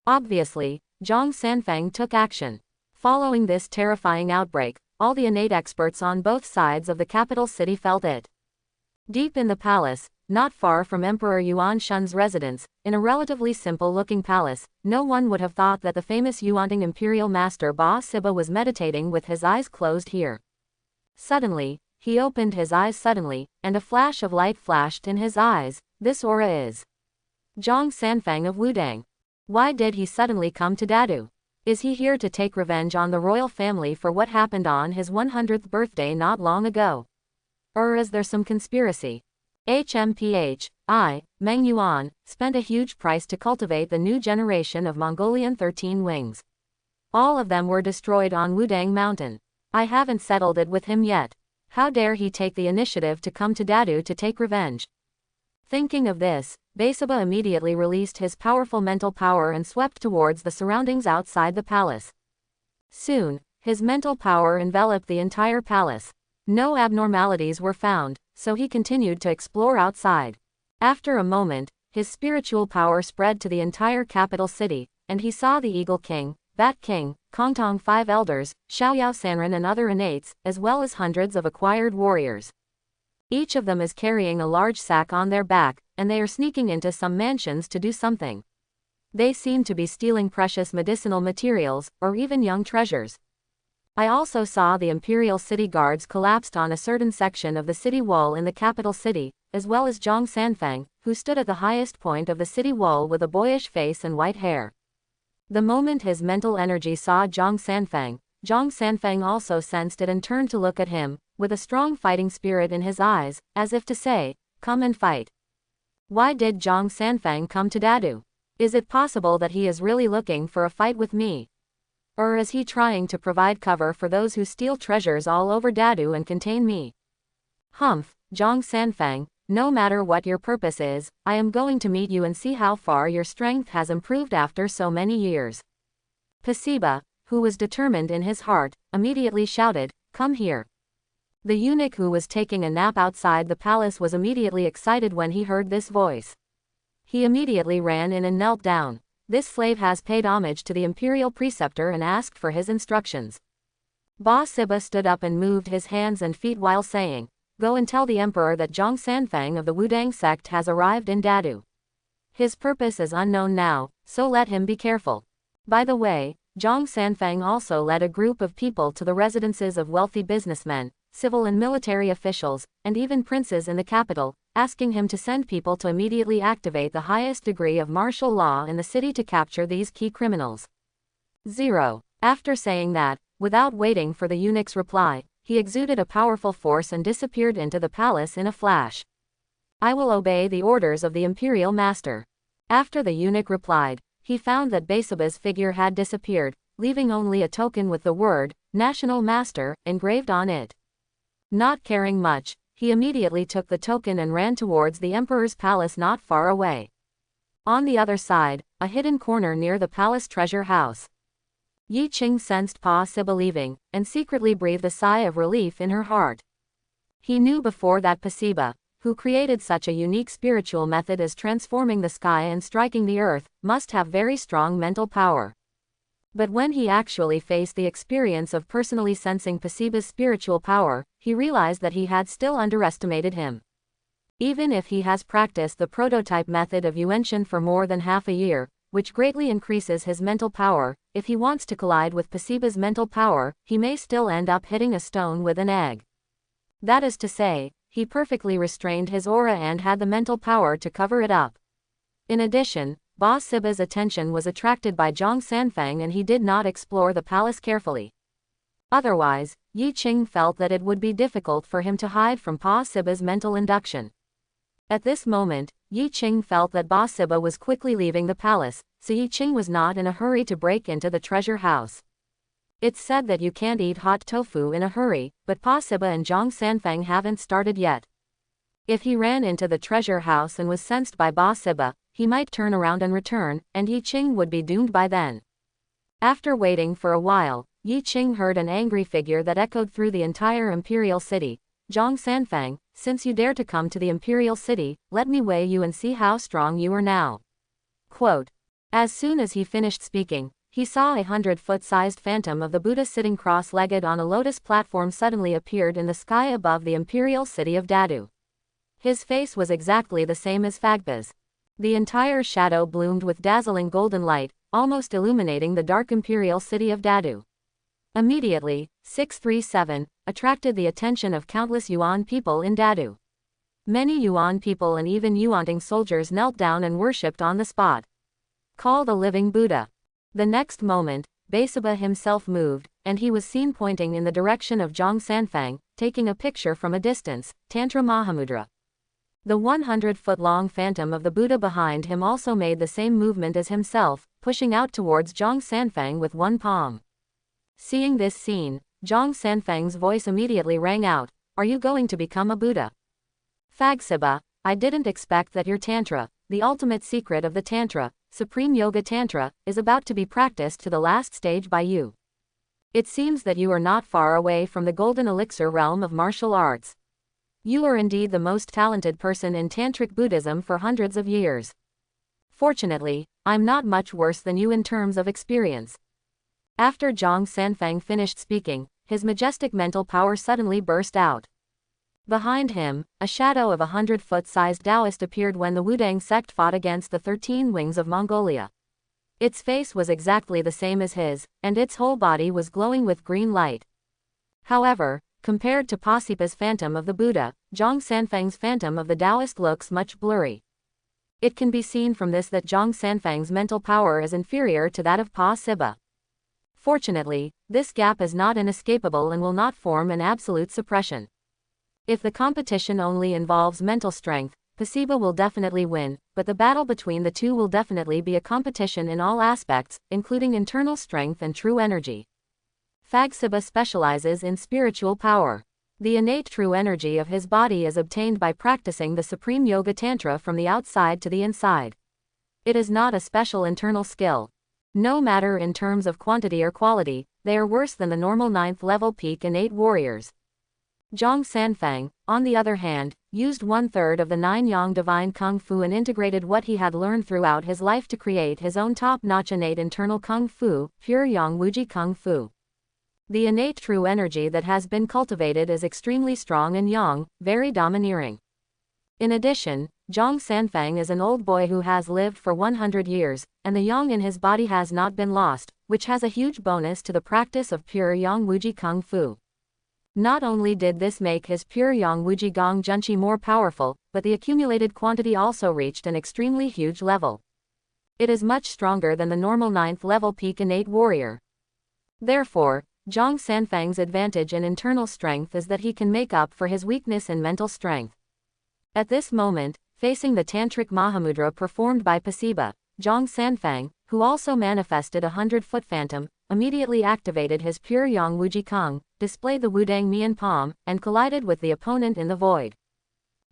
Obviously, Zhang Sanfang took action. Following this terrifying outbreak, all the innate experts on both sides of the capital city felt it. Deep in the palace, not far from Emperor Yuan Shun's residence, in a relatively simple-looking palace, no one would have thought that the famous Yuanting imperial master Ba Siba was meditating with his eyes closed here. Suddenly, he opened his eyes suddenly, and a flash of light flashed in his eyes. This aura is Zhang Sanfang of Wudang. Why did he suddenly come to Dadu? Is he here to take revenge on the royal family for what happened on his 100th birthday not long ago? Or is there some conspiracy? Meng Yuan, spent a huge price to cultivate the new generation of Mongolian 13 wings. All of them were destroyed on Wudang Mountain. I haven't settled it with him yet. How dare he take the initiative to come to Dadu to take revenge? Thinking of this, Baisaba immediately released his powerful mental power and swept towards the surroundings outside the palace. Soon, his mental power enveloped the entire palace. No abnormalities were found, so he continued to explore outside. After a moment, his spiritual power spread to the entire capital city, and he saw the Eagle King, Bat King, Kongtong 5 elders, Xiaoyao Sanren and other innates, as well as hundreds of acquired warriors. Each of them is carrying a large sack on their back, and they are sneaking into some mansions to do something. They seem to be stealing precious medicinal materials, or even young treasures. I also saw the Imperial City Guards collapsed on a certain section of the city wall in the capital city, as well as Zhang Sanfang, who stood at the highest point of the city wall with a boyish face and white hair. The moment his mental energy saw Zhang Sanfang also sensed it and turned to look at him, with a strong fighting spirit in his eyes, as if to say, "Come and fight." Why did Zhang Sanfang come to Dadu? Is it possible that he is really looking for a fight with me? Or is he trying to provide cover for those who steal treasures all over Dadu and contain me? Humph, Zhang Sanfang, no matter what your purpose is, I am going to meet you and see how far your strength has improved after so many years. Pasiba, who was determined in his heart, immediately shouted, "Come here." The eunuch who was taking a nap outside the palace was immediately excited when he heard this voice. He immediately ran in and knelt down. This slave has paid homage to the imperial preceptor and asked for his instructions. Ba Siba stood up and moved his hands and feet while saying, "Go and tell the emperor that Zhang Sanfang of the Wudang sect has arrived in Dadu. His purpose is unknown now, so let him be careful." By the way, Zhang Sanfang also led a group of people to the residences of wealthy businessmen, civil and military officials, and even princes in the capital, asking him to send people to immediately activate the highest degree of martial law in the city to capture these key criminals. 0. After saying that, without waiting for the eunuch's reply, he exuded a powerful force and disappeared into the palace in a flash. "I will obey the orders of the imperial master." After the eunuch replied, he found that Baisaba's figure had disappeared, leaving only a token with the word, "National Master," engraved on it. Not caring much, he immediately took the token and ran towards the emperor's palace not far away. On the other side, a hidden corner near the palace treasure house. Yi Qing sensed Pa Siba leaving, and secretly breathed a sigh of relief in her heart. He knew before that Pasiba, who created such a unique spiritual method as transforming the sky and striking the earth, must have very strong mental power. But when he actually faced the experience of personally sensing Pasiba's spiritual power, he realized that he had still underestimated him. Even if he has practiced the prototype method of Yuantian for more than half a year, which greatly increases his mental power, if he wants to collide with Pasiba's mental power, he may still end up hitting a stone with an egg. That is to say, he perfectly restrained his aura and had the mental power to cover it up. In addition, Ba Siba's attention was attracted by Zhang Sanfang and he did not explore the palace carefully. Otherwise, Yi Qing felt that it would be difficult for him to hide from Pa Siba's mental induction. At this moment, Yi Qing felt that Ba Siba was quickly leaving the palace, so Yi Qing was not in a hurry to break into the treasure house. It's said that you can't eat hot tofu in a hurry, but Pa Siba and Zhang Sanfang haven't started yet. If he ran into the treasure house and was sensed by Ba Siba, he might turn around and return, and Yi Qing would be doomed by then. After waiting for a while, Yi Qing heard an angry figure that echoed through the entire imperial city. "Zhang Sanfang, since you dare to come to the imperial city, let me weigh you and see how strong you are now." Quote. As soon as he finished speaking, he saw a 100-foot-sized phantom of the Buddha sitting cross-legged on a lotus platform suddenly appeared in the sky above the imperial city of Dadu. His face was exactly the same as Fagba's. The entire shadow bloomed with dazzling golden light, almost illuminating the dark imperial city of Dadu. Immediately, 637 attracted the attention of countless Yuan people in Dadu. Many Yuan people and even Yuanting soldiers knelt down and worshipped on the spot. Called a living Buddha. The next moment, Baisaba himself moved, and he was seen pointing in the direction of Zhang Sanfang, taking a picture from a distance, Tantra Mahamudra. The 100-foot-long phantom of the Buddha behind him also made the same movement as himself, pushing out towards Zhang Sanfang with one palm. Seeing this scene, Zhang Sanfang's voice immediately rang out, "Are you going to become a Buddha?" Phagsiba, I didn't expect that your Tantra, the ultimate secret of the Tantra, Supreme Yoga Tantra, is about to be practiced to the last stage by you. It seems that you are not far away from the golden elixir realm of martial arts. You are indeed the most talented person in Tantric Buddhism for hundreds of years. Fortunately, I'm not much worse than you in terms of experience. After Zhang Sanfang finished speaking, his majestic mental power suddenly burst out. Behind him, a shadow of 100-foot-sized Taoist appeared when the Wudang sect fought against the 13 Wings of Mongolia. Its face was exactly the same as his, and its whole body was glowing with green light. However, compared to Pasipa's phantom of the Buddha, Zhang Sanfang's phantom of the Taoist looks much blurry. It can be seen from this that Zhang Sanfang's mental power is inferior to that of Pasipa. Fortunately, this gap is not inescapable and will not form an absolute suppression. If the competition only involves mental strength, Pasipa will definitely win, but the battle between the two will definitely be a competition in all aspects, including internal strength and true energy. Phagsiba specializes in spiritual power. The innate true energy of his body is obtained by practicing the Supreme Yoga Tantra from the outside to the inside. It is not a special internal skill. No matter in terms of quantity or quality, they are worse than the normal 9th level peak innate warriors. Zhang Sanfang, on the other hand, used 1/3 of the 9 Yang divine Kung Fu and integrated what he had learned throughout his life to create his own top-notch innate internal Kung Fu, pure Yang Wuji Kung Fu. The innate true energy that has been cultivated is extremely strong and yang, very domineering. In addition, Zhang Sanfang is an old boy who has lived for 100 years, and the yang in his body has not been lost, which has a huge bonus to the practice of pure Yang Wuji Kung Fu. Not only did this make his pure Yang Wuji Gong Junchi more powerful, but the accumulated quantity also reached an extremely huge level. It is much stronger than the normal 9th level peak innate warrior. Therefore, Zhang Sanfang's advantage in internal strength is that he can make up for his weakness in mental strength. At this moment, facing the Tantric Mahamudra performed by Pasipa, Zhang Sanfang, who also manifested a 100-foot phantom, immediately activated his pure Yang Wuji Kong, displayed the Wudang Mian palm, and collided with the opponent in the void.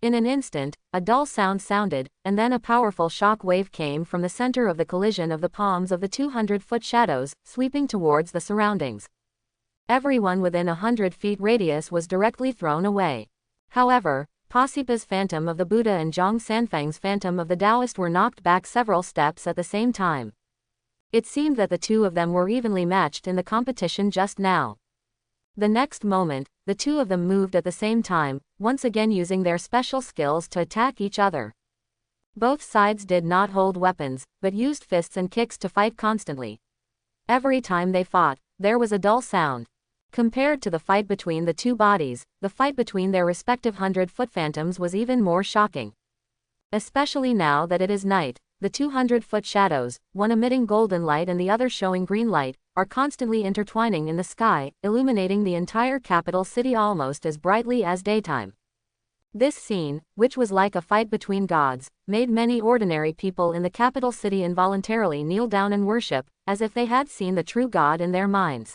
In an instant, a dull sound sounded, and then a powerful shock wave came from the center of the collision of the palms of the 200-foot shadows, sweeping towards the surroundings. Everyone within 100 feet radius was directly thrown away. However, Pasipa's phantom of the Buddha and Zhang Sanfang's phantom of the Taoist were knocked back several steps at the same time. It seemed that the two of them were evenly matched in the competition just now. The next moment, the two of them moved at the same time, once again using their special skills to attack each other. Both sides did not hold weapons, but used fists and kicks to fight constantly. Every time they fought, there was a dull sound. Compared to the fight between the two bodies, the fight between their respective 100-foot phantoms was even more shocking. Especially now that it is night, the 200-foot shadows, one emitting golden light and the other showing green light, are constantly intertwining in the sky, illuminating the entire capital city almost as brightly as daytime. This scene, which was like a fight between gods, made many ordinary people in the capital city involuntarily kneel down and worship, as if they had seen the true God in their minds.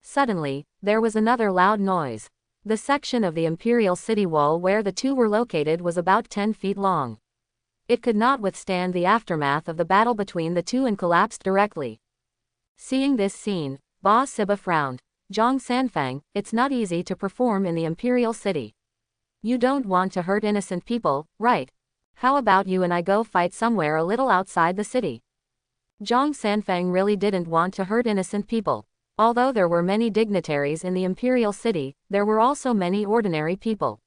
Suddenly, there was another loud noise. The section of the imperial city wall where the two were located was about 10 feet long. It could not withstand the aftermath of the battle between the two and collapsed directly. Seeing this scene, Pasipa frowned. Zhang Sanfang, it's not easy to perform in the imperial city. You don't want to hurt innocent people, right? How about you and I go fight somewhere a little outside the city? Zhang Sanfang really didn't want to hurt innocent people. Although there were many dignitaries in the imperial city, there were also many ordinary people.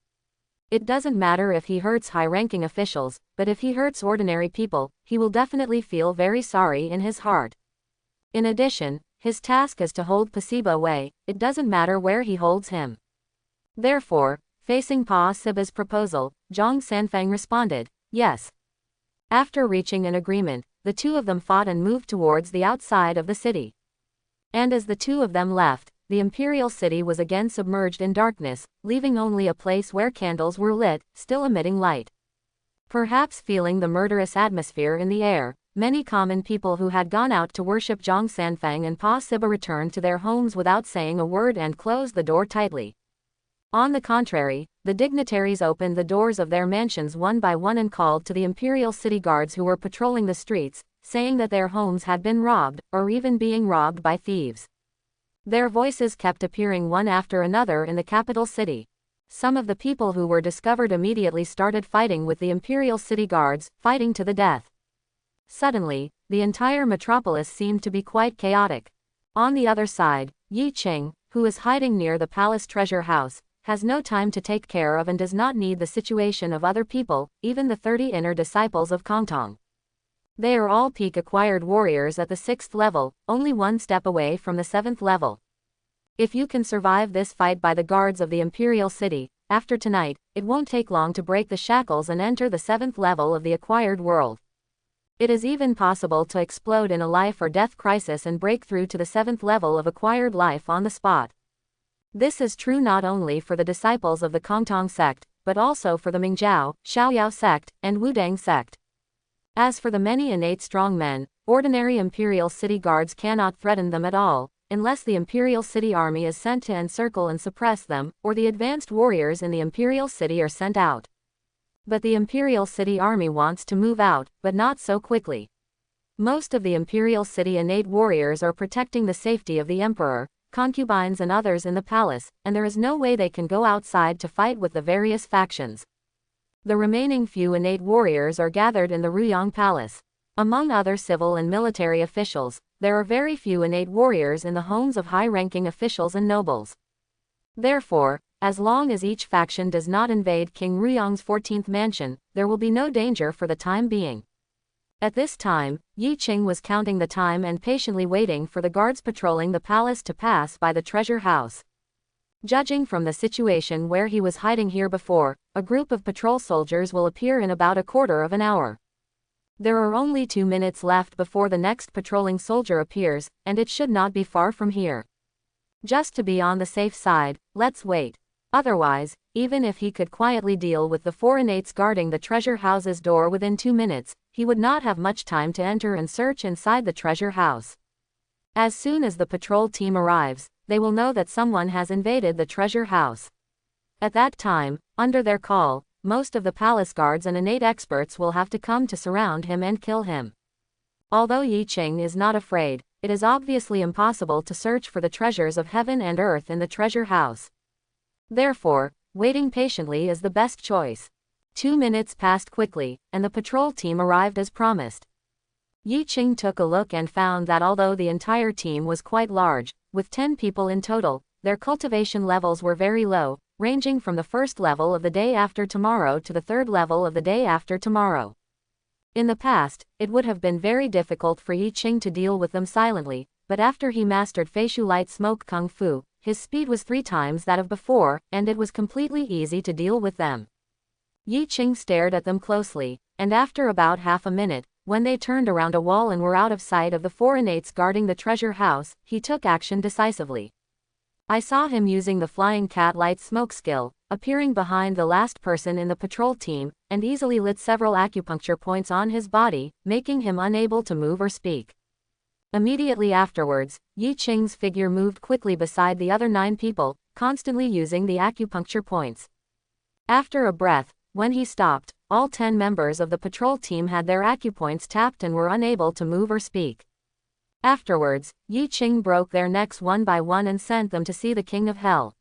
It doesn't matter if he hurts high-ranking officials, but if he hurts ordinary people, he will definitely feel very sorry in his heart. In addition, his task is to hold Pasiba away, it doesn't matter where he holds him. Therefore, facing Pa Siba's proposal, Zhang Sanfeng responded, yes. After reaching an agreement, the two of them fought and moved towards the outside of the city. And as the two of them left, the imperial city was again submerged in darkness, leaving only a place where candles were lit, still emitting light. Perhaps feeling the murderous atmosphere in the air, many common people who had gone out to worship Zhang Sanfeng and Pa Siba returned to their homes without saying a word and closed the door tightly. On the contrary, the dignitaries opened the doors of their mansions one by one and called to the imperial city guards who were patrolling the streets, saying that their homes had been robbed, or even being robbed by thieves. Their voices kept appearing one after another in the capital city. Some of the people who were discovered immediately started fighting with the imperial city guards, fighting to the death. Suddenly, the entire metropolis seemed to be quite chaotic. On the other side, Yi Qing, who is hiding near the palace treasure house, has no time to take care of and does not need the situation of other people, even the 30 inner disciples of Kongtong. They are all peak acquired warriors at the 6th level, only one step away from the 7th level. If you can survive this fight by the guards of the imperial city, after tonight, it won't take long to break the shackles and enter the 7th level of the acquired world. It is even possible to explode in a life or death crisis and break through to the 7th level of acquired life on the spot. This is true not only for the disciples of the Kongtong sect, but also for the Mingjiao, Xiaoyao sect, and Wudang sect. As for the many innate strong men, ordinary imperial city guards cannot threaten them at all, unless the imperial city army is sent to encircle and suppress them, or the advanced warriors in the imperial city are sent out. But the imperial city army wants to move out, but not so quickly. Most of the imperial city innate warriors are protecting the safety of the emperor, concubines and others in the palace, and there is no way they can go outside to fight with the various factions. The remaining few innate warriors are gathered in the Ruyang Palace. Among other civil and military officials, there are very few innate warriors in the homes of high-ranking officials and nobles. Therefore, as long as each faction does not invade King Ruyang's 14th mansion, there will be no danger for the time being. At this time, Yi Qing was counting the time and patiently waiting for the guards patrolling the palace to pass by the treasure house. Judging from the situation where he was hiding here before, a group of patrol soldiers will appear in about a quarter of an hour. There are only 2 minutes left before the next patrolling soldier appears, and it should not be far from here. Just to be on the safe side, let's wait. Otherwise, even if he could quietly deal with the 4 innates guarding the treasure house's door within 2 minutes, he would not have much time to enter and search inside the treasure house. As soon as the patrol team arrives, they will know that someone has invaded the treasure house. At that time, under their call, most of the palace guards and innate experts will have to come to surround him and kill him. Although Yi Qing is not afraid, it is obviously impossible to search for the treasures of heaven and earth in the treasure house. Therefore, waiting patiently is the best choice. 2 minutes passed quickly, and the patrol team arrived as promised. Yi Qing took a look and found that although the entire team was quite large, with 10 people in total, their cultivation levels were very low, ranging from the 1st level of the day after tomorrow to the 3rd level of the day after tomorrow. In the past, it would have been very difficult for Yi Qing to deal with them silently, but after he mastered Feishu Light Smoke Kung Fu, his speed was 3 times that of before, and it was completely easy to deal with them. Yi Qing stared at them closely, and after about half a minute, when they turned around a wall and were out of sight of the 4 innates guarding the treasure house, he took action decisively. I saw him using the Flying Cat Light Smoke skill, appearing behind the last person in the patrol team, and easily lit several acupuncture points on his body, making him unable to move or speak. Immediately afterwards, Yi Qing's figure moved quickly beside the other 9 people, constantly using the acupuncture points. After a breath, when he stopped, all 10 members of the patrol team had their acupoints tapped and were unable to move or speak. Afterwards, Yi Qing broke their necks one by one and sent them to see the King of Hell.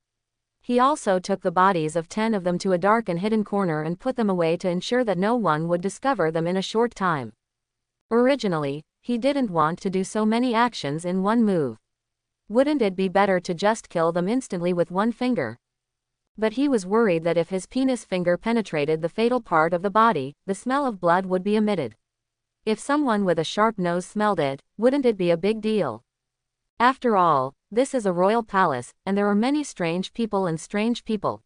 He also took the bodies of 10 of them to a dark and hidden corner and put them away to ensure that no one would discover them in a short time. Originally, he didn't want to do so many actions in one move. Wouldn't it be better to just kill them instantly with one finger? But he was worried that if his penis finger penetrated the fatal part of the body, the smell of blood would be emitted. If someone with a sharp nose smelled it, wouldn't it be a big deal? After all, this is a royal palace, and there are many strange people and strange people.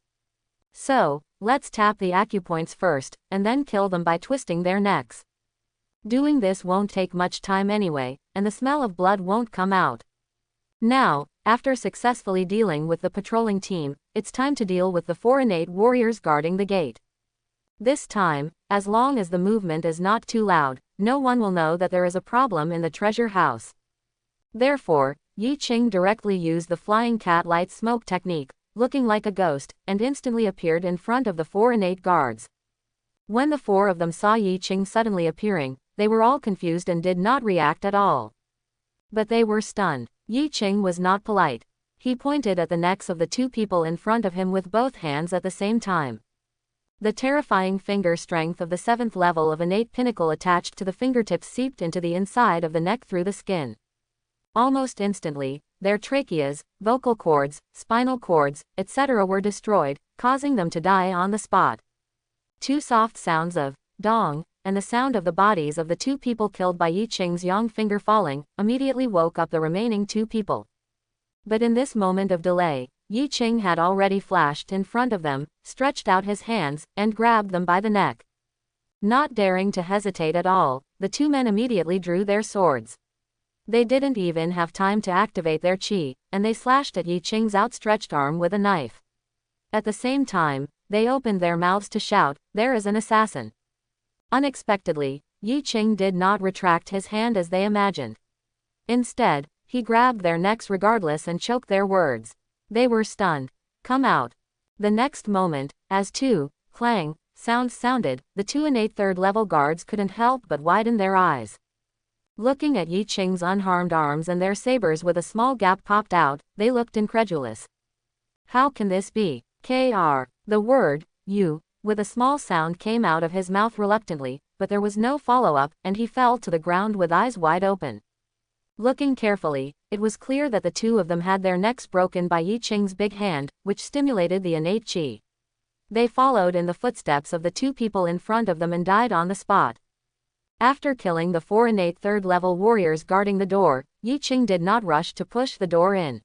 So, let's tap the acupoints first, and then kill them by twisting their necks. Doing this won't take much time anyway, and the smell of blood won't come out. Now, after successfully dealing with the patrolling team, it's time to deal with the 4 innate warriors guarding the gate. This time, as long as the movement is not too loud, no one will know that there is a problem in the treasure house. Therefore, Yi Qing directly used the flying cat light smoke technique, looking like a ghost, and instantly appeared in front of the 4 innate guards. When the 4 of them saw Yi Qing suddenly appearing, they were all confused and did not react at all. But they were stunned. Yi Qing was not polite. He pointed at the necks of the 2 people in front of him with both hands at the same time. The terrifying finger strength of the 7th level of innate pinnacle attached to the fingertips seeped into the inside of the neck through the skin. Almost instantly, their tracheas, vocal cords, spinal cords, etc. were destroyed, causing them to die on the spot. 2 soft sounds of dong, and the sound of the bodies of the 2 people killed by Yi Qing's yang finger falling, immediately woke up the remaining 2 people. But in this moment of delay, Yi Qing had already flashed in front of them, stretched out his hands, and grabbed them by the neck. Not daring to hesitate at all, the 2 men immediately drew their swords. They didn't even have time to activate their qi, and they slashed at Yi Qing's outstretched arm with a knife. At the same time, they opened their mouths to shout, "There is an assassin!" Unexpectedly, Yi Qing did not retract his hand as they imagined. Instead, he grabbed their necks regardless and choked their words. They were stunned. "Come out." The next moment, as 2 clang sounds sounded, the 2 innate 3rd level guards couldn't help but widen their eyes. Looking at Yi Qing's unharmed arms and their sabers with a small gap popped out, they looked incredulous. How can this be? Kr. The word, you, with a small sound came out of his mouth reluctantly, but there was no follow-up, and he fell to the ground with eyes wide open. Looking carefully, it was clear that the 2 of them had their necks broken by Yi Qing's big hand, which stimulated the innate qi. They followed in the footsteps of the 2 people in front of them and died on the spot. After killing the 4 innate 3rd level warriors guarding the door, Yi Qing did not rush to push the door in.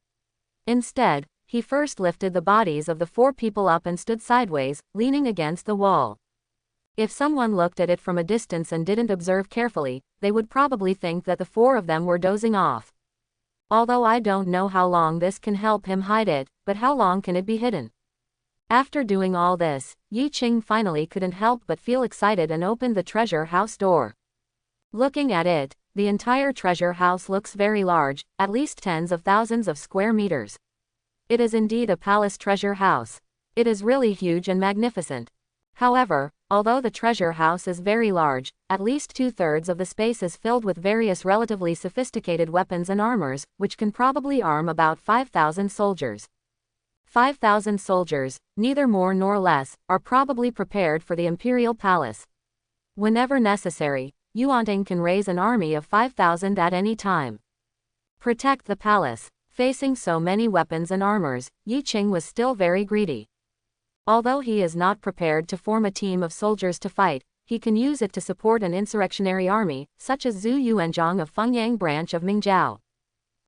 Instead, he first lifted the bodies of the 4 people up and stood sideways, leaning against the wall. If someone looked at it from a distance and didn't observe carefully, they would probably think that the 4 of them were dozing off. Although I don't know how long this can help him hide it, but how long can it be hidden? After doing all this, Yi Qing finally couldn't help but feel excited and opened the treasure house door. Looking at it, the entire treasure house looks very large, at least tens of thousands of square meters. It is indeed a palace treasure house. It is really huge and magnificent. However, although the treasure house is very large, at least 2/3 of the space is filled with various relatively sophisticated weapons and armors, which can probably arm about 5,000 soldiers. 5,000 soldiers, neither more nor less, are probably prepared for the imperial palace. Whenever necessary, Yuanting can raise an army of 5,000 at any time. Protect the palace. Facing so many weapons and armors, Yi Qing was still very greedy. Although he is not prepared to form a team of soldiers to fight, he can use it to support an insurrectionary army, such as Zhu Yuanzhang of Fengyang branch of Mingzhou.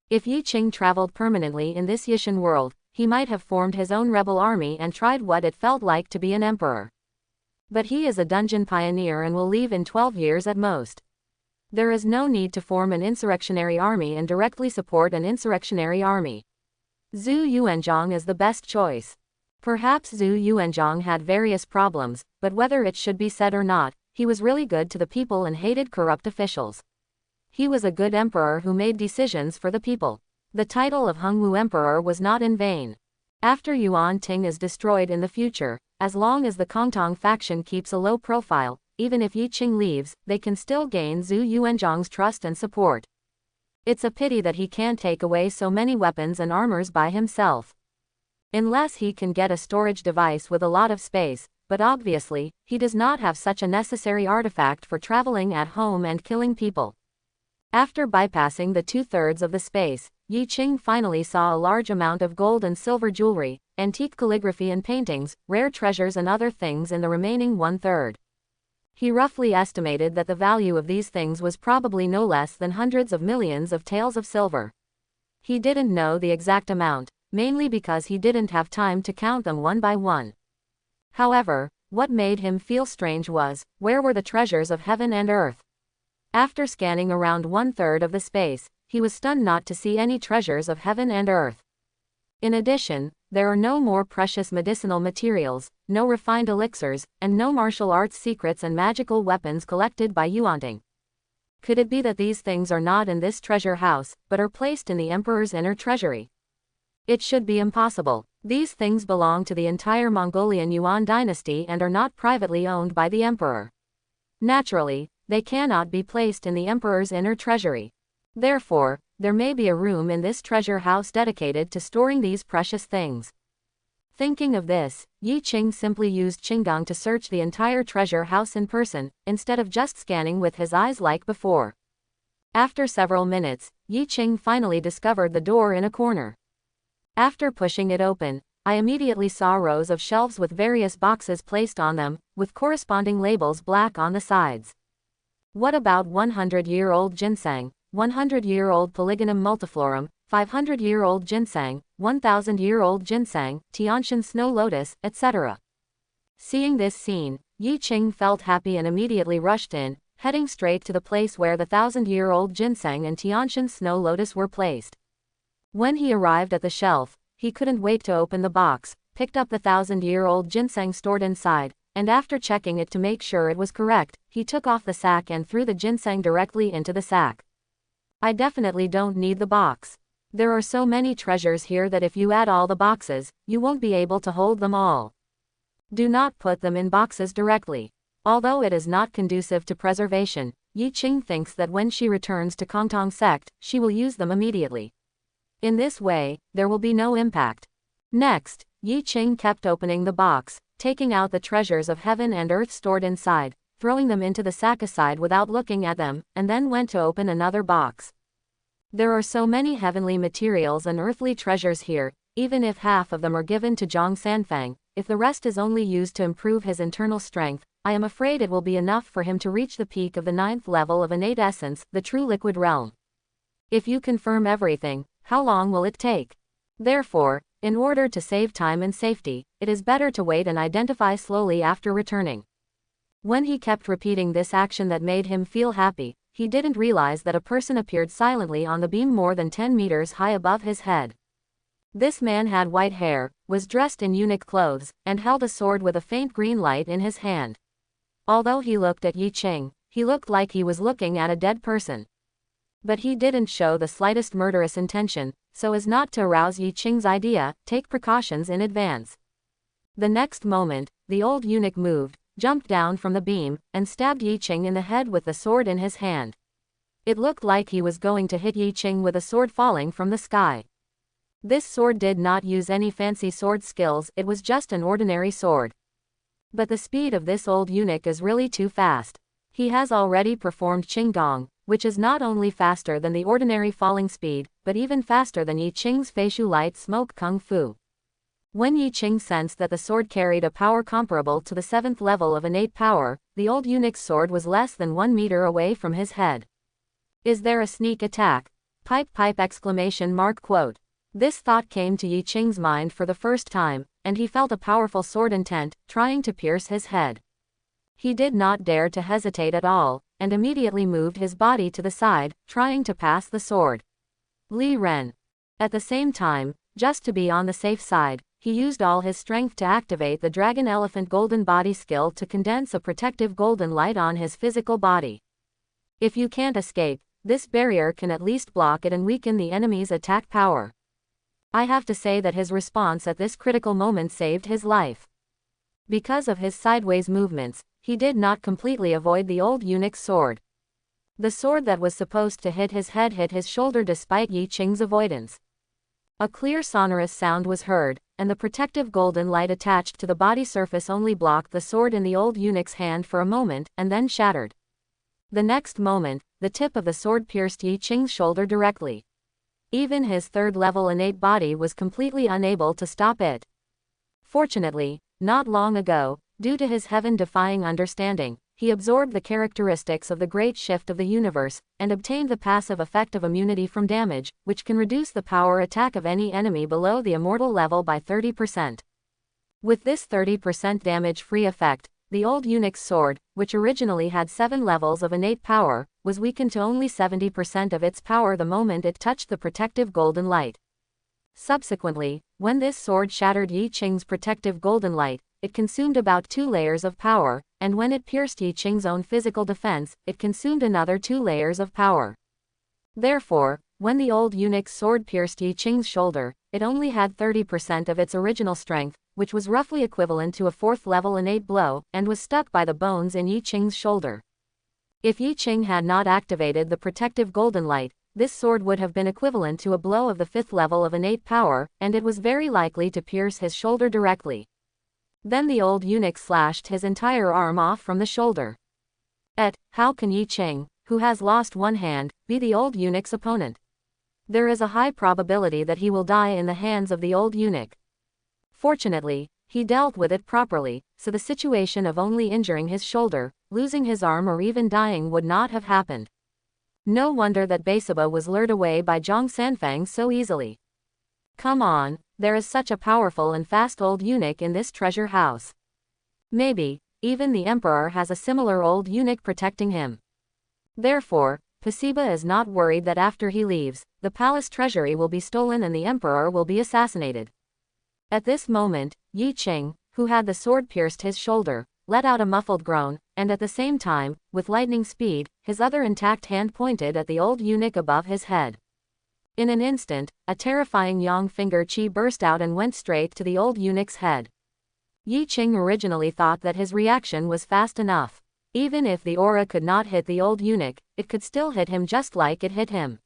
If Yi Qing traveled permanently in this Yishan world, he might have formed his own rebel army and tried what it felt like to be an emperor. But he is a dungeon pioneer and will leave in 12 years at most. There is no need to form an insurrectionary army and directly support an insurrectionary army. Zhu Yuanzhang is the best choice. Perhaps Zhu Yuanzhang had various problems, but whether it should be said or not, he was really good to the people and hated corrupt officials. He was a good emperor who made decisions for the people. The title of Hongwu Emperor was not in vain. After Yuan Ting is destroyed in the future, as long as the Kongtong faction keeps a low profile, even if Yi Qing leaves, they can still gain Zhu Yuanzhang's trust and support. It's a pity that he can't take away so many weapons and armors by himself. Unless he can get a storage device with a lot of space, but obviously, he does not have such a necessary artifact for traveling at home and killing people. After bypassing the 2/3 of the space, Yi Qing finally saw a large amount of gold and silver jewelry, antique calligraphy and paintings, rare treasures and other things in the remaining 1/3. He roughly estimated that the value of these things was probably no less than hundreds of millions of taels of silver. He didn't know the exact amount, mainly because he didn't have time to count them one by one. However, what made him feel strange was, where were the treasures of heaven and earth? After scanning around 1/3 of the space, he was stunned not to see any treasures of heaven and earth. In addition, there are no more precious medicinal materials, no refined elixirs, and no martial arts secrets and magical weapons collected by Yuanting. Could it be that these things are not in this treasure house, but are placed in the emperor's inner treasury? It should be impossible. These things belong to the entire Mongolian Yuan dynasty and are not privately owned by the emperor. Naturally, they cannot be placed in the emperor's inner treasury. Therefore, there may be a room in this treasure house dedicated to storing these precious things. Thinking of this, Yi Qing simply used Qinggong to search the entire treasure house in person, instead of just scanning with his eyes like before. After several minutes, Yi Qing finally discovered the door in a corner. After pushing it open, I immediately saw rows of shelves with various boxes placed on them, with corresponding labels black on the sides. What about 100-year-old ginseng, 100-year-old Polygonum multiflorum, 500-year-old ginseng, 1000-year-old ginseng, Tianshan snow lotus, etc.? Seeing this scene, Yi Qing felt happy and immediately rushed in, heading straight to the place where the 1000-year-old ginseng and Tianshan snow lotus were placed. When he arrived at the shelf, he couldn't wait to open the box, picked up the 1000-year-old ginseng stored inside, and after checking it to make sure it was correct, he took off the sack and threw the ginseng directly into the sack. I definitely don't need the box. There are so many treasures here that if you add all the boxes, you won't be able to hold them all. Do not put them in boxes directly. Although it is not conducive to preservation, Yi Qing thinks that when she returns to Kongtong sect, she will use them immediately. In this way, there will be no impact. Next, Yi Qing kept opening the box, taking out the treasures of heaven and earth stored inside, throwing them into the sack aside without looking at them, and then went to open another box. There are so many heavenly materials and earthly treasures here, even if half of them are given to Zhang Sanfang, if the rest is only used to improve his internal strength, I am afraid it will be enough for him to reach the peak of the 9th level of innate essence, the true liquid realm. If you confirm everything, how long will it take? Therefore, in order to save time and safety, it is better to wait and identify slowly after returning. When he kept repeating this action that made him feel happy, he didn't realize that a person appeared silently on the beam more than 10 meters high above his head. This man had white hair, was dressed in eunuch clothes, and held a sword with a faint green light in his hand. Although he looked at Yi Qing, he looked like he was looking at a dead person. But he didn't show the slightest murderous intention, so as not to arouse Yi Qing's idea, take precautions in advance. The next moment, the old eunuch moved, jumped down from the beam, and stabbed Yi Qing in the head with the sword in his hand. It looked like he was going to hit Yi Qing with a sword falling from the sky. This sword did not use any fancy sword skills, it was just an ordinary sword. But the speed of this old eunuch is really too fast. He has already performed Qinggong, which is not only faster than the ordinary falling speed, but even faster than Yi Qing's Feishu light smoke kung fu. When Yi Qing sensed that the sword carried a power comparable to the 7th level of innate power, the old eunuch's sword was less than 1 meter away from his head. Is there a sneak attack? Pipe exclamation mark quote. This thought came to Yi Qing's mind for the first time, and he felt a powerful sword intent, trying to pierce his head. He did not dare to hesitate at all, and immediately moved his body to the side, trying to pass the sword. Li Ren. At the same time, just to be on the safe side, he used all his strength to activate the Dragon Elephant Golden Body skill to condense a protective golden light on his physical body. If you can't escape, this barrier can at least block it and weaken the enemy's attack power. I have to say that his response at this critical moment saved his life. Because of his sideways movements, he did not completely avoid the old eunuch's sword. The sword that was supposed to hit his head hit his shoulder despite Yi Qing's avoidance. A clear sonorous sound was heard, and the protective golden light attached to the body surface only blocked the sword in the old eunuch's hand for a moment, and then shattered. The next moment, the tip of the sword pierced Yi Qing's shoulder directly. Even his 3rd level innate body was completely unable to stop it. Fortunately, not long ago, due to his heaven-defying understanding, he absorbed the characteristics of the great shift of the universe, and obtained the passive effect of immunity from damage, which can reduce the power attack of any enemy below the immortal level by 30%. With this 30% damage-free effect, the old eunuch's sword, which originally had 7 levels of innate power, was weakened to only 70% of its power the moment it touched the protective golden light. Subsequently, when this sword shattered Yi Qing's protective golden light, it consumed about 2 layers of power, and when it pierced Yi Qing's own physical defense, it consumed another 2 layers of power. Therefore, when the old eunuch's sword pierced Yi Qing's shoulder, it only had 30% of its original strength, which was roughly equivalent to a 4th-level innate blow, and was stuck by the bones in Yi Qing's shoulder. If Yi Qing had not activated the protective golden light, this sword would have been equivalent to a blow of the 5th level of innate power, and it was very likely to pierce his shoulder directly. Then the old eunuch slashed his entire arm off from the shoulder. How can Yi Qing, who has lost one hand, be the old eunuch's opponent? There is a high probability that he will die in the hands of the old eunuch. Fortunately, he dealt with it properly, so the situation of only injuring his shoulder, losing his arm or even dying would not have happened. No wonder that Beisiba was lured away by Zhang Sanfang so easily. Come on, there is such a powerful and fast old eunuch in this treasure house. Maybe, even the emperor has a similar old eunuch protecting him. Therefore, Beisiba is not worried that after he leaves, the palace treasury will be stolen and the emperor will be assassinated. At this moment, Yi Qing, who had the sword pierced his shoulder, let out a muffled groan, and at the same time, with lightning speed, his other intact hand pointed at the old eunuch above his head. In an instant, a terrifying yang finger chi burst out and went straight to the old eunuch's head. Yi Qing originally thought that his reaction was fast enough. Even if the aura could not hit the old eunuch, it could still hit him just like it hit him.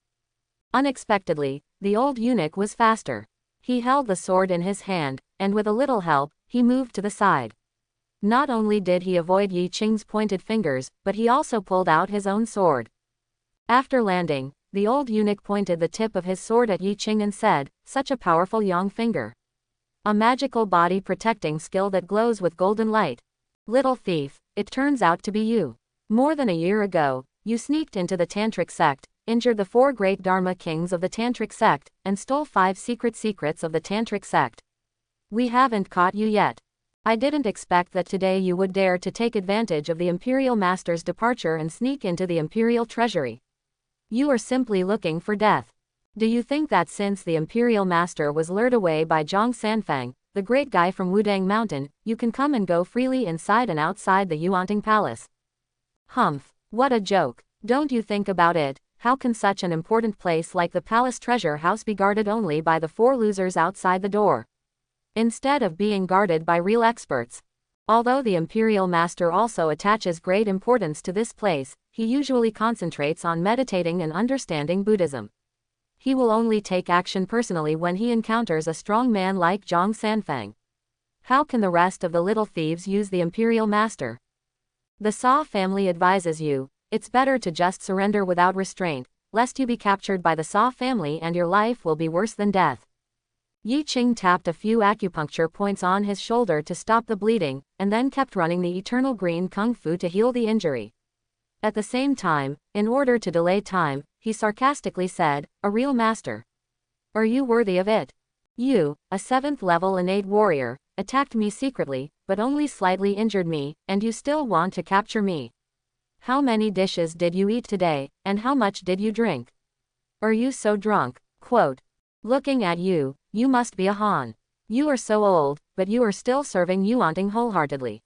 Unexpectedly, the old eunuch was faster. He held the sword in his hand, and with a little help, he moved to the side. Not only did he avoid Yi Qing's pointed fingers, but he also pulled out his own sword. After landing, the old eunuch pointed the tip of his sword at Yi Qing and said, "Such a powerful yang finger. A magical body protecting skill that glows with golden light. Little thief, it turns out to be you. More than a year ago, you sneaked into the Tantric sect, injured the 4 great Dharma kings of the Tantric sect, and stole 5 secrets of the Tantric sect. We haven't caught you yet. I didn't expect that today you would dare to take advantage of the Imperial Master's departure and sneak into the Imperial Treasury. You are simply looking for death. Do you think that since the Imperial Master was lured away by Zhang Sanfang, the great guy from Wudang Mountain, you can come and go freely inside and outside the Yuanting Palace? Humph, what a joke. Don't you think about it, how can such an important place like the Palace Treasure House be guarded only by the 4 losers outside the door, instead of being guarded by real experts? Although the Imperial Master also attaches great importance to this place, he usually concentrates on meditating and understanding Buddhism. He will only take action personally when he encounters a strong man like Zhang Sanfang. How can the rest of the little thieves use the Imperial Master? The Sa family advises you, it's better to just surrender without restraint, lest you be captured by the Sa family and your life will be worse than death. Yi Qing tapped a few acupuncture points on his shoulder to stop the bleeding, and then kept running the eternal green kung fu to heal the injury. At the same time, in order to delay time, he sarcastically said, "A real master. Are you worthy of it? You, a 7th-level innate warrior, attacked me secretly, but only slightly injured me, and you still want to capture me. How many dishes did you eat today, and how much did you drink? Are you so drunk?" Quote, "Looking at you, you must be a Han. You are so old, but you are still serving Yuanting wholeheartedly.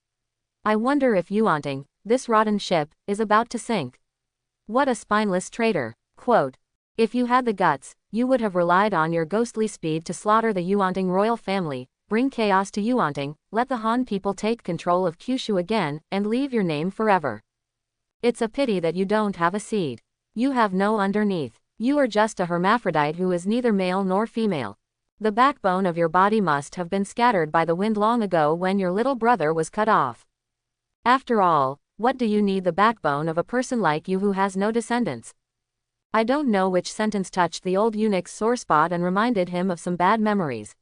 I wonder if Yuanting, this rotten ship, is about to sink. What a spineless traitor." Quote, "If you had the guts, you would have relied on your ghostly speed to slaughter the Yuanting royal family, bring chaos to Yuanting, let the Han people take control of Kyushu again, and leave your name forever. It's a pity that you don't have a seed. You have no underneath. You are just a hermaphrodite who is neither male nor female. The backbone of your body must have been scattered by the wind long ago when your little brother was cut off. After all, what do you need the backbone of a person like you who has no descendants?" I don't know which sentence touched the old eunuch's sore spot and reminded him of some bad memories.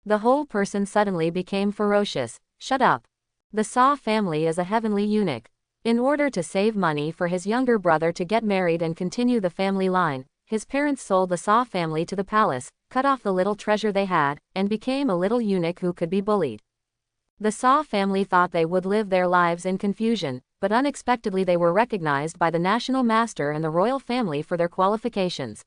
The whole person suddenly became ferocious. "Shut up. The Sa family is a heavenly eunuch. In order to save money for his younger brother to get married and continue the family line, his parents sold the Saw family to the palace, cut off the little treasure they had, and became a little eunuch who could be bullied. The Saw family thought they would live their lives in confusion, but unexpectedly they were recognized by the national master and the royal family for their qualifications.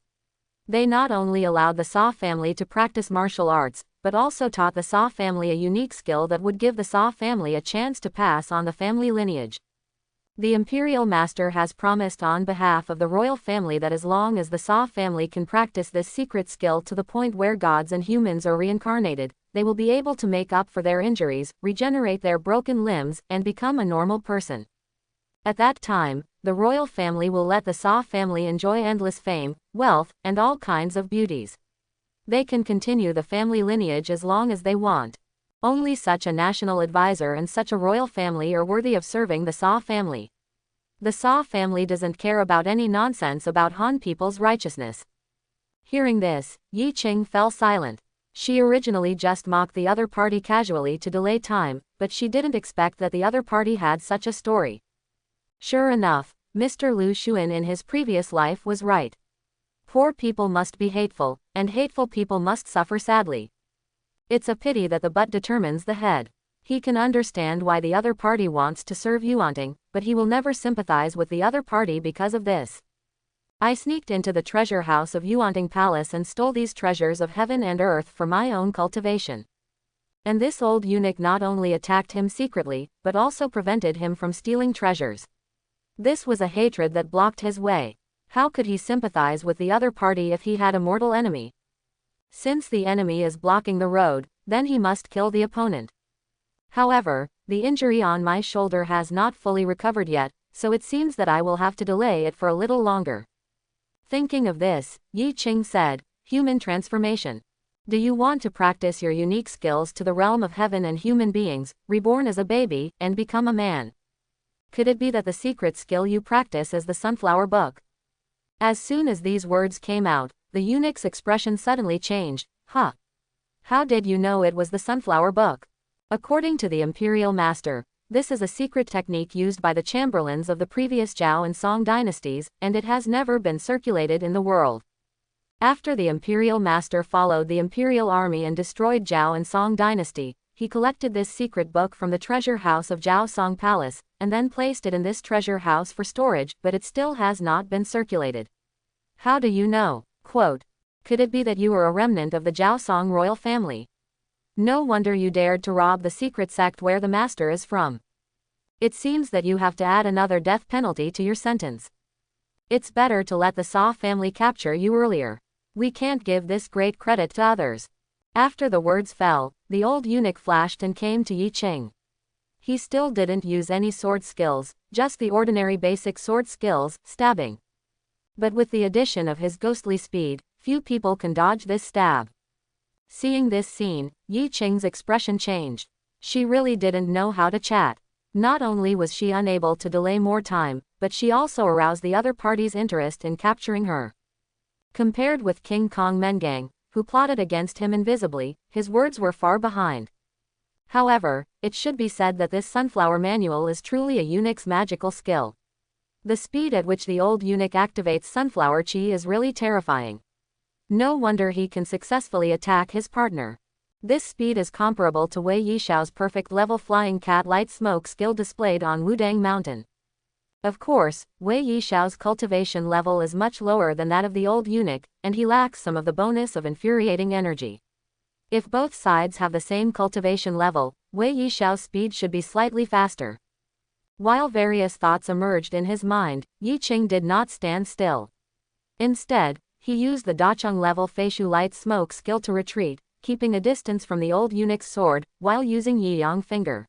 They not only allowed the Saw family to practice martial arts, but also taught the Saw family a unique skill that would give the Saw family a chance to pass on the family lineage. The imperial master has promised on behalf of the royal family that as long as the Saw family can practice this secret skill to the point where gods and humans are reincarnated, they will be able to make up for their injuries, regenerate their broken limbs, and become a normal person. At that time, the royal family will let the Saw family enjoy endless fame, wealth, and all kinds of beauties. They can continue the family lineage as long as they want. Only such a national advisor and such a royal family are worthy of serving the Saw family. The Saw family doesn't care about any nonsense about Han people's righteousness. Hearing this, Yi Qing fell silent. She originally just mocked the other party casually to delay time, but she didn't expect that the other party had such a story. Sure enough, Mr. Lu Xuan in his previous life was right. Poor people must be hateful, and hateful people must suffer sadly. It's a pity that the butt determines the head. He can understand why the other party wants to serve Yuanting, but he will never sympathize with the other party because of this. I sneaked into the treasure house of Yuanting Palace and stole these treasures of heaven and earth for my own cultivation. And this old eunuch not only attacked him secretly, but also prevented him from stealing treasures. This was a hatred that blocked his way. How could he sympathize with the other party if he had a mortal enemy? Since the enemy is blocking the road, then he must kill the opponent. However, the injury on my shoulder has not fully recovered yet, so it seems that I will have to delay it for a little longer. Thinking of this, Yi Qing said, "Human transformation. Do you want to practice your unique skills to the realm of heaven and human beings, reborn as a baby, and become a man? Could it be that the secret skill you practice is the Sunflower Book?" As soon as these words came out, the eunuch's expression suddenly changed. Huh? How did you know it was the Sunflower Book? According to the imperial master, this is a secret technique used by the chamberlains of the previous Zhao and Song dynasties, and it has never been circulated in the world. After the imperial master followed the imperial army and destroyed Zhao and Song dynasty, he collected this secret book from the treasure house of Zhao Song Palace, and then placed it in this treasure house for storage, but it still has not been circulated. How do you know? Quote, could it be that you are a remnant of the Zhao Song royal family? No wonder you dared to rob the secret sect where the master is from. It seems that you have to add another death penalty to your sentence. It's better to let the Saw family capture you earlier. We can't give this great credit to others. After the words fell, the old eunuch flashed and came to Yi Qing. He still didn't use any sword skills, just the ordinary basic sword skills, stabbing. But with the addition of his ghostly speed, few people can dodge this stab. Seeing this scene, Yi Qing's expression changed. She really didn't know how to chat. Not only was she unable to delay more time, but she also aroused the other party's interest in capturing her. Compared with King Kong Mengang, who plotted against him invisibly, his words were far behind. However, it should be said that this sunflower manual is truly a eunuch's magical skill. The speed at which the old eunuch activates sunflower chi is really terrifying. No wonder he can successfully attack his partner. This speed is comparable to Wei Yishao's perfect level flying cat light smoke skill displayed on Wudang Mountain. Of course, Wei Yishao's cultivation level is much lower than that of the old eunuch, and he lacks some of the bonus of infuriating energy. If both sides have the same cultivation level, Wei Yishao's speed should be slightly faster. While various thoughts emerged in his mind, Yi Qing did not stand still. Instead, he used the Dacheng level Feishu light smoke skill to retreat, keeping a distance from the old eunuch's sword, while using Yi Yang finger.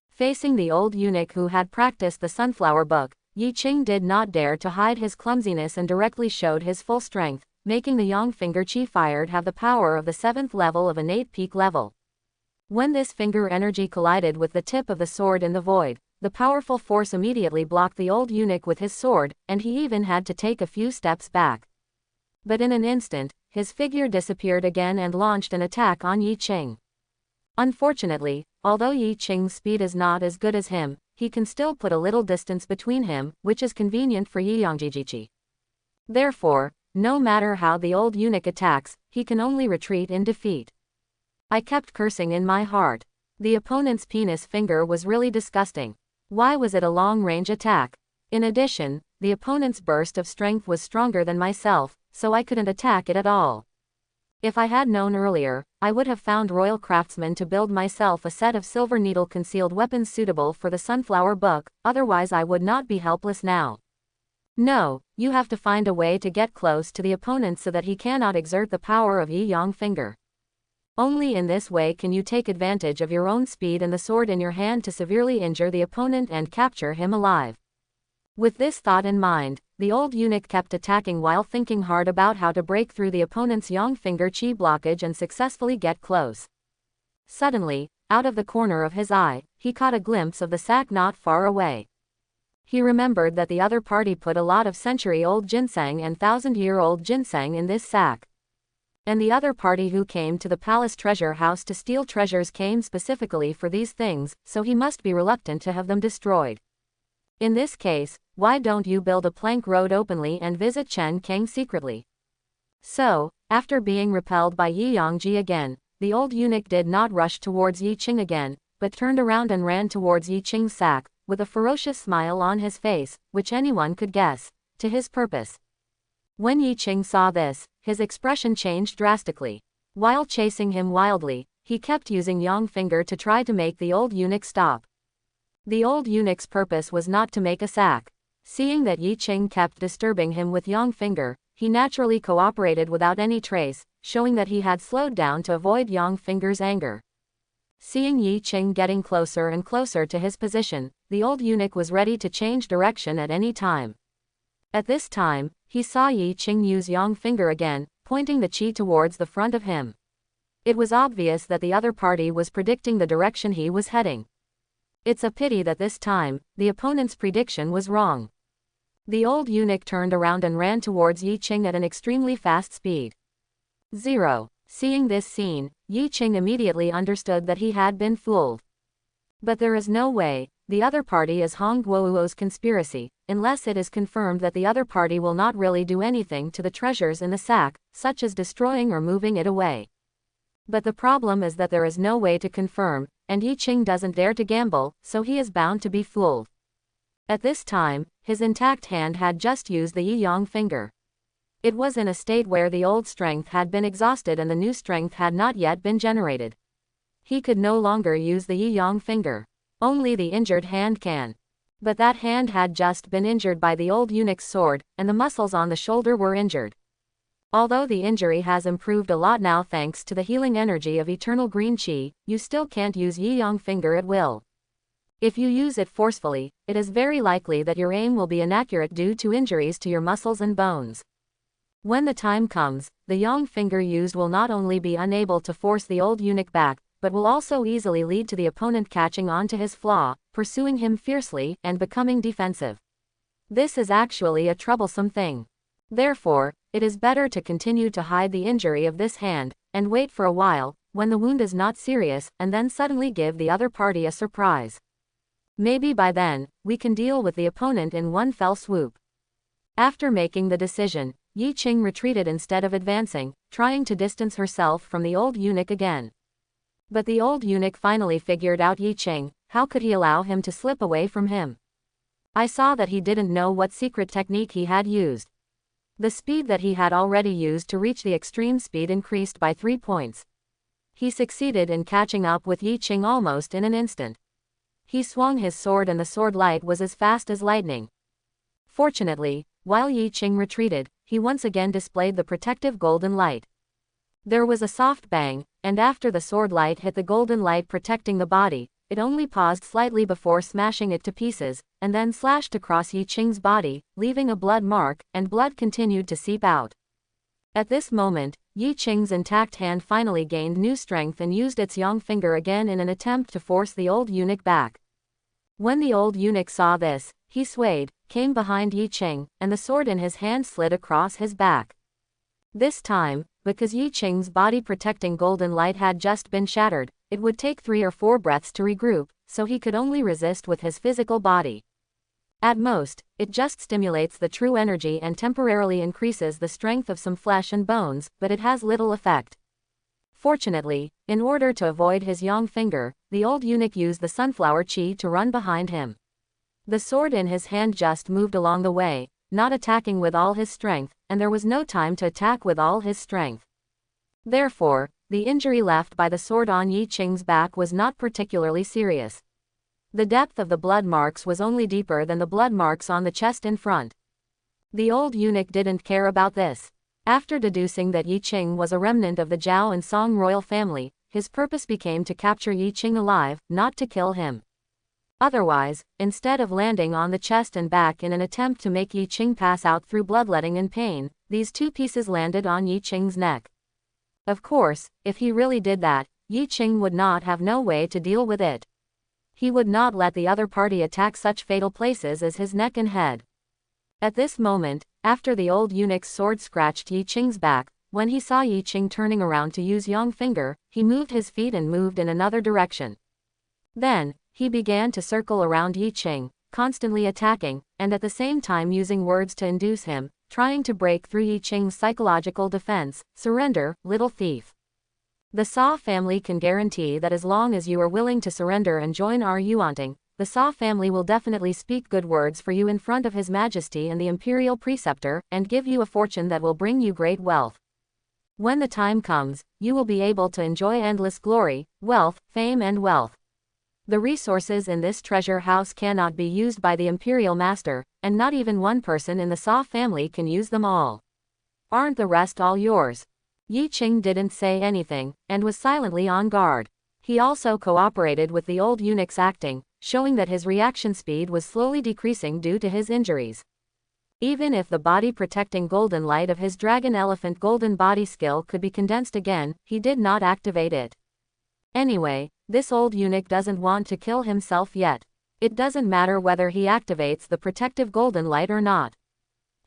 Facing the old eunuch who had practiced the Sunflower Book, Yi Qing did not dare to hide his clumsiness and directly showed his full strength, making the Yang finger chi fired have the power of the 7th level of innate peak level. When this finger energy collided with the tip of the sword in the void, the powerful force immediately blocked the old eunuch with his sword, and he even had to take a few steps back. But in an instant, his figure disappeared again and launched an attack on Yi Qing. Unfortunately, although Yi Qing's speed is not as good as him, he can still put a little distance between him, which is convenient for Yi Yangjijichi. Therefore, no matter how the old eunuch attacks, he can only retreat in defeat. I kept cursing in my heart. The opponent's penis finger was really disgusting. Why was it a long-range attack? In addition, the opponent's burst of strength was stronger than myself, so I couldn't attack it at all. If I had known earlier, I would have found royal craftsmen to build myself a set of silver needle-concealed weapons suitable for the Sunflower Book, otherwise I would not be helpless now. No, you have to find a way to get close to the opponent so that he cannot exert the power of Yi Yang Finger. Only in this way can you take advantage of your own speed and the sword in your hand to severely injure the opponent and capture him alive. With this thought in mind, the old eunuch kept attacking while thinking hard about how to break through the opponent's Yang Finger chi blockage and successfully get close. Suddenly, out of the corner of his eye, he caught a glimpse of the sack not far away. He remembered that the other party put a lot of century-old ginseng and thousand-year-old ginseng in this sack. And the other party who came to the palace treasure house to steal treasures came specifically for these things, so he must be reluctant to have them destroyed. In this case, why don't you build a plank road openly and visit Chen Kang secretly? So, after being repelled by Yi Yangji again, the old eunuch did not rush towards Yi Qing again, but turned around and ran towards Yi Qing's sack, with a ferocious smile on his face, which anyone could guess, to his purpose. When Yi Qing saw this, his expression changed drastically. While chasing him wildly, he kept using Yang Finger to try to make the old eunuch stop. The old eunuch's purpose was not to make a sack. Seeing that Yi Qing kept disturbing him with Yang Finger, he naturally cooperated without any trace, showing that he had slowed down to avoid Yang Finger's anger. Seeing Yi Qing getting closer and closer to his position, the old eunuch was ready to change direction at any time. At this time, he saw Yi Qing use Yang Finger again, pointing the chi towards the front of him. It was obvious that the other party was predicting the direction he was heading. It's a pity that this time, the opponent's prediction was wrong. The old eunuch turned around and ran towards Yi Qing at an extremely fast speed. 0. Seeing this scene, Yi Qing immediately understood that he had been fooled. But there is no way, the other party is Hong Guo's conspiracy, unless it is confirmed that the other party will not really do anything to the treasures in the sack, such as destroying or moving it away. But the problem is that there is no way to confirm, and Yi Qing doesn't dare to gamble, so he is bound to be fooled. At this time, his intact hand had just used the Yi Yang Finger. It was in a state where the old strength had been exhausted and the new strength had not yet been generated. He could no longer use the Yi Yang Finger. Only the injured hand can. But that hand had just been injured by the old eunuch's sword, and the muscles on the shoulder were injured. Although the injury has improved a lot now thanks to the healing energy of eternal green chi, you still can't use Yi Yang Finger at will. If you use it forcefully, it is very likely that your aim will be inaccurate due to injuries to your muscles and bones. When the time comes, the Yang Finger used will not only be unable to force the old eunuch back, but will also easily lead to the opponent catching on to his flaw, pursuing him fiercely, and becoming defensive. This is actually a troublesome thing. Therefore, it is better to continue to hide the injury of this hand, and wait for a while, when the wound is not serious, and then suddenly give the other party a surprise. Maybe by then, we can deal with the opponent in one fell swoop. After making the decision, Yi Qing retreated instead of advancing, trying to distance herself from the old eunuch again. But the old eunuch finally figured out Yi Qing. How could he allow him to slip away from him? I saw that he didn't know what secret technique he had used. The speed that he had already used to reach the extreme speed increased by 3 points. He succeeded in catching up with Yi Qing almost in an instant. He swung his sword and the sword light was as fast as lightning. Fortunately, while Yi Qing retreated, he once again displayed the protective golden light. There was a soft bang, and after the sword light hit the golden light protecting the body, it only paused slightly before smashing it to pieces, and then slashed across Yi Qing's body, leaving a blood mark, and blood continued to seep out. At this moment, Yi Qing's intact hand finally gained new strength and used its Yang Finger again in an attempt to force the old eunuch back. When the old eunuch saw this, he swayed, came behind Yi Qing, and the sword in his hand slid across his back. This time, because Yi Qing's body-protecting golden light had just been shattered, it would take 3 or 4 breaths to regroup, so he could only resist with his physical body. At most, it just stimulates the true energy and temporarily increases the strength of some flesh and bones, but it has little effect. Fortunately, in order to avoid his yang finger, the old eunuch used the sunflower chi to run behind him. The sword in his hand just moved along the way, not attacking with all his strength, and there was no time to attack with all his strength. Therefore, the injury left by the sword on Yi Qing's back was not particularly serious. The depth of the blood marks was only deeper than the blood marks on the chest in front. The old eunuch didn't care about this. After deducing that Yi Qing was a remnant of the Zhao and Song royal family, his purpose became to capture Yi Qing alive, not to kill him. Otherwise, instead of landing on the chest and back in an attempt to make Yi Qing pass out through bloodletting and pain, these 2 pieces landed on Yi Qing's neck. Of course, if he really did that, Yi Qing would not have no way to deal with it. He would not let the other party attack such fatal places as his neck and head. At this moment, after the old eunuch's sword scratched Yi Qing's back, when he saw Yi Qing turning around to use yang finger, he moved his feet and moved in another direction. Then, he began to circle around Yi Qing, constantly attacking, and at the same time using words to induce him, trying to break through Yi Qing's psychological defense. Surrender, little thief. The Sa family can guarantee that as long as you are willing to surrender and join our Yuanting, the Sa family will definitely speak good words for you in front of His Majesty and the Imperial Preceptor, and give you a fortune that will bring you great wealth. When the time comes, you will be able to enjoy endless glory, wealth, fame and wealth. The resources in this treasure house cannot be used by the Imperial Master, and not even one person in the Sa family can use them all. Aren't the rest all yours? Yi Qing didn't say anything, and was silently on guard. He also cooperated with the old eunuch's acting, showing that his reaction speed was slowly decreasing due to his injuries. Even if the body-protecting golden light of his dragon elephant golden body skill could be condensed again, he did not activate it. Anyway, this old eunuch doesn't want to kill himself yet. It doesn't matter whether he activates the protective golden light or not.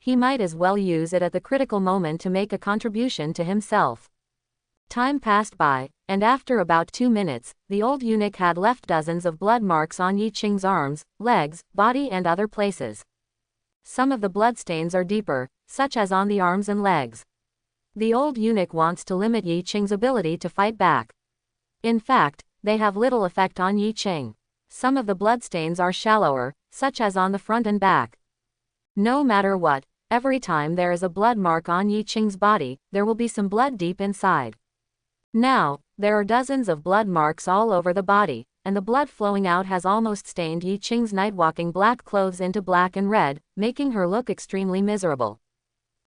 He might as well use it at the critical moment to make a contribution to himself. Time passed by, and after about 2 minutes, the old eunuch had left dozens of blood marks on Yi Qing's arms, legs, body and other places. Some of the bloodstains are deeper, such as on the arms and legs. The old eunuch wants to limit Yi Qing's ability to fight back. In fact, they have little effect on Yi Qing. Some of the bloodstains are shallower, such as on the front and back. No matter what, every time there is a blood mark on Yi Qing's body, there will be some blood deep inside. Now, there are dozens of blood marks all over the body, and the blood flowing out has almost stained Yi Qing's night-walking black clothes into black and red, making her look extremely miserable.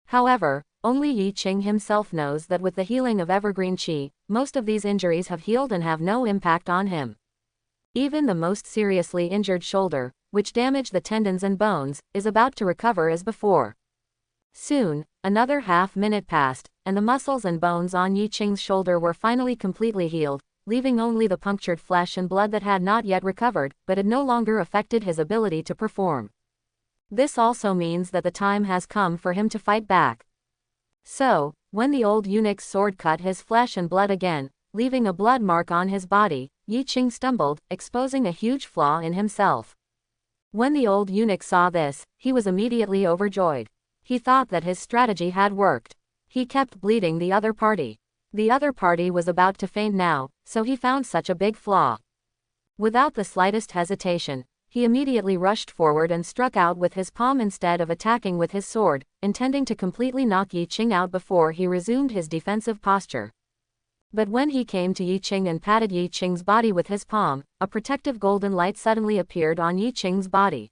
However, only Yi Qing himself knows that with the healing of Evergreen Qi, most of these injuries have healed and have no impact on him. Even the most seriously injured shoulder, which damaged the tendons and bones, is about to recover as before. Soon, another half-minute passed, and the muscles and bones on Yi Qing's shoulder were finally completely healed, leaving only the punctured flesh and blood that had not yet recovered, but had no longer affected his ability to perform. This also means that the time has come for him to fight back. So, when the old eunuch's sword cut his flesh and blood again, leaving a blood mark on his body, Yi Qing stumbled, exposing a huge flaw in himself. When the old eunuch saw this, he was immediately overjoyed. He thought that his strategy had worked. He kept bleeding the other party. The other party was about to faint now, so he found such a big flaw. Without the slightest hesitation, he immediately rushed forward and struck out with his palm instead of attacking with his sword, intending to completely knock Yi Qing out before he resumed his defensive posture. But when he came to Yi Qing and patted Yi Qing's body with his palm, a protective golden light suddenly appeared on Yi Qing's body.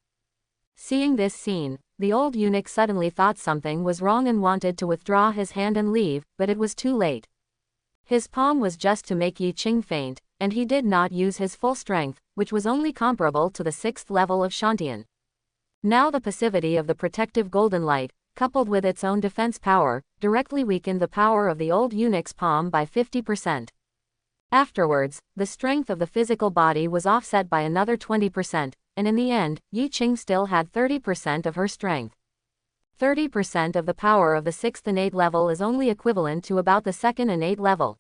Seeing this scene, the old eunuch suddenly thought something was wrong and wanted to withdraw his hand and leave, but it was too late. His palm was just to make Yi Qing faint, and he did not use his full strength, which was only comparable to the 6th level of Shantian. Now the passivity of the protective golden light, coupled with its own defense power, directly weakened the power of the old eunuch's palm by 50%. Afterwards, the strength of the physical body was offset by another 20%, and in the end, Yi Qing still had 30% of her strength. 30% of the power of the 6th innate level is only equivalent to about the 2nd innate level.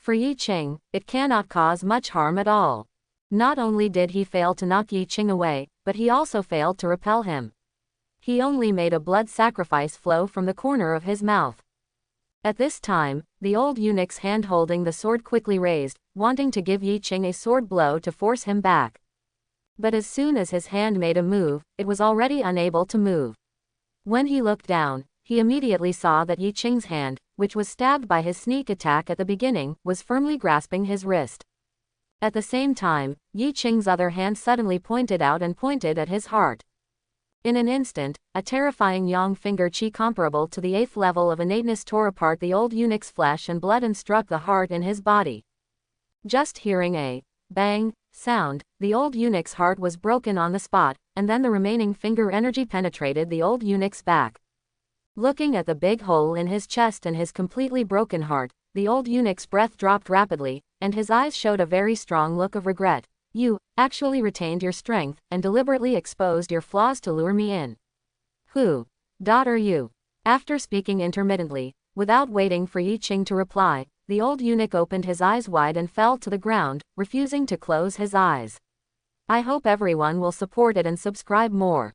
For Yi Qing, it cannot cause much harm at all. Not only did he fail to knock Yi Qing away, but he also failed to repel him. He only made a blood sacrifice flow from the corner of his mouth. At this time, the old eunuch's hand holding the sword quickly raised, wanting to give Yi Qing a sword blow to force him back. But as soon as his hand made a move, it was already unable to move. When he looked down, he immediately saw that Yi Qing's hand, which was stabbed by his sneak attack at the beginning, was firmly grasping his wrist. At the same time, Yi Qing's other hand suddenly pointed out and pointed at his heart. In an instant, a terrifying yang finger chi comparable to the 8th level of innateness tore apart the old eunuch's flesh and blood and struck the heart in his body. Just hearing a bang sound, the old eunuch's heart was broken on the spot, and then the remaining finger energy penetrated the old eunuch's back. Looking at the big hole in his chest and his completely broken heart, the old eunuch's breath dropped rapidly, and his eyes showed a very strong look of regret. You actually retained your strength and deliberately exposed your flaws to lure me in. Who are you? After speaking intermittently, without waiting for Yi Qing to reply, the old eunuch opened his eyes wide and fell to the ground, refusing to close his eyes. I hope everyone will support it and subscribe more.